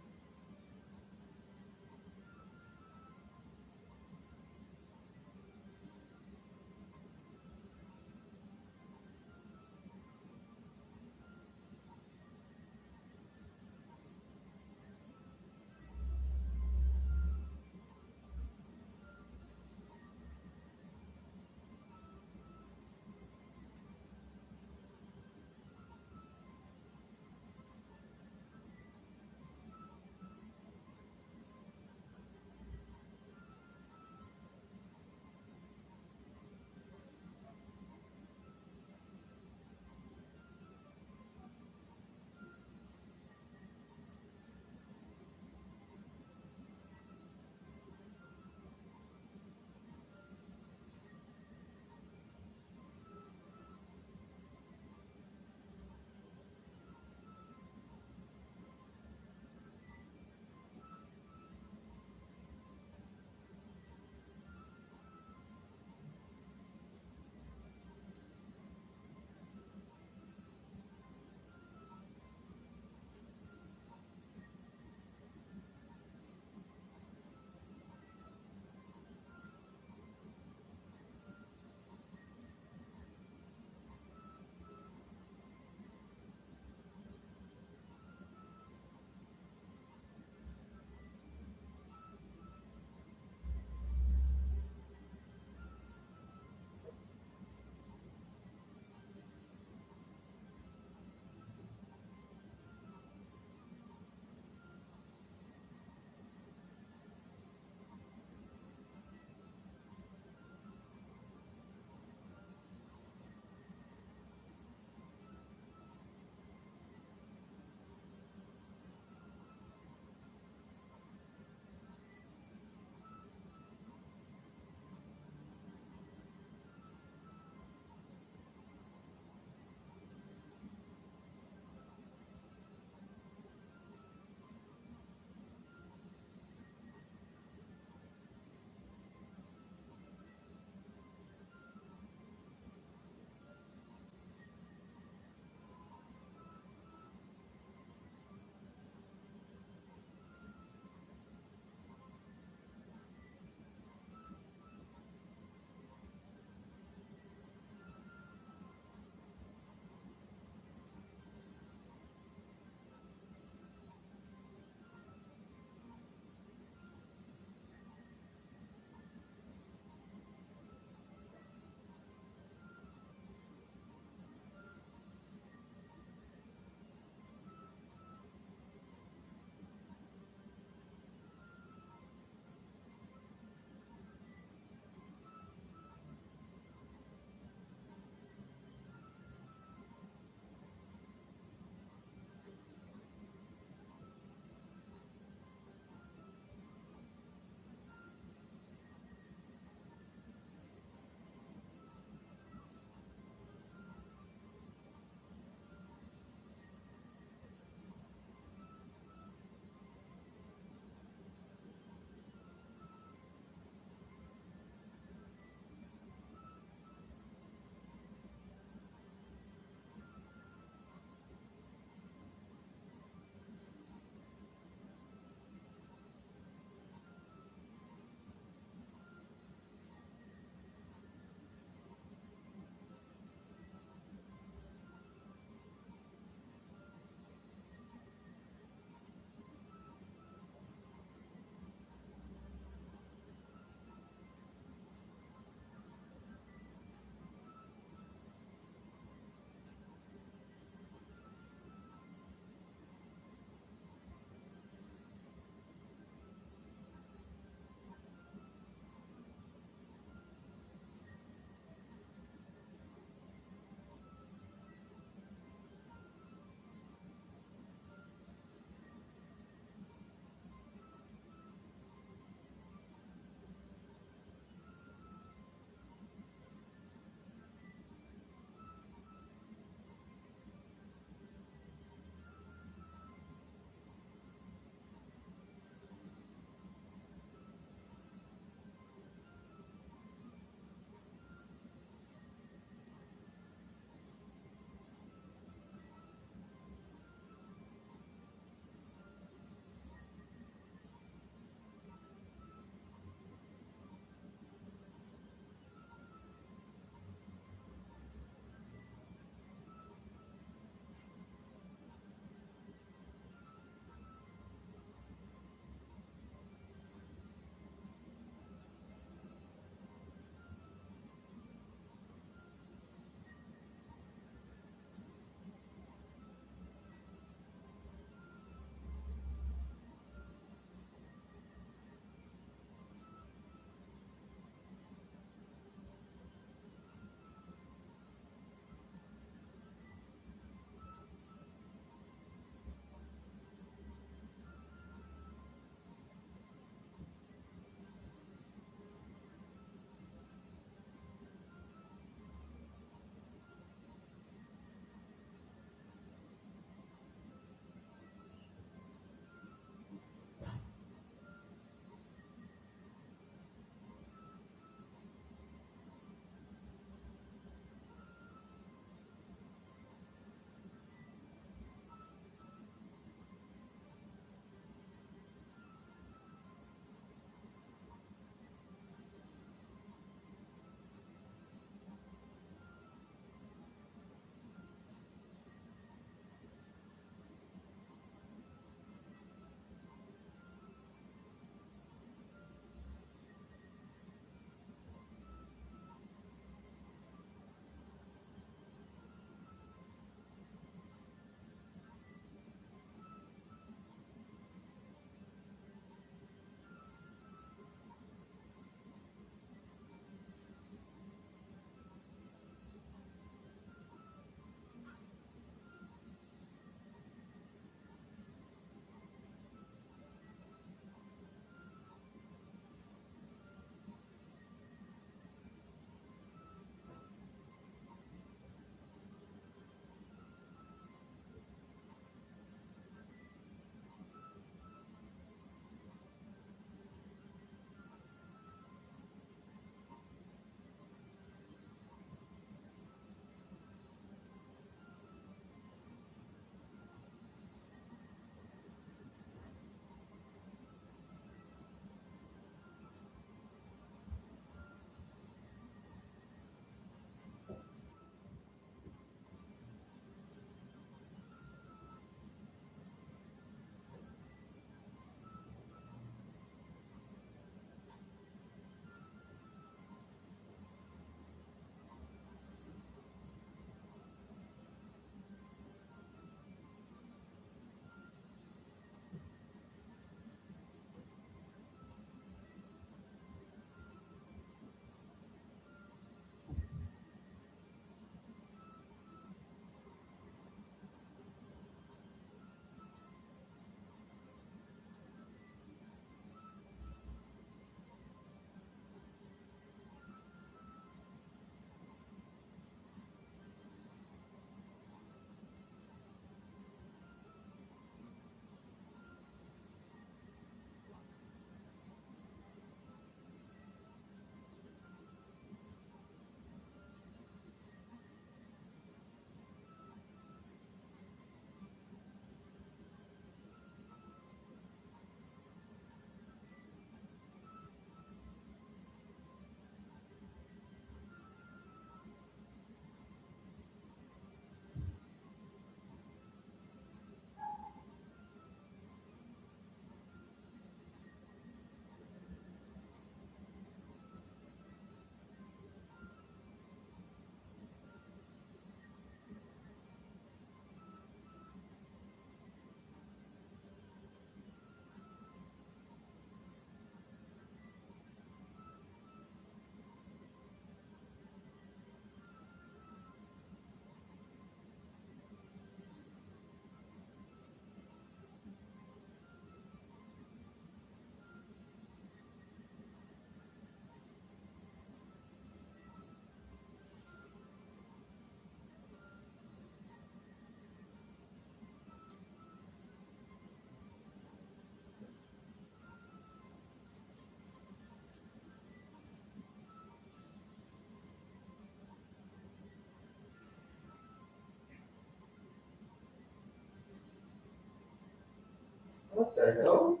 the hell?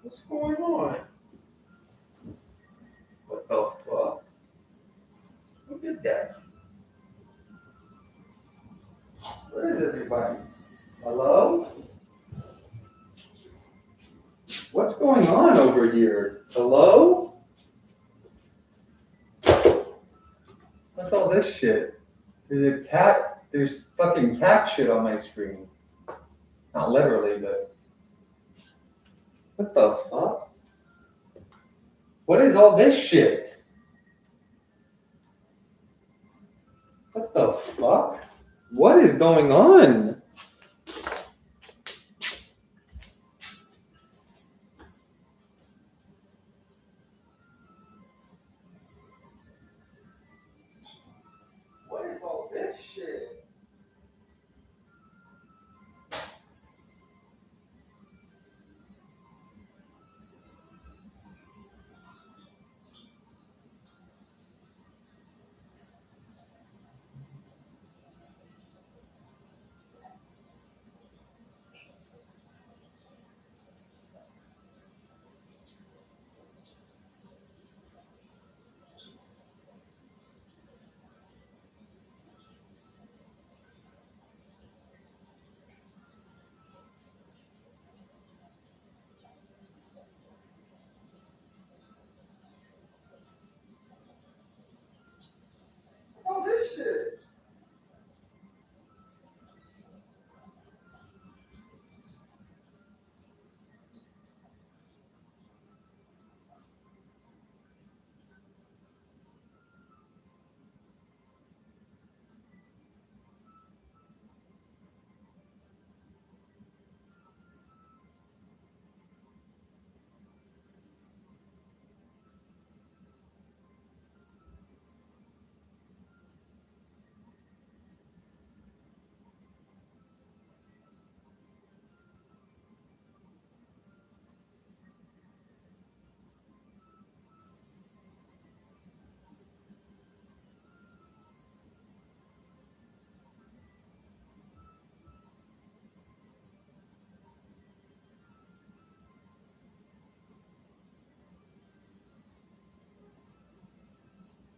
What's going on? What the fuck? Look at that. Where is everybody? Hello? What's going on over here? Hello? What's all this shit? There's fucking cat shit on my screen. Not literally, but. What the fuck? What is all this shit? What the fuck? What is going on? What is all this shit? All this shit.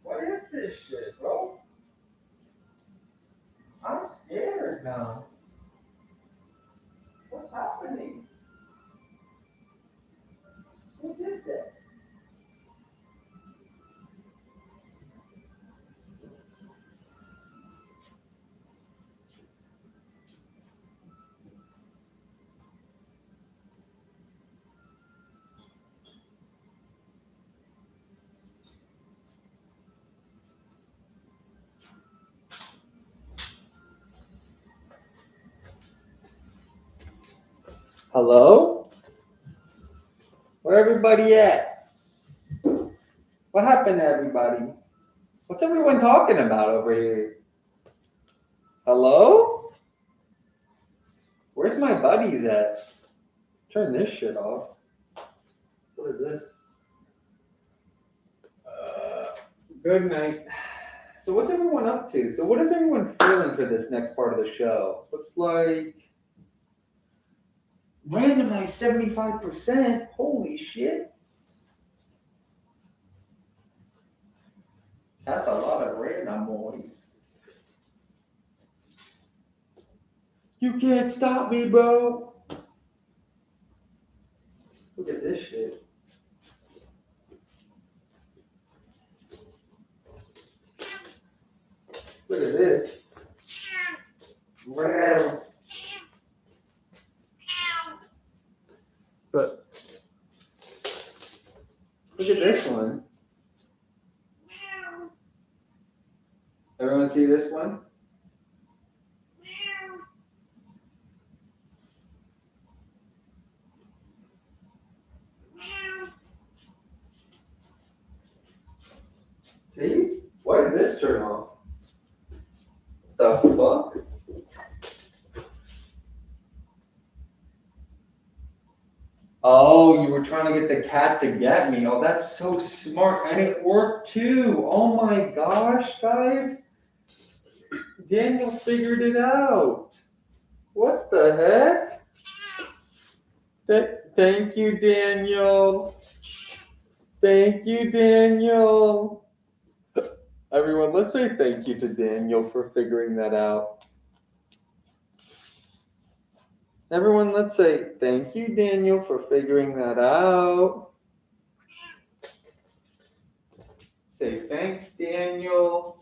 What is this shit, bro? I'm scared now. What's happening? Who did that? Hello? Where everybody at? What happened to everybody? What's everyone talking about over here? Hello? Where's my buddies at? Turn this shit off. What is this? Good night. So what's everyone up to? So what is everyone feeling for this next part of the show? Looks like randomized 75%. Holy shit. That's a lot of random boys. You can't stop me, bro. Look at this shit. Look at this. Wow. But look at this one. Everyone see this one? See? Why did this turn off? The fuck? Oh, you were trying to get the cat to get me. Oh, that's so smart. And it worked too. Oh my gosh, guys. Daniel figured it out. What the heck? Thank you, Daniel. Thank you, Daniel. Everyone, let's say thank you to Daniel for figuring that out. Everyone, let's say thank you, Daniel, for figuring that out. Say thanks, Daniel.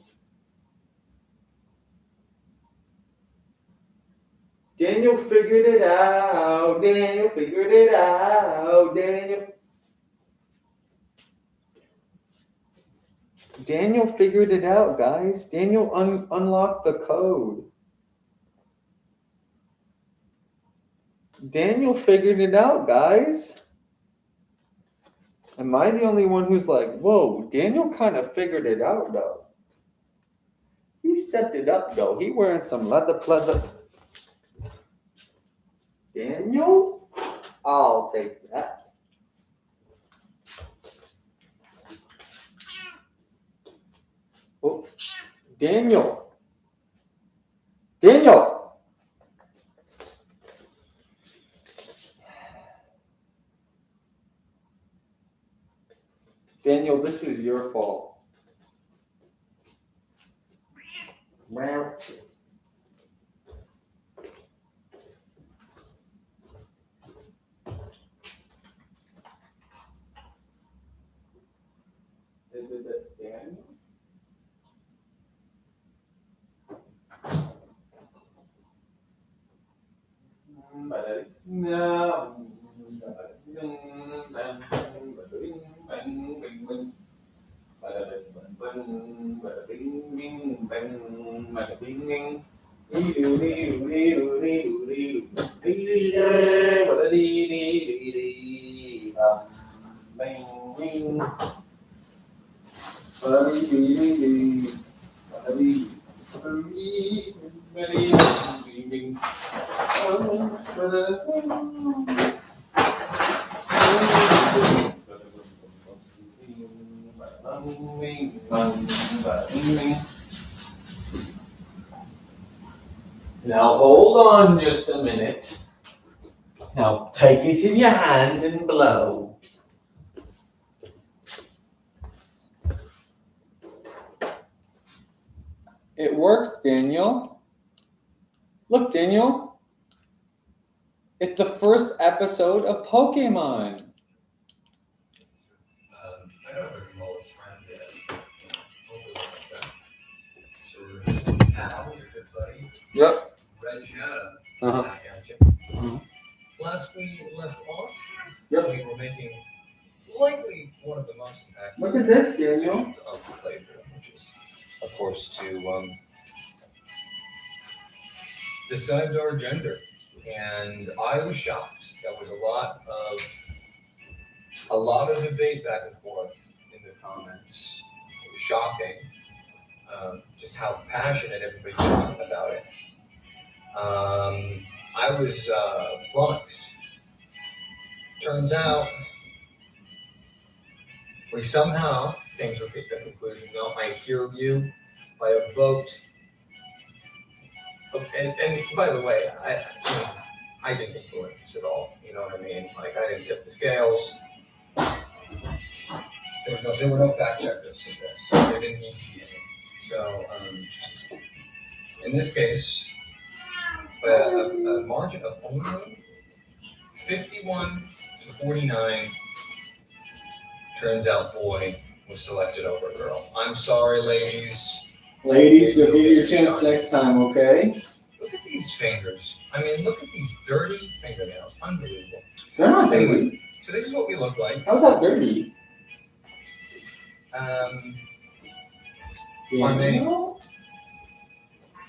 Daniel figured it out. Daniel figured it out. Daniel figured it out, guys. Daniel unlocked the code. Daniel figured it out, guys. Am I the only one who's like, whoa, Daniel kind of figured it out, though. He stepped it up, though. He wearing some leather pleather. Daniel? I'll take that. Oh, Daniel. Daniel! Daniel, this is your fault. Well. Daniel? No. Now hold on just a minute. Now take it in your hand and blow. It worked, Daniel. Look, Daniel. It's the first episode of Pokemon. I don't have a most friend yet. So, Al, your good buddy. Yep. Red Shadow. Uh-huh. Back at you. Last we left off, Yep. we were making likely one of the most impactful Look at this, Daniel. decisions of the playthrough, which is, of course, to decide our gender. And I was shocked. There was a lot of debate back and forth in the comments. It was shocking, just how passionate everybody was about it. I was flummoxed. Turns out, we somehow came to a conclusion. No, I hear you. I have vote. And by the way, I didn't influence this at all. You know what I mean? Like, I didn't tip the scales. There were no fact checkers in this. There didn't need to be any. So, in this case, a margin of only 51 to 49. Turns out boy was selected over girl. I'm sorry, ladies. Ladies, you'll get your chance next time, okay? Look at these fingers. I mean, look at these dirty fingernails. Unbelievable. They're not Anyway, dirty. so this is what we look like. How's that dirty? One day. Daniel?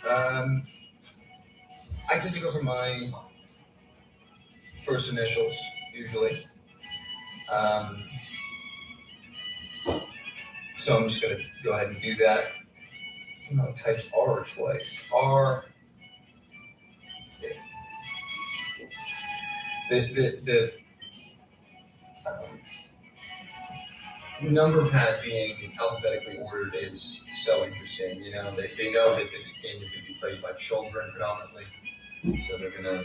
I tend to go for my first initials, usually. So I'm just going to go ahead and do that. Somehow I typed R twice. R. Let's see. The number pad being alphabetically ordered is so interesting. You know, they know that this game is going to be played by children predominantly, so they're gonna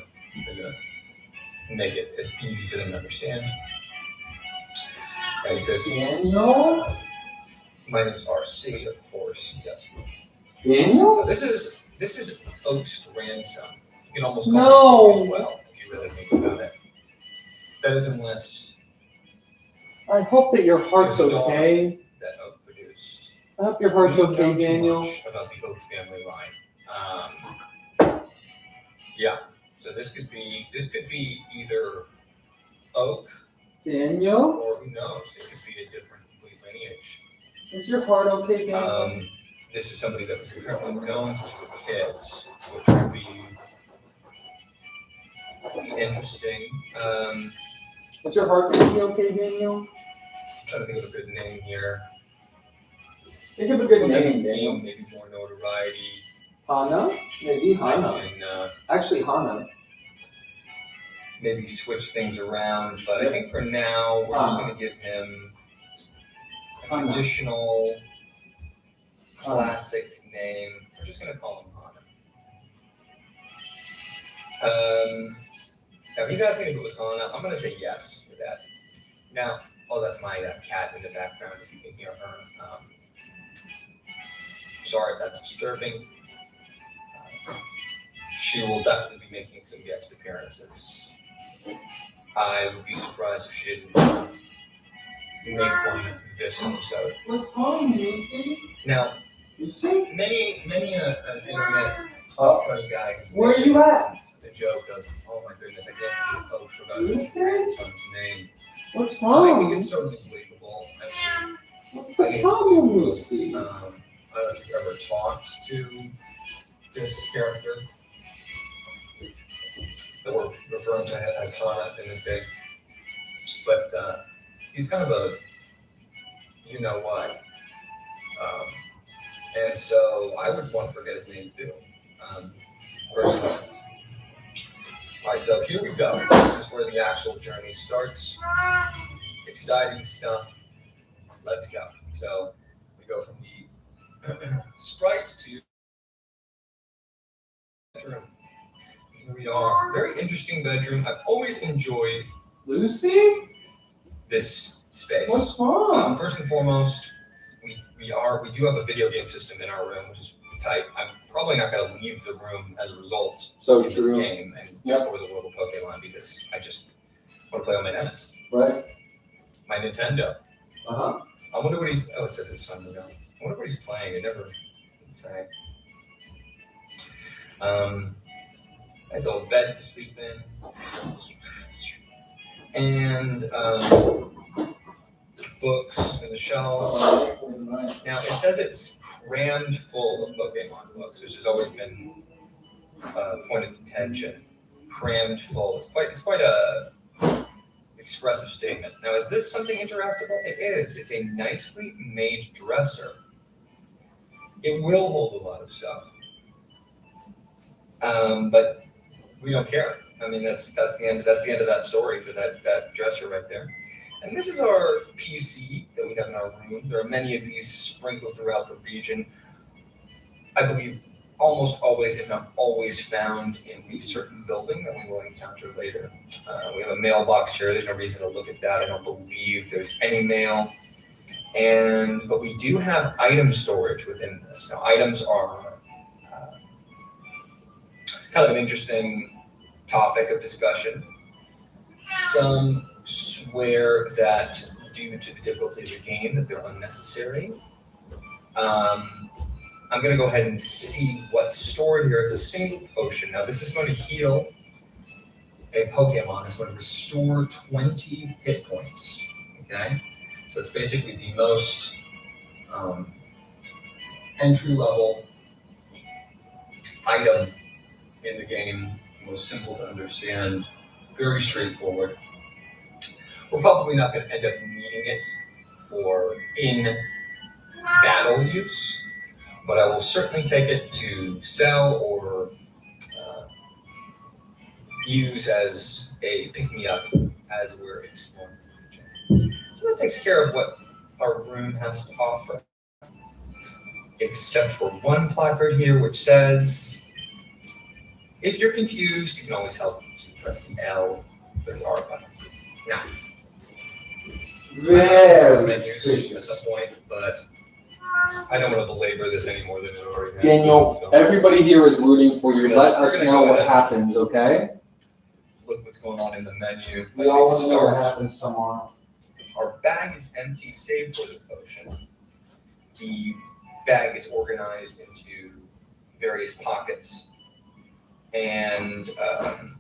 make it as easy for them to understand. And he says, Daniel? my name's RC, of course. Yes. Daniel? Now, this is Oak's grandson. You can almost call No. him Oak as well, if you really think about it. That is unless I hope that your heart's There's a dog. okay. that Oak produced. I hope your heart's We don't okay, know too Daniel. much about the Oak family line. Yeah. So this could be either Oak, Daniel? or who knows? It could be a different lineage. Is your heart okay, Daniel? This is somebody that was apparently known to kids, which would be interesting. Is your heart gonna be okay, Daniel? I'm trying to think of a good name here. Think of a good What's a name, Daniel. Maybe more notoriety. Hana? Maybe Hana. I can, Actually, Hana. maybe switch things around, but I think for now we're just going to give him a traditional, classic name. We're just going to call him Hana. Now he's asking if it was Hana. I'm going to say yes to that. Now, that's my cat in the background. If you can hear her, sorry if that's disturbing. She will definitely be making some guest appearances. I would be surprised if she didn't make one this episode. What's wrong, Lucy? Now, Lucy? many an internet funny guy has Where are made you at? the joke of, oh my goodness, I can't believe Oak forgot his Lucy? grandson's name. What's I think wrong? it's totally believable. What's the problem, Lucy? I don't know if you've ever talked to this character that we're referring to as Hana in this case, but he's kind of a you know what, and so I would want to forget his name too, personally. All right, so here we go. This is where the actual journey starts. Exciting stuff. Let's go. So we go from the sprite to bedroom. Here we are. Very interesting bedroom. I've always enjoyed Lucy? this space. What's wrong? First and foremost, we do have a video game system in our room, which is tight. I'm probably not going to leave the room as a result So in this true. game and Yep. explore the world of Pokemon because I just want to play on my NES, Right. my Nintendo. Uh-huh. I wonder what he's. Oh, it says it's time to go. I wonder what he's playing. It never did say. Nice little bed to sleep in, and books in the shelves. Now it says it's crammed full of Pokemon books, which has always been a point of contention. Crammed full. It's quite a expressive statement. Now, is this something interactable? It is. It's a nicely made dresser. It will hold a lot of stuff, but we don't care. I mean, that's the end. That's the end of that story for that dresser right there. And this is our PC that we have in our room. There are many of these sprinkled throughout the region. I believe almost always, if not always, found in a certain building that we will encounter later. We have a mailbox here. There's no reason to look at that. I don't believe there's any mail. But we do have item storage within this. Now, items are kind of an interesting topic of discussion. Some swear that due to the difficulty of the game that they're unnecessary. I'm going to go ahead and see what's stored here. It's a single potion. Now, this is going to heal a Pokemon. It's going to restore 20 hit points. Okay? So it's basically the most entry-level item in the game. Most simple to understand. Very straightforward. We're probably not going to end up needing it for in-battle use. But I will certainly take it to sell or use as a pick-me-up as we're exploring the region. So that takes care of what our room has to offer. Except for one placard here which says, if you're confused, you can always help. You press the L Now, Very menus at suspicious. some point, but I don't want to belabor this any more than it already has. Daniel, So, everybody here is rooting for you. We're Let gonna us go know what ahead. happens, okay? look what's going on in the menu. We all want to know what Start. happens tomorrow. Our bag is empty, save for the potion. The bag is organized into various pockets, and those are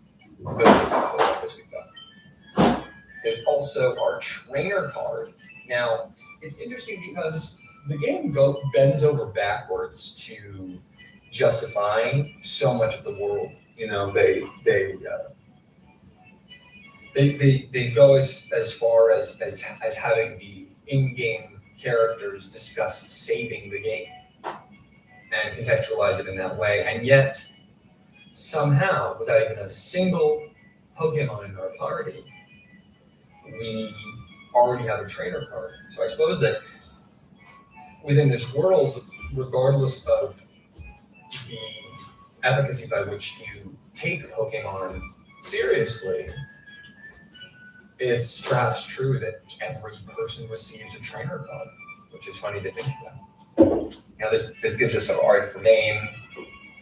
the focus we've got. There's also our trainer card. Now, it's interesting because the game bends over backwards to justifying so much of the world. You know, they go as far as having the in-game characters discuss saving the game and contextualize it in that way, and yet somehow, without even a single Pokemon in our party, we already have a trainer card. So I suppose that within this world, regardless of the efficacy by which you take Pokemon seriously, it's perhaps true that every person receives a trainer card, which is funny to think about. Now, this gives us our name,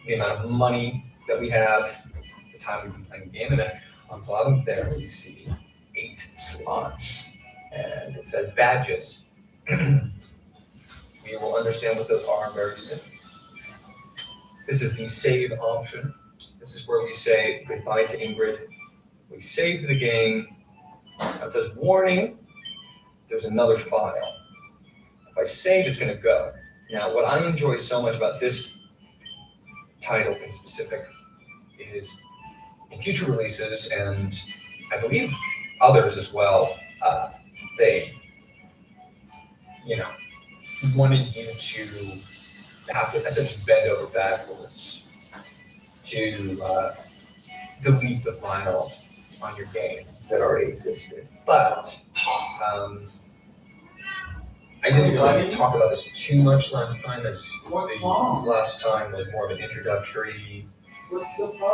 the amount of money that we have, the time we've been playing the game, and then on the bottom there you see 8 slots, and it says badges. We will understand what those are very soon. This is the save option. This is where we say goodbye to Ingrid. We save the game. Now it says warning, there's another file. If I save, it's going to go. Now, what I enjoy so much about this title in specific is in future releases, and I believe others as well, they, wanted you to have to essentially bend over backwards to delete the file on your game that already existed. But I didn't really talk about this too much last time, as the last time was more of an introductory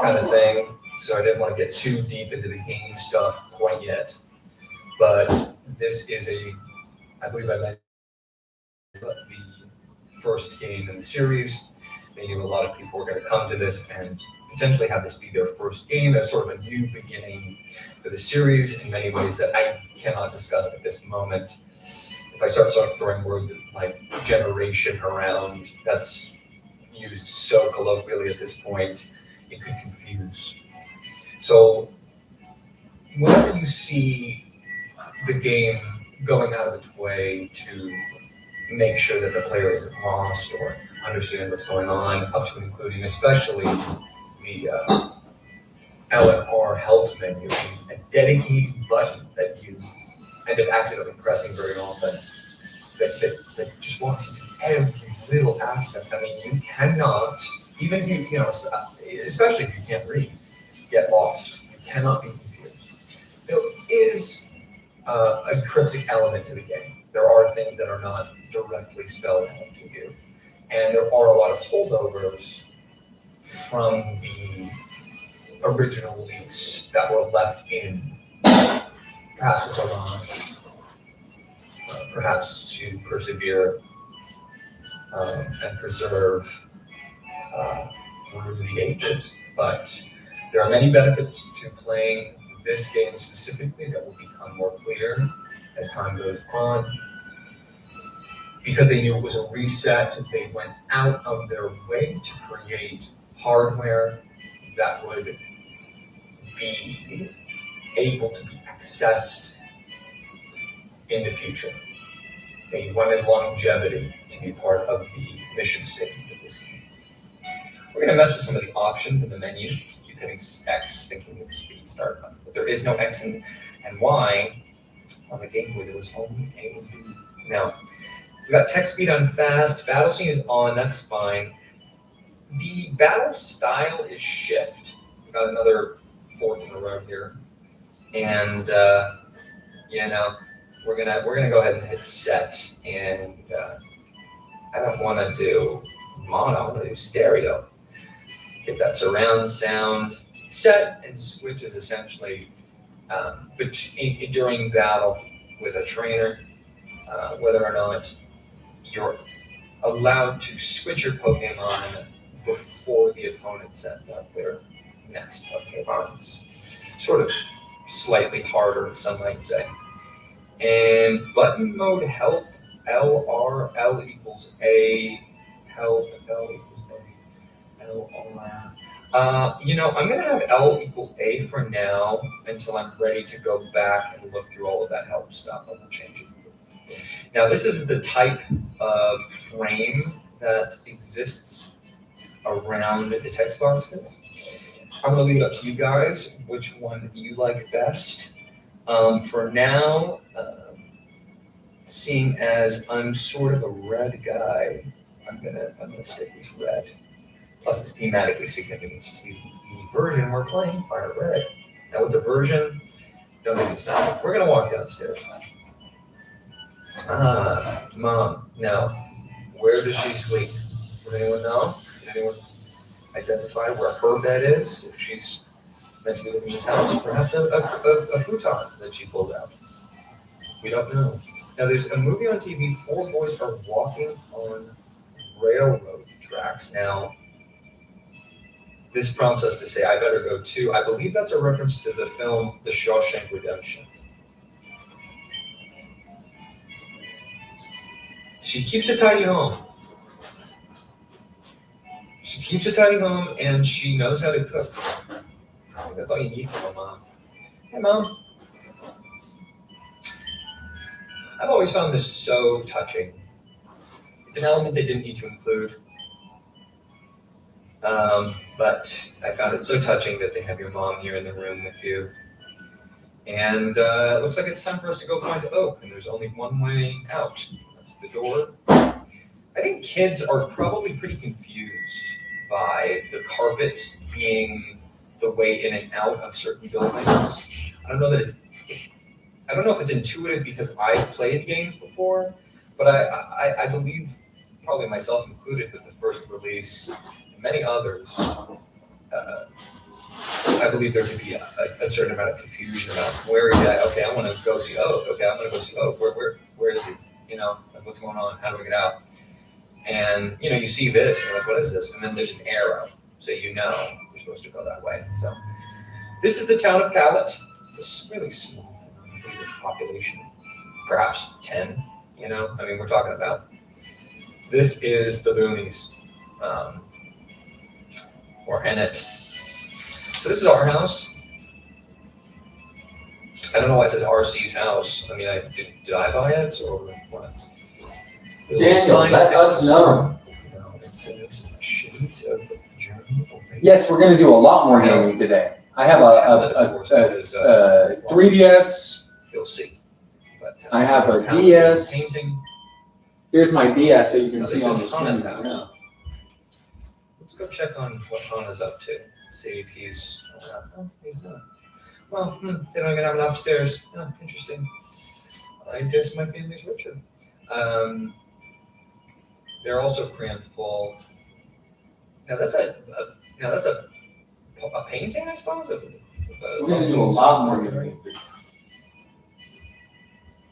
kind of thing. So I didn't want to get too deep into the game stuff quite yet. But this is I believe I mentioned the first game in the series. They knew a lot of people were going to come to this and potentially have this be their first game as sort of a new beginning for the series in many ways that I cannot discuss at this moment. If I start throwing words like generation around, that's used so colloquially at this point, it could confuse. So whenever you see the game going out of its way to make sure that the player isn't lost or understand what's going on, up to and including especially the L and R help menu, a dedicated button that you end up accidentally pressing very often that just walks into every little aspect. I mean, you cannot, even if you especially if you can't read, get lost. You cannot be confused. There is a cryptic element to the game. There are things that are not directly spelled out to you. And there are a lot of holdovers from the original release that were left in, perhaps as a homage, perhaps to persevere and preserve through the ages. But there are many benefits to playing this game specifically that will become more clear as time goes on. Because they knew it was a reset, they went out of their way to create hardware that would be able to be accessed in the future. They wanted longevity to be part of the mission statement of this game. We're going to mess with some of the options in the menu. Keep hitting X, thinking it's the start button. But there is no X and Y on the Game Boy. There was only A and B. Now, we got text speed on fast. Battle scene is on. That's fine. The battle style is shift. We got another fork in the road here, and we're gonna go ahead and hit set. And I don't want to do mono. I want to do stereo. Get that surround sound. Set and switch is essentially but during battle with a trainer, whether or not you're allowed to switch your Pokemon before the opponent sends out their next Pokemon. It's sort of slightly harder, some might say. And button mode help, L equals A, help, L equals A, L, R. I'm going to have L equal A for now until I'm ready to go back and look through all of that help stuff, and we'll change it. Now, this is the type of frame that exists around the text boxes. I'm going to leave it up to you guys which one you like best. For now, seeing as I'm sort of a red guy, I'm gonna stick with red. Plus, it's thematically significant to the version we're playing, Fire Red. Now, what's a version? Don't think it's not. We're gonna walk downstairs. Mom. Now, where does she sleep? Does anyone know? Did anyone identify where her bed is? If she's meant to be living in this house, perhaps a futon that she pulled out. We don't know. Now, there's a movie on TV. 4 boys are walking on railroad tracks. Now, this prompts us to say, I better go too. I believe that's a reference to the film The Shawshank Redemption. She keeps a tidy home. She keeps a tidy home, and she knows how to cook. I think that's all you need from a mom. Hey, Mom. I've always found this so touching. It's an element they didn't need to include. But I found it so touching that they have your mom here in the room with you. And it looks like it's time for us to go find Oak, and there's only one way out. That's the door. I think kids are probably pretty confused by the carpet being the way in and out of certain buildings. I don't know if it's intuitive because I've played games before, but I believe, probably myself included, with the first release, and many others, I believe there to be a certain amount of confusion about where is that? Okay, I want to go see Oak. Okay, I'm going to go see Oak. Where is he? Like, what's going on? How do we get out? And you see this, and you're like, what is this? And then there's an arrow, so you're supposed to go that way. So this is the town of Pallet. It's a really small town. I believe its population, perhaps 10. We're talking about. This is the boonies, or Hennet. So this is our house. I don't know why it says RC's house. Did I buy it or what? Daniel, let us know. It says a sheet of journal. Yes, we're going to do a lot more gaming today. I have a 3DS. You'll see. But, I have a DS. Painting. Here's my DS that you can see on the screen. Yeah. Let's go check on what Hana's up to. See if he's. Oh, he's not. Well, they don't even have it upstairs. Oh, interesting. I guess my family's richer. They're also crammed full. Now that's a painting, I suppose. We're gonna do a lot more gaming.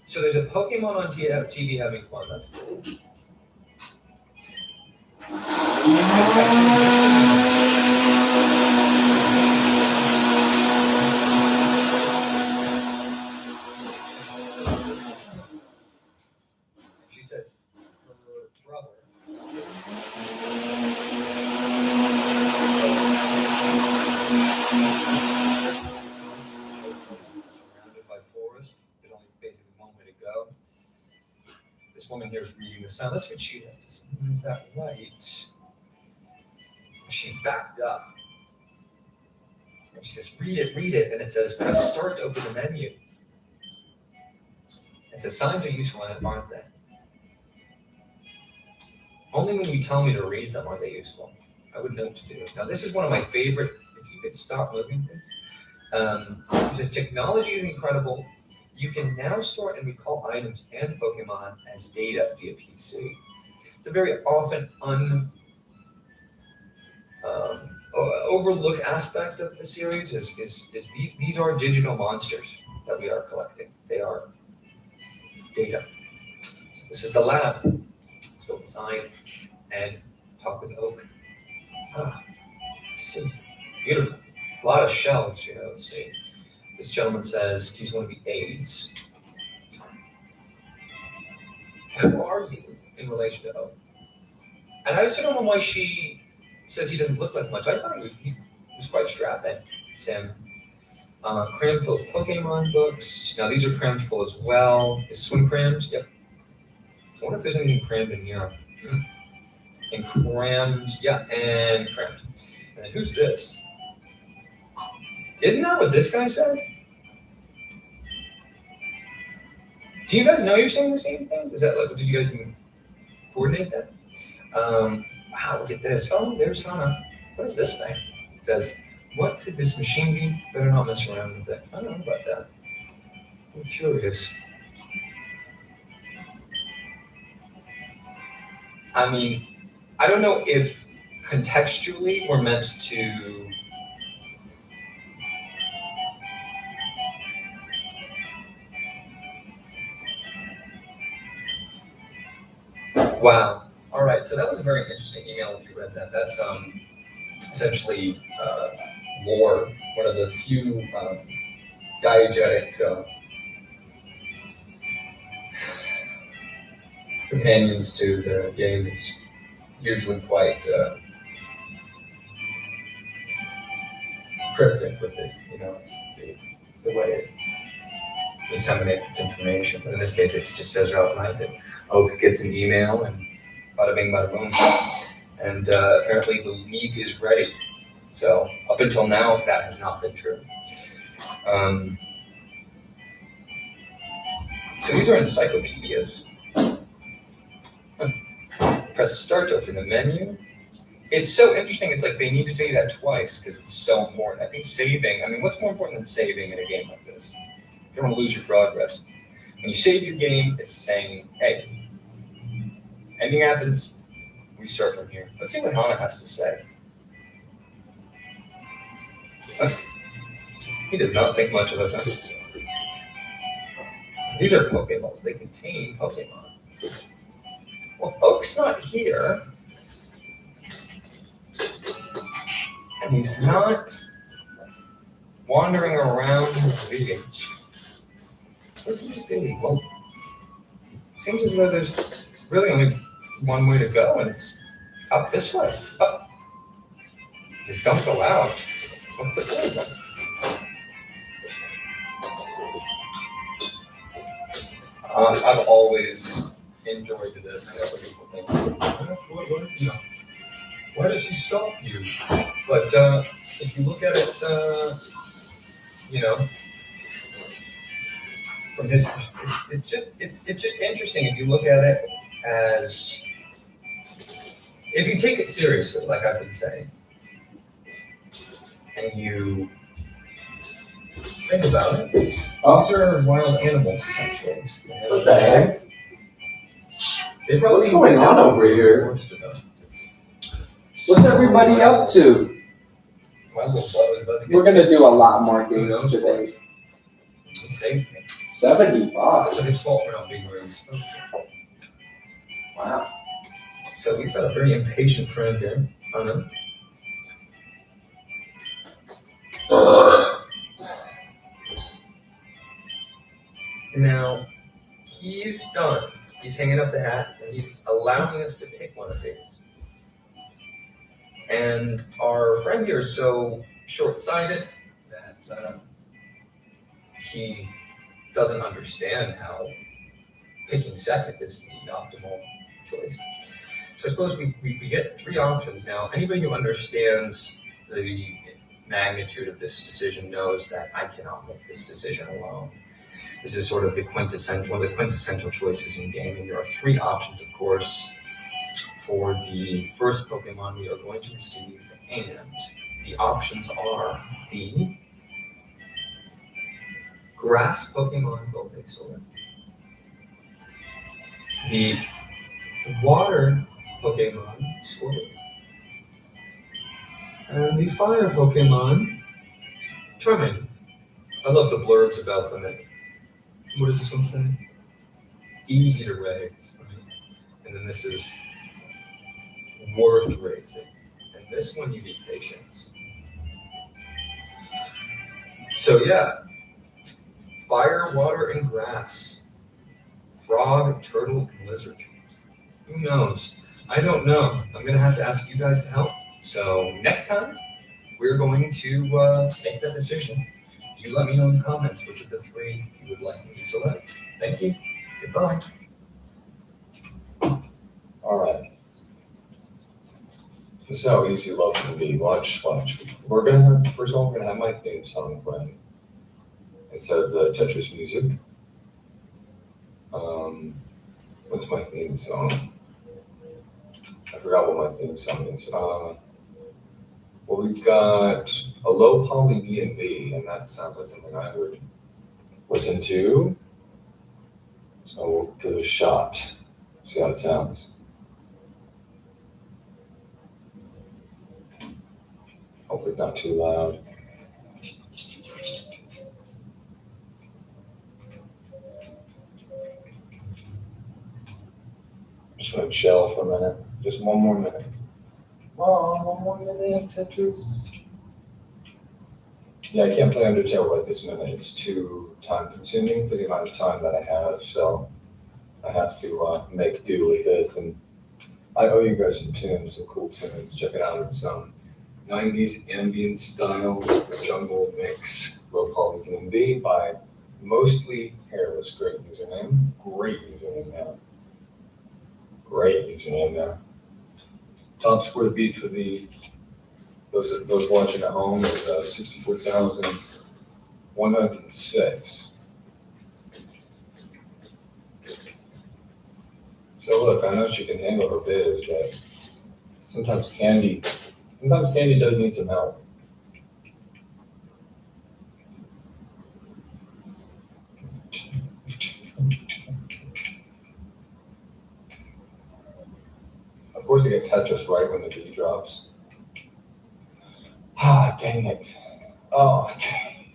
So there's a Pokemon on TV having fun. That's cool. She says her brother. Surrounded by forest. There's only basically one way to go. This woman here is reading the sign. That's what she has to say. Is that right? She backed up. And she says, read it. And it says, press start to open the menu. It says, signs are useful, aren't they? Only when you tell me to read them are they useful. I would know what to do. Now, this is one of my favorite, if you could stop moving. It says, technology is incredible. You can now store and recall items and Pokemon as data via PC. It's a very often overlooked aspect of the series is these are digital monsters that we are collecting. They are data. So this is the lab. Let's go inside and talk with Oak. Ah, I see. Beautiful. A lot of shelves here. Let's see. This gentleman says he's one of the aides. Who are you in relation to Oak? And I also don't know why she says he doesn't look like much. I thought he was quite strapping, Sam. Crammed full of Pokemon books. Now these are crammed full as well. Is swim crammed? Yep. I wonder if there's anything crammed in here. And crammed, yeah, and crammed. And then who's this? Isn't that what this guy said? Do you guys know you're saying the same thing? Is that like, did you guys coordinate that? Wow, look at this. Oh, there's Hana. What is this thing? It says, what could this machine be? Better not mess around with it. I don't know about that. I'm curious. I mean, I don't know if contextually we're meant to wow. All right, so that was a very interesting email if you read that. That's essentially lore, one of the few diegetic companions to the game. It's usually quite cryptic with it, it's the way it disseminates its information. But in this case, it just says right behind it. Oak gets an email and bada bing, bada boom. And apparently the league is ready. So up until now, that has not been true. So these are encyclopedias. Press start to open the menu. It's so interesting. It's like they need to tell you that twice because it's so important. I think saving, what's more important than saving in a game like this? You don't want to lose your progress. When you save your game, it's saying, hey, anything happens, we start from here. Let's see what Hana has to say. He does not think much of us, huh? So these are Pokeballs. They contain Pokemon. Well, if Oak's not here, and he's not wandering around the village, where could he be? Well, it seems as though there's really only one way to go, and it's up this way. Up. Just don't go out. What's the point? I've always enjoyed this. I know what people think. Why does he stop you? But if you look at it, from his perspective, it's just interesting if you look at it as if you take it seriously, like I've been saying, and you think about it. These are wild animals, essentially. What the heck? They probably What's going on over here? What's everybody up to? My little butt was about to get We're gonna do a lot more games knows today. He saved me. 70 It's bucks. also his fault for not being where he's supposed to. Wow. So we've got a very impatient friend here. Oh no. Now, he's done. He's hanging up the hat, and he's allowing us to pick one of these. And our friend here is so short-sighted that he doesn't understand how picking second is the optimal choice. So I suppose we get three options now. Anybody who understands the magnitude of this decision knows that I cannot make this decision alone. This is sort of one of the quintessential choices in gaming. There are three options, of course, for the first Pokemon we are going to receive, and the options are the Grass Pokemon Bulbasaur, the Water Pokemon Squirtle, And these fire Pokemon, charming. I love the blurbs about them. What does this one say? Easy to raise. And then this is worth raising. And this one you need patience. So yeah, fire, water, and grass. Frog, turtle, and lizard. Who knows? I don't know. I'm gonna have to ask you guys to help. So next time, we're going to make that decision. You let me know in the comments which of the three you would like me to select. Thank you. Goodbye. All right. This is how easy love can be. Watch. We're gonna have, first of all, we're gonna have my theme song playing instead of the Tetris music. What's my theme song? I forgot what my theme song is. Well, we've got a low poly D&B, and that sounds like something I would listen to. So we'll give it a shot. See how it sounds. Hopefully it's not too loud. Just gonna chill for a minute. Just one more minute. One more minute, Tetris. Yeah, I can't play Undertale right this minute. It's too time consuming for the amount of time that I have, so I have to make do with this. And I owe you guys some tunes, some cool tunes. Check it out. It's 90s ambient style jungle mix, low poly D&B by Mostly Hairless. Great username. Great username now. Great username there. Top score to beat for those watching at home is 64,106. So look, I know she can handle her biz, but sometimes Candy does need some help. Of course, I get Tetris right when the D drops. Ah, dang it. Oh, dang.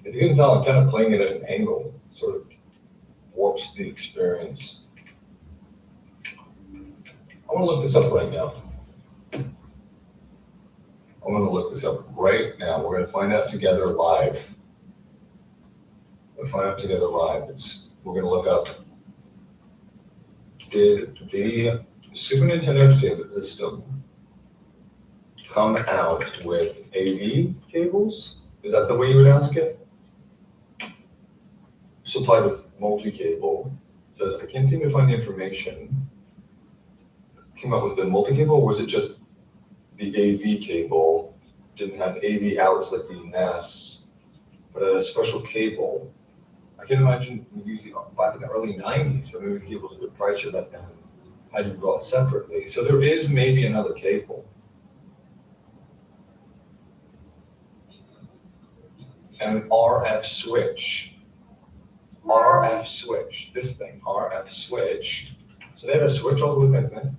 If you can tell, I'm kind of playing it at an angle, sort of warps the experience. I want to look this up right now. We're going to find out together live. We're going to look up, did the Super Nintendo Entertainment System come out with AV cables? Is that the way you would ask it? Supplied with multi-cable. Says, I can't seem to find the information. Came out with the multi-cable, or was it just the AV cable? Didn't have AV outlets like the NAS, but a special cable. I can imagine using back in the early 90s, or maybe cables a bit pricier back then, had to be bought separately. So there is maybe another cable. And an RF switch. RF switch. This thing, RF switch. So they have a switch all the way back then.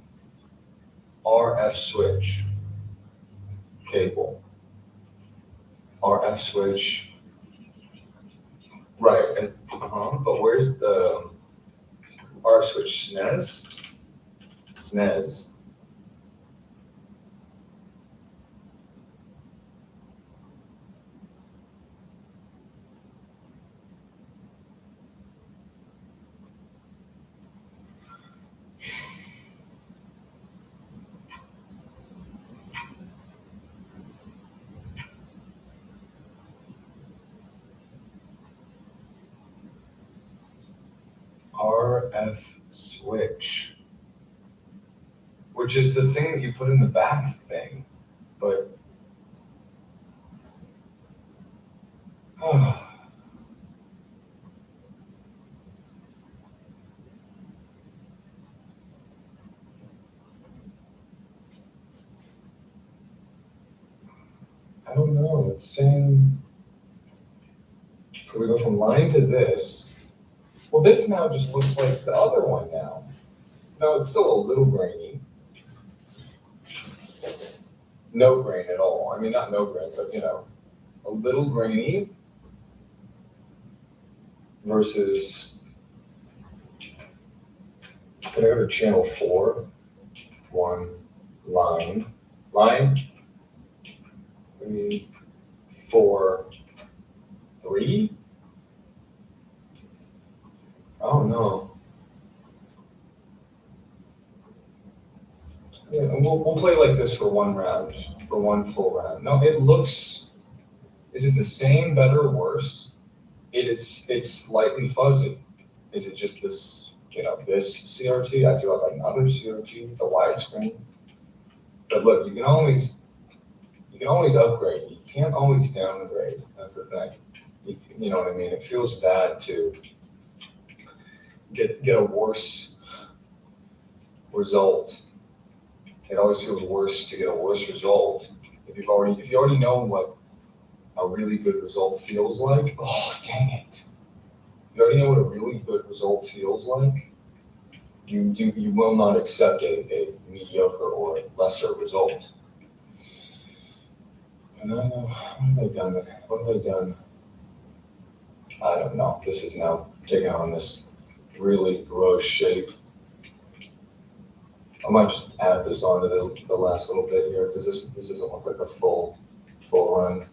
RF switch. Cable. RF switch. Right, and but where's the RF switch? SNES? SNES. RF switch, which is the thing that you put in the back thing, but I don't know. It's saying, can we go from line to this? Well, this now just looks like the other one now. No, it's still a little grainy. no grain at all. I mean, not no grain, but a little grainy versus, can I go to channel 4? 1, line, 3, 4, 3? Oh no. Yeah, and we'll play like this for one round, for one full round. No, it looks, is it the same, better, or worse? It's slightly fuzzy. Is it just this, this CRT? I do have another CRT, the widescreen. But look, you can always upgrade. You can't always downgrade. That's the thing. You know what I mean? It feels bad to get a worse result. It always feels worse to get a worse result if you already know what a really good result feels like. Oh, dang it! You already know what a really good result feels like. You will not accept a mediocre or lesser result. And I know, what have I done? What have I done? I don't know. This is now taking on this really gross shape. I might just add this onto the last little bit here because this doesn't look like a full run.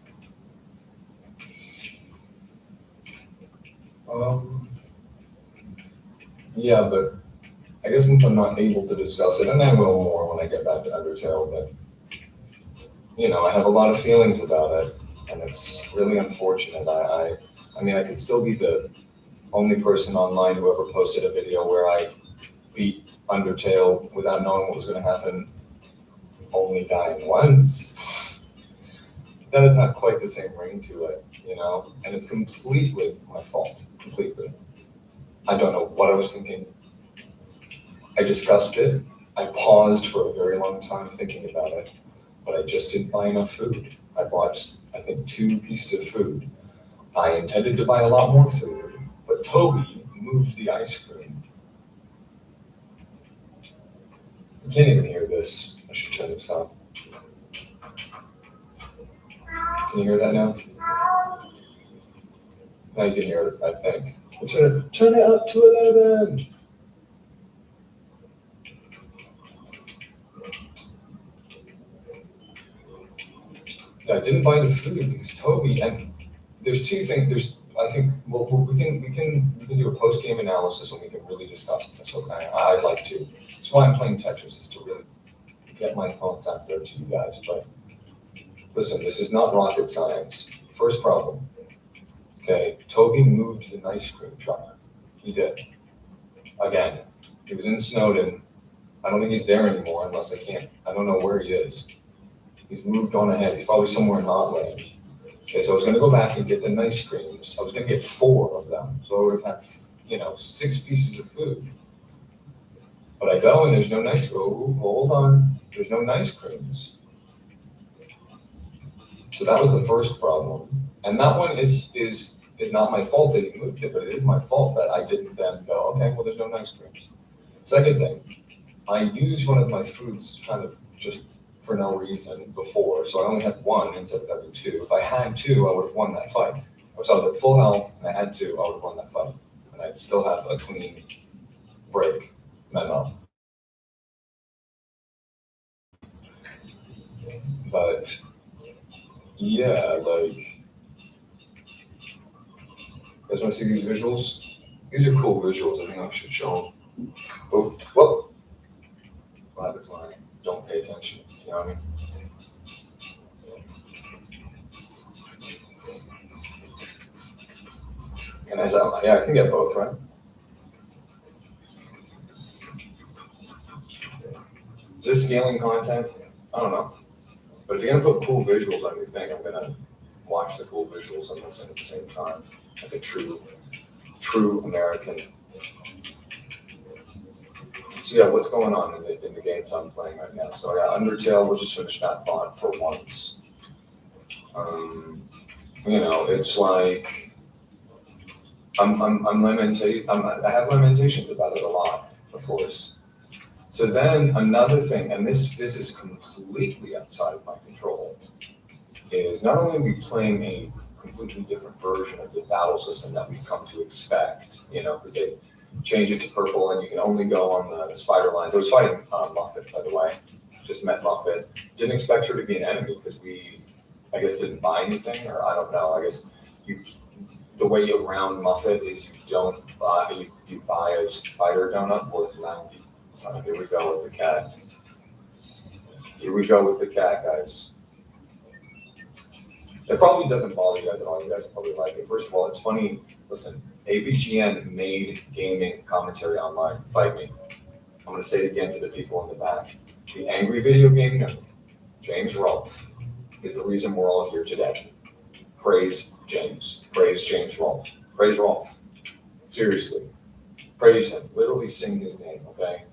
Yeah, but I guess since I'm not able to discuss it, and I will more when I get back to Undertale, but I have a lot of feelings about it, and it's really unfortunate. I mean, I could still be the only person online who ever posted a video where I beat Undertale without knowing what was going to happen, only dying once. That is not quite the same ring to it, and it's completely my fault, completely. I don't know what I was thinking. I discussed it. I paused for a very long time thinking about it, but I just didn't buy enough food. I bought, I think, 2 pieces of food. I intended to buy a lot more food, but Toby moved the ice cream. I can't even hear this. I should turn this up. Can you hear that now? Now you can hear it, I think. Turn it up to 11. I didn't buy the food because Toby, and there's 2 things. I think we can do a post game analysis and we can really discuss this. Okay, I'd like to. That's why I'm playing Tetris, is to really get my thoughts out there to you guys. But listen, this is not rocket science. First problem. Okay, Toby moved the ice cream truck. He did. Again, he was in Snowden. I don't think he's there anymore unless I don't know where he is. He's moved on ahead. He's probably somewhere in Hotland. Okay, so I was going to go back and get the ice creams. I was going to get 4 of them. So I would have had, 6 pieces of food. But I go and there's no ice cream. Oh, hold on. There's no ice creams. So that was the first problem. And that one is not my fault that he moved it, but it is my fault that I didn't then go, okay, well, there's no ice creams. Second thing, I used one of my foods kind of just for no reason before, so I only had 1 instead of having 2. If I had 2, I would have won that fight. I was out at full health, and I had 2, I would have won that fight. And I'd still have a clean break memo. But, yeah, like, you guys want to see these visuals? These are cool visuals, I think I should show them. Oh, whoa! What happens when I don't pay attention? You know what I mean? I can get both, right? Is this stealing content? I don't know. But if you're gonna put cool visuals on your thing, I'm gonna watch the cool visuals and listen at the same time, like a true American. So yeah, what's going on in the games I'm playing right now? So yeah, Undertale, we'll just finish that bot for once. It's like I have lamentations about it a lot, of course. So then another thing, and this is completely outside of my control, is not only are we playing a completely different version of the battle system that we've come to expect, because they change it to purple and you can only go on the spider lines. I was fighting Muffet, by the way. Just met Muffet. Didn't expect her to be an enemy because we, I guess, didn't buy anything, or I don't know. I guess the way you round Muffet is you don't buy, you buy a spider donut worth 90. Here we go with the cat. Here we go with the cat, guys. It probably doesn't bother you guys at all. You guys probably like it. First of all, it's funny. Listen, AVGN made gaming commentary online. Fight me. I'm going to say it again for the people in the back. The angry video game nerd, James Rolfe, is the reason we're all here today. Praise James. Praise James Rolfe. Praise Rolfe. Seriously. Praise him. Literally sing his name, okay?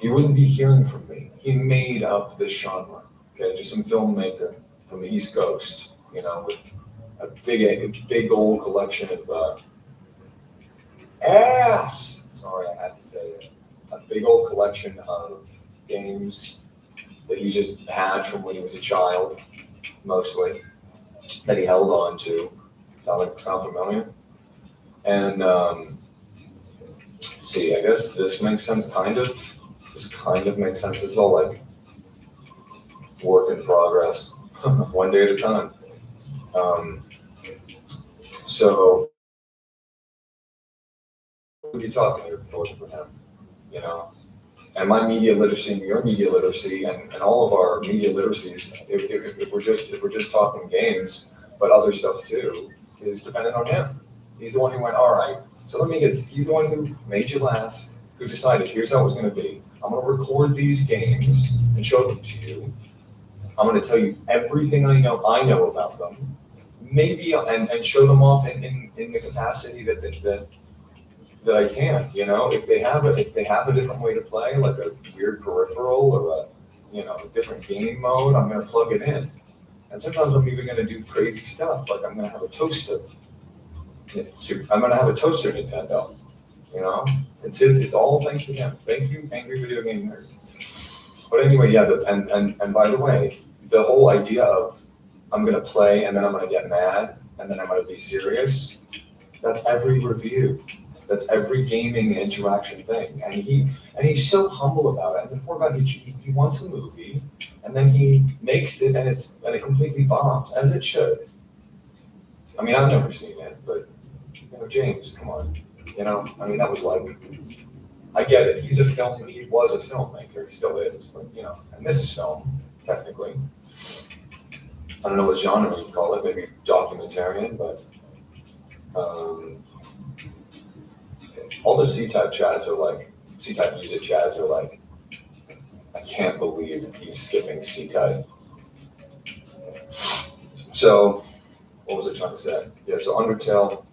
You wouldn't be hearing from me. He made up this genre, okay? Just some filmmaker from the East Coast, with a big old collection of ass. Sorry, I had to say it. A big old collection of games that he just had from when he was a child, mostly, that he held on to. Sound familiar? And see, I guess this makes sense, kind of. This kind of makes sense. It's all like work in progress, one day at a time. So, who are you talking to for him? And my media literacy and your media literacy and all of our media literacies, if we're just talking games, but other stuff too, is dependent on him. He's the one who went, all right, so he's the one who made you laugh, who decided here's how it was going to be. I'm going to record these games and show them to you. I'm going to tell you everything I know about them, maybe, and show them off in the capacity that I can. If they have a different way to play, like a weird peripheral or a different game mode, I'm going to plug it in. And sometimes I'm even going to do crazy stuff, like I'm going to have a toaster. I'm going to have a toaster Nintendo. It's all thanks to him. Thank you, Angry Video Game Nerd. But anyway, yeah, and by the way, the whole idea of I'm going to play and then I'm going to get mad and then I'm going to be serious, that's every review. That's every gaming interaction thing. And he's so humble about it. And the poor guy, he wants a movie and then he makes it and it completely bombs, as it should. I mean, I've never seen it, but James, come on. That was like, I get it. He was a filmmaker, he still is, but and this is film, technically. I don't know what genre you'd call it, maybe documentarian, but all the C-type chads are like, C-type music chads are like, I can't believe he's skipping C-type. So, what was I trying to say? Yeah, so Undertale.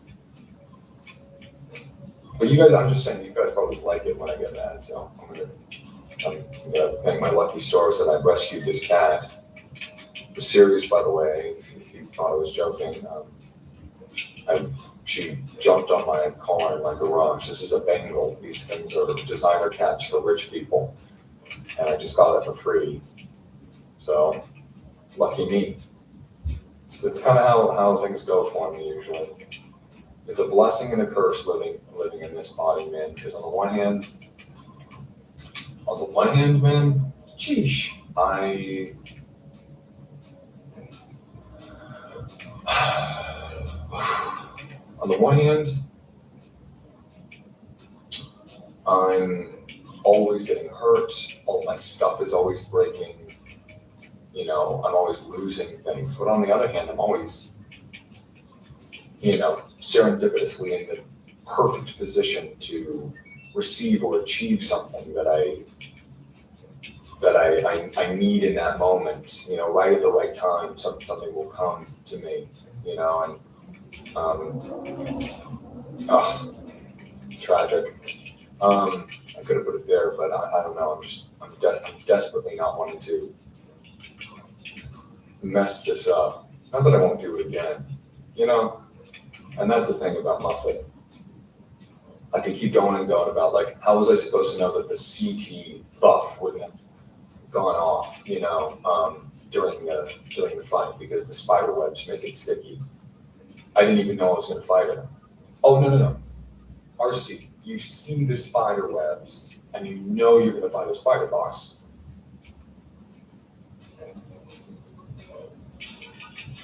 But you guys, I'm just saying, you guys probably like it when I get mad, so I'm gonna thank my lucky stars that I rescued this cat. It was serious, by the way, if you thought I was joking. She jumped on my car in my garage. This is a Bengal. These things are designer cats for rich people. And I just got it for free. So, lucky me. It's kind of how things go for me usually. It's a blessing and a curse living in this body, man. Because on the one hand, man, sheesh, on the one hand, I'm always getting hurt. All my stuff is always breaking. I'm always losing things. But on the other hand, I'm always, serendipitously in the perfect position to receive or achieve something that I need in that moment. Right at the right time, something will come to me. Tragic. I could have put it there, but I don't know. I'm desperately not wanting to mess this up. Not that I won't do it again, And that's the thing about Muffet. I could keep going and going about like, how was I supposed to know that the CT buff wouldn't have gone off, during the fight because the spider webs make it sticky. I didn't even know I was gonna fight it. Oh, no. RC, you see the spider webs and you know you're gonna fight a spider boss.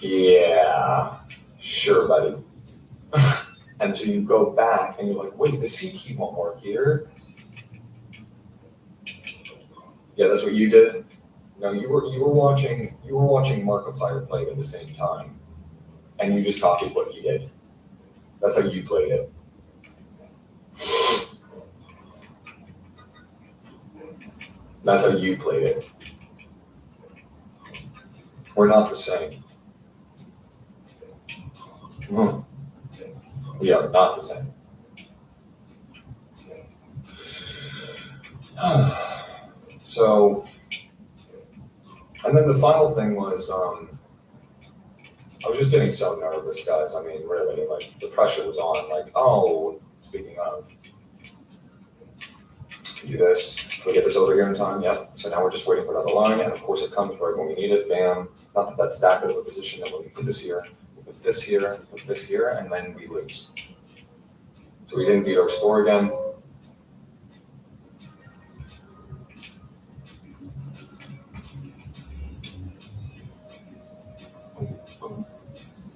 Yeah, sure, buddy. And so you go back and you're like, wait, the CT won't work here. Yeah, that's what you did. No, you were watching Markiplier play at the same time, and you just copied what he did. That's how you played it. That's how you played it. We're not the same. We are not the same. So, and then the final thing was, I was just getting so nervous, guys. I mean, really, like, the pressure was on. Like, oh, speaking of, do this. Can we get this over here in time? Yep. So now we're just waiting for another line, and of course it comes right when we need it. Bam. Not that that's that good of a position that when we put this here, we put this here, put this here, and then we lose. So we didn't beat our score again.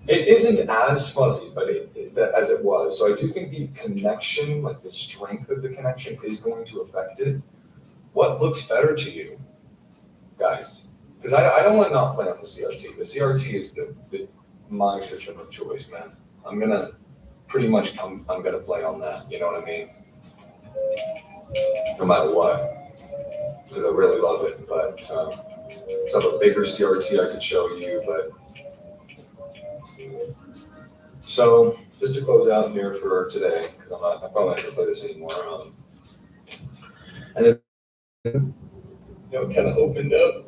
It isn't as fuzzy, but as it was. So I do think the connection, like the strength of the connection, is going to affect it. What looks better to you, guys? Because I don't want to not play on the CRT. The CRT is my system of choice, man. I'm gonna pretty much I'm gonna play on that. You know what I mean? No matter what, because I really love it. But so I have a bigger CRT I could show you, but. So just to close out here for today, because I'm probably not gonna play this anymore. And then, kind of opened up.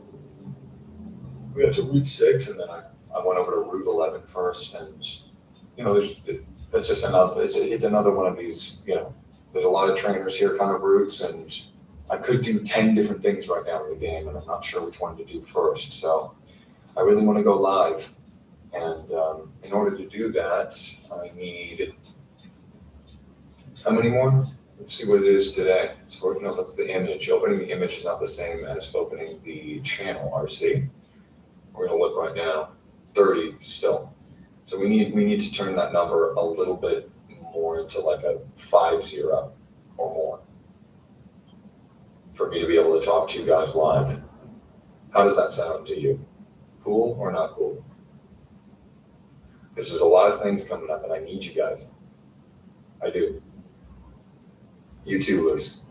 We got to Route 6, and then I went over to Route 11 first, and that's just another. It's another one of these. There's a lot of trainers here, kind of routes, and I could do 10 different things right now in the game, and I'm not sure which one to do first. So I really want to go live. And in order to do that, I need, how many more? Let's see what it is today. So that's the image. Opening the image is not the same as opening the channel RC. We're gonna look right now, 30 still. So we need to turn that number a little bit more into like a 50 or more for me to be able to talk to you guys live. How does that sound to you? Cool or not cool? Because there's a lot of things coming up and I need you guys. I do. You too, Liz.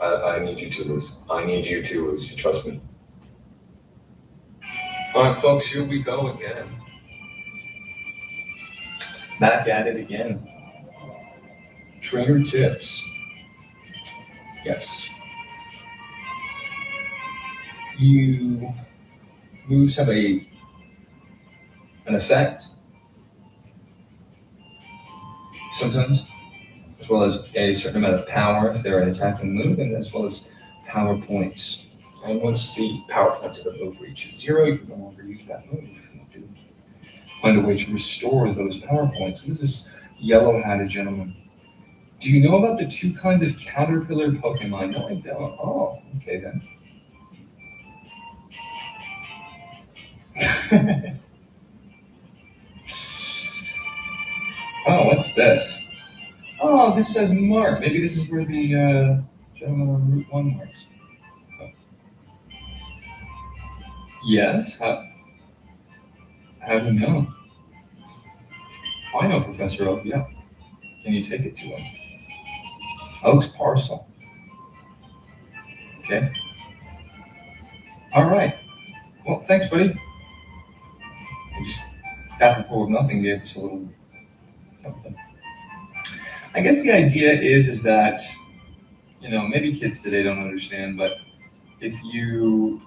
I need you to lose. I need you to lose. You trust me? All right, folks, here we go again. Back at it again. Trainer tips. Yes. Moves have an effect sometimes, as well as a certain amount of power if they're an attacking move, and as well as power points. And once the power points of a move reaches 0, you can no longer use that move. You have to find a way to restore those power points. What is this yellow-hatted gentleman? Do you know about the 2 kinds of caterpillar Pokemon? No, I don't. Oh, okay then. Oh, what's this? Oh, this says Mark. Maybe this is where the gentleman on Route 1 marks. Oh. Yes? How do you know? I know Professor Oak, yeah. Can you take it to him? Oak's parcel. Okay. All right. Well, thanks, buddy. I just, apropos of nothing, gave us a little something. I guess the idea is that, maybe kids today don't understand, but if you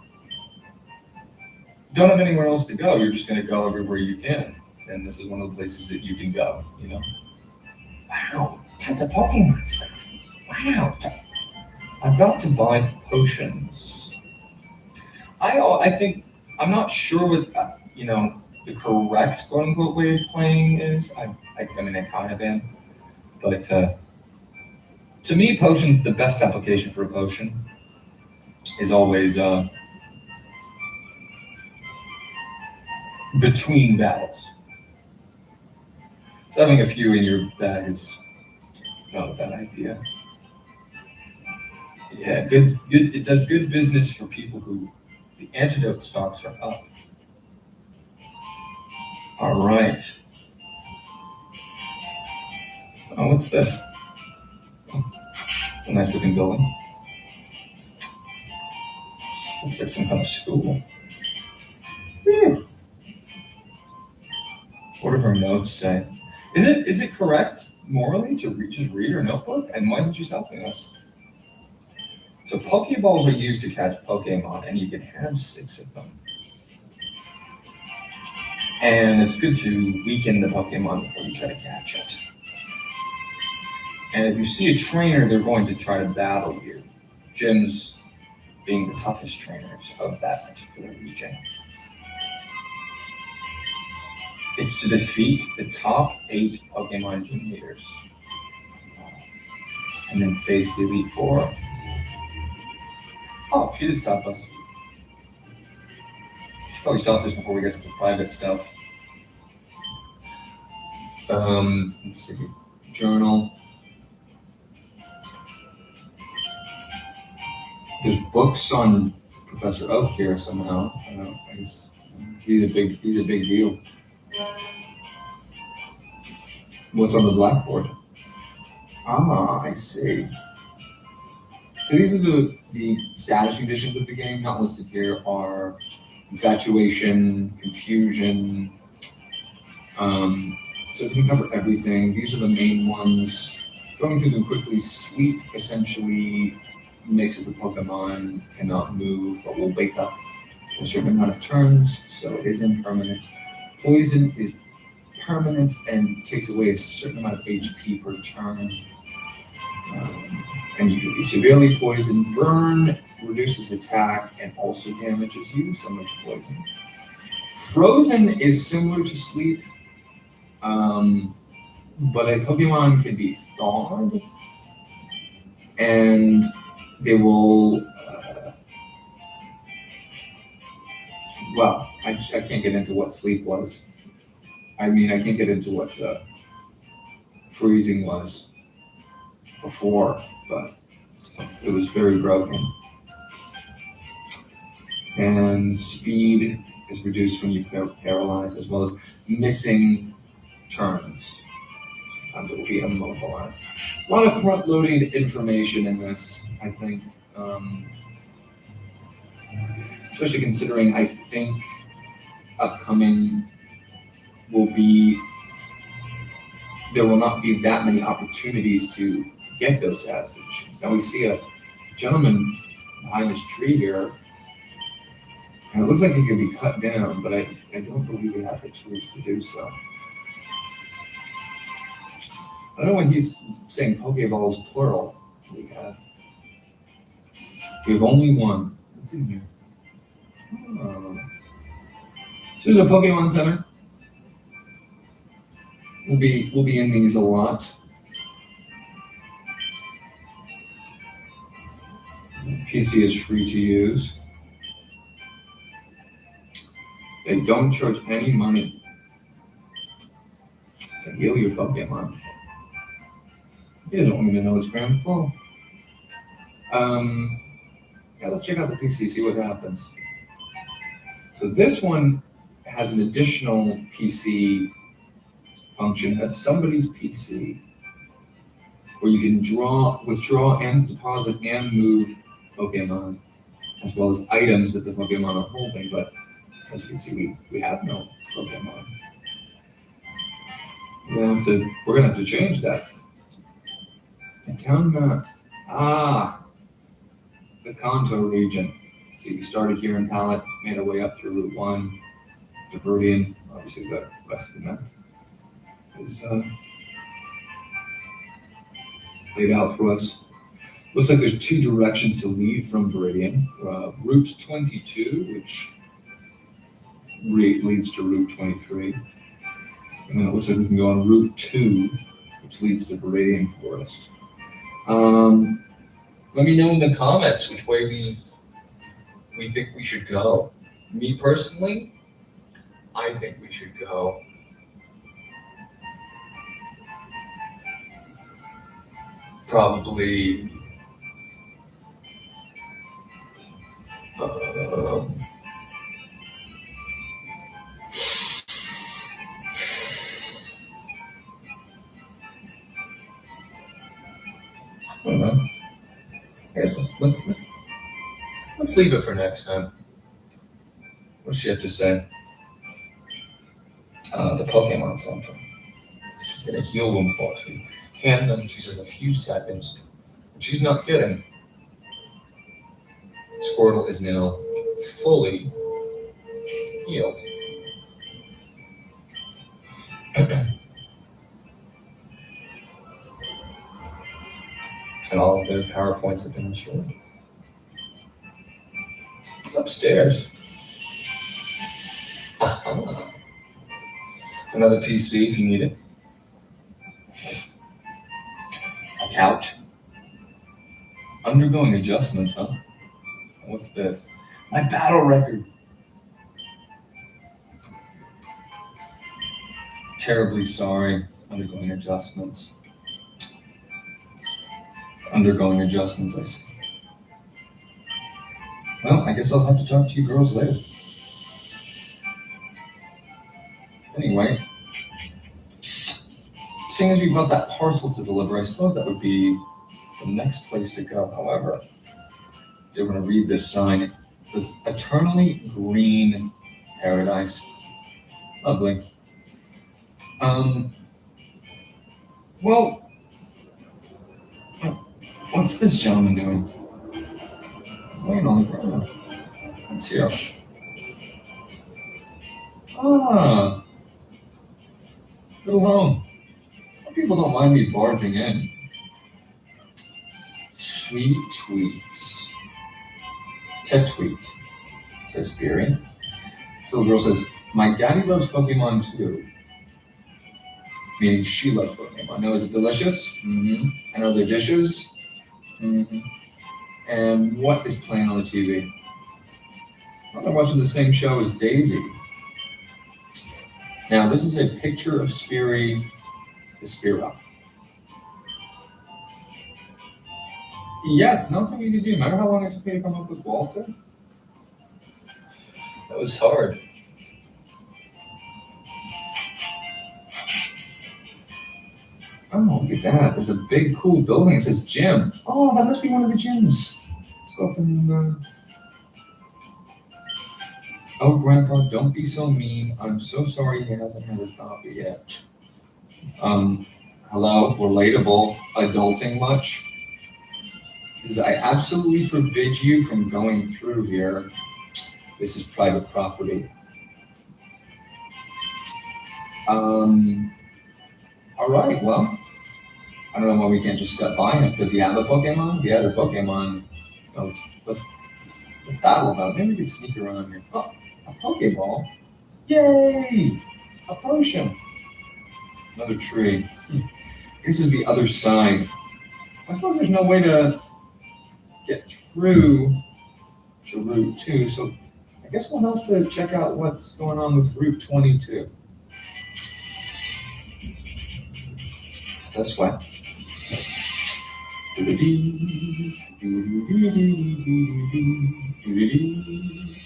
don't have anywhere else to go, you're just going to go everywhere you can. And this is one of the places that you can go, Wow, the Pokemon stuff. Wow. I've got to buy potions. I think I'm not sure what the correct quote unquote way of playing is. I mean I kind of am, but to me, potions the best application for a potion is always between battles. So having a few in your bag is not a bad idea. Yeah, good. It does good business for people who the antidote stocks are up. All right. Oh, what's this? Oh, a nice looking building. Looks like some kind of school. What do her notes say? Is it correct morally to just read her notebook? And why isn't she helping us? So Pokeballs are used to catch Pokemon, and you can have 6 of them. And it's good to weaken the Pokemon before you try to catch it. And if you see a trainer, they're going to try to battle you. Gyms being the toughest trainers of that particular region. It's to defeat the top 8 Pokemon gym leaders. And then face the Elite 4. Oh, she did stop us. She probably stopped us before we get to the private stuff. Let's see. Journal. There's books on Professor Oak here somehow. I don't know. He's a big deal. What's on the blackboard? Ah, I see. So these are the status conditions of the game. Not listed here are infatuation, confusion. So it doesn't cover everything. These are the main ones. Going through them quickly, sleep essentially makes it the Pokemon cannot move but will wake up a certain amount of turns, so it is impermanent. Poison is permanent and takes away a certain amount of HP per turn. And you can be severely poisoned. Burn reduces attack and also damages you, similar to poison. Frozen is similar to sleep, but a Pokemon can be thawed, and they will. Well, I can't get into what sleep was. I mean, I can't get into what freezing was before, but it was very broken. And speed is reduced when you paralyze, as well as missing turns. Sometimes it will be immobilized. A lot of front-loading information in this, I think. Especially considering I think upcoming there will not be that many opportunities to get those status conditions. Now we see a gentleman behind this tree here, and it looks like he could be cut down, but I don't believe we have the tools to do so. I don't know why he's saying Pokeballs plural. We have only one. What's in here? So there's a Pokemon Center. We'll be in these a lot. PC is free to use. They don't charge any money to heal your Pokemon. He doesn't even know it's crammed full. Yeah, let's check out the PC, see what happens. So this one has an additional PC function. That's somebody's PC, where you can withdraw, and deposit and move Pokemon, as well as items that the Pokemon are holding. But as you can see, we have no Pokemon. We're gonna have to change that. The town map. The Kanto region. So we started here in Pallet, made our way up through Route 1, Diverdian, obviously the rest of the map is laid out for us. Looks like there's 2 directions to leave from Viridian. Route 22, which leads to Route 23. And then it looks like we can go on Route 2, which leads to Viridian Forest. Let me know in the comments which way we think we should go. Me personally, I think we should go probably I don't know. I guess let's leave it for next time. What does she have to say? The Pokemon Center. She's gonna heal them for us. We hand them, she says, a few seconds. And she's not kidding. Squirtle is now fully healed. And all of their power points have been restored. It's upstairs. Aha. Another PC if you need it. A couch. Undergoing adjustments, huh? What's this? My battle record. Terribly sorry. It's undergoing adjustments. Undergoing adjustments, I see. Well, I guess I'll have to talk to you girls later. Anyway, seeing as we've got that parcel to deliver, I suppose that would be the next place to go. However, you're going to read this sign. It says, Eternally Green Paradise. Lovely. Well, what's this gentleman doing? Laying on the ground. What's here? Ah, little home. Some people don't mind me barging in. Tweet. Tweet, says Speary. So the girl says, my daddy loves Pokemon too. Meaning she loves Pokemon. Now, is it delicious? Mm-hmm. And are there dishes? Mm-hmm. And what is playing on the TV? Well, they're watching the same show as Daisy. Now, this is a picture of Speary the Spearow. Yeah, it's not something you can do. Remember how long it took me to come up with Walter? That was hard. Oh, look at that. There's a big, cool building. It says gym. Oh, that must be one of the gyms. Let's go up and... Oh, Grandpa, don't be so mean. I'm so sorry he hasn't had his coffee yet. Hello, relatable, adulting much? I absolutely forbid you from going through here. This is private property. All right, well, I don't know why we can't just step by him. Does he have a Pokemon? He has a Pokemon. Oh, let's battle about it. Maybe we can sneak around here. Oh, a Pokeball. Yay! A potion. Another tree. This is the other side. I suppose there's no way to get through to Route 2, so I guess we'll have to check out what's going on with Route 22. It's this way. It's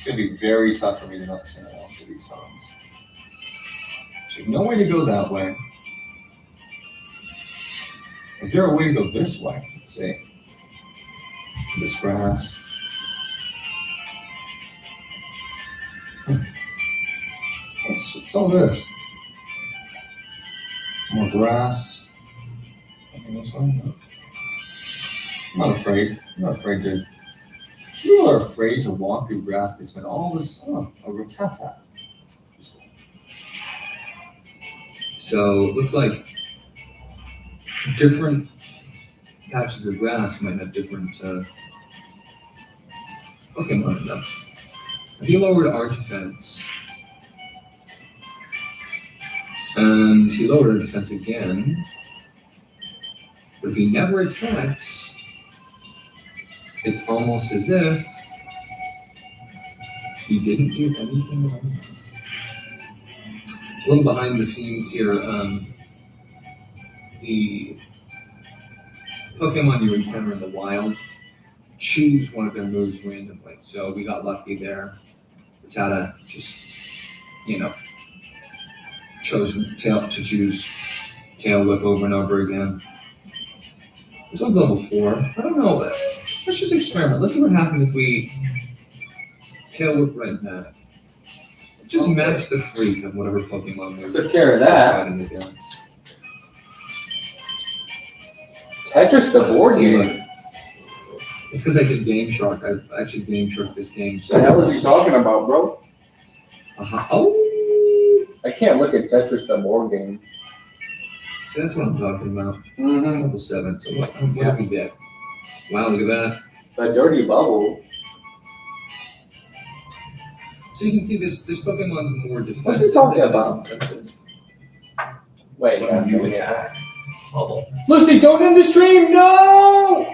going to be very tough for me to not sing along to these songs. So there's no way to go that way. Is there a way to go this way? Let's see. This grass. What's all this? More grass. This one? No. I'm not afraid. I'm not afraid to. People are afraid to walk through grass. They spend all this. Oh, a Rattata. So it looks like different patches of grass might have different Pokemon in them. If you lowered our defense, and he lowered our defense again, but if he never attacks, it's almost as if he didn't do anything wrong. A little behind the scenes here, the Pokemon you encounter in the wild choose one of their moves randomly. So we got lucky there. Rattata just, chose to choose Tail Whip over and over again. This one's level 4. I don't know. Let's just experiment. Let's see what happens if we Tail Whip right back. Just match the freak of whatever Pokemon we're Took care of that. fighting against. Tetris the board game. It's because I did Game Shark. I actually Game Shark this game. So What the hell are you talking about, bro? Oh, I can't look at Tetris the board game. see, that's what I'm talking about. Mm-hmm. Level 7. So what do we get? Wow, look at that. It's a dirty bubble. So you can see this Pokemon's more defensive. What's he talking than about? offensive. Wait, So when you attack, bubble. Lucy, don't end the stream! No!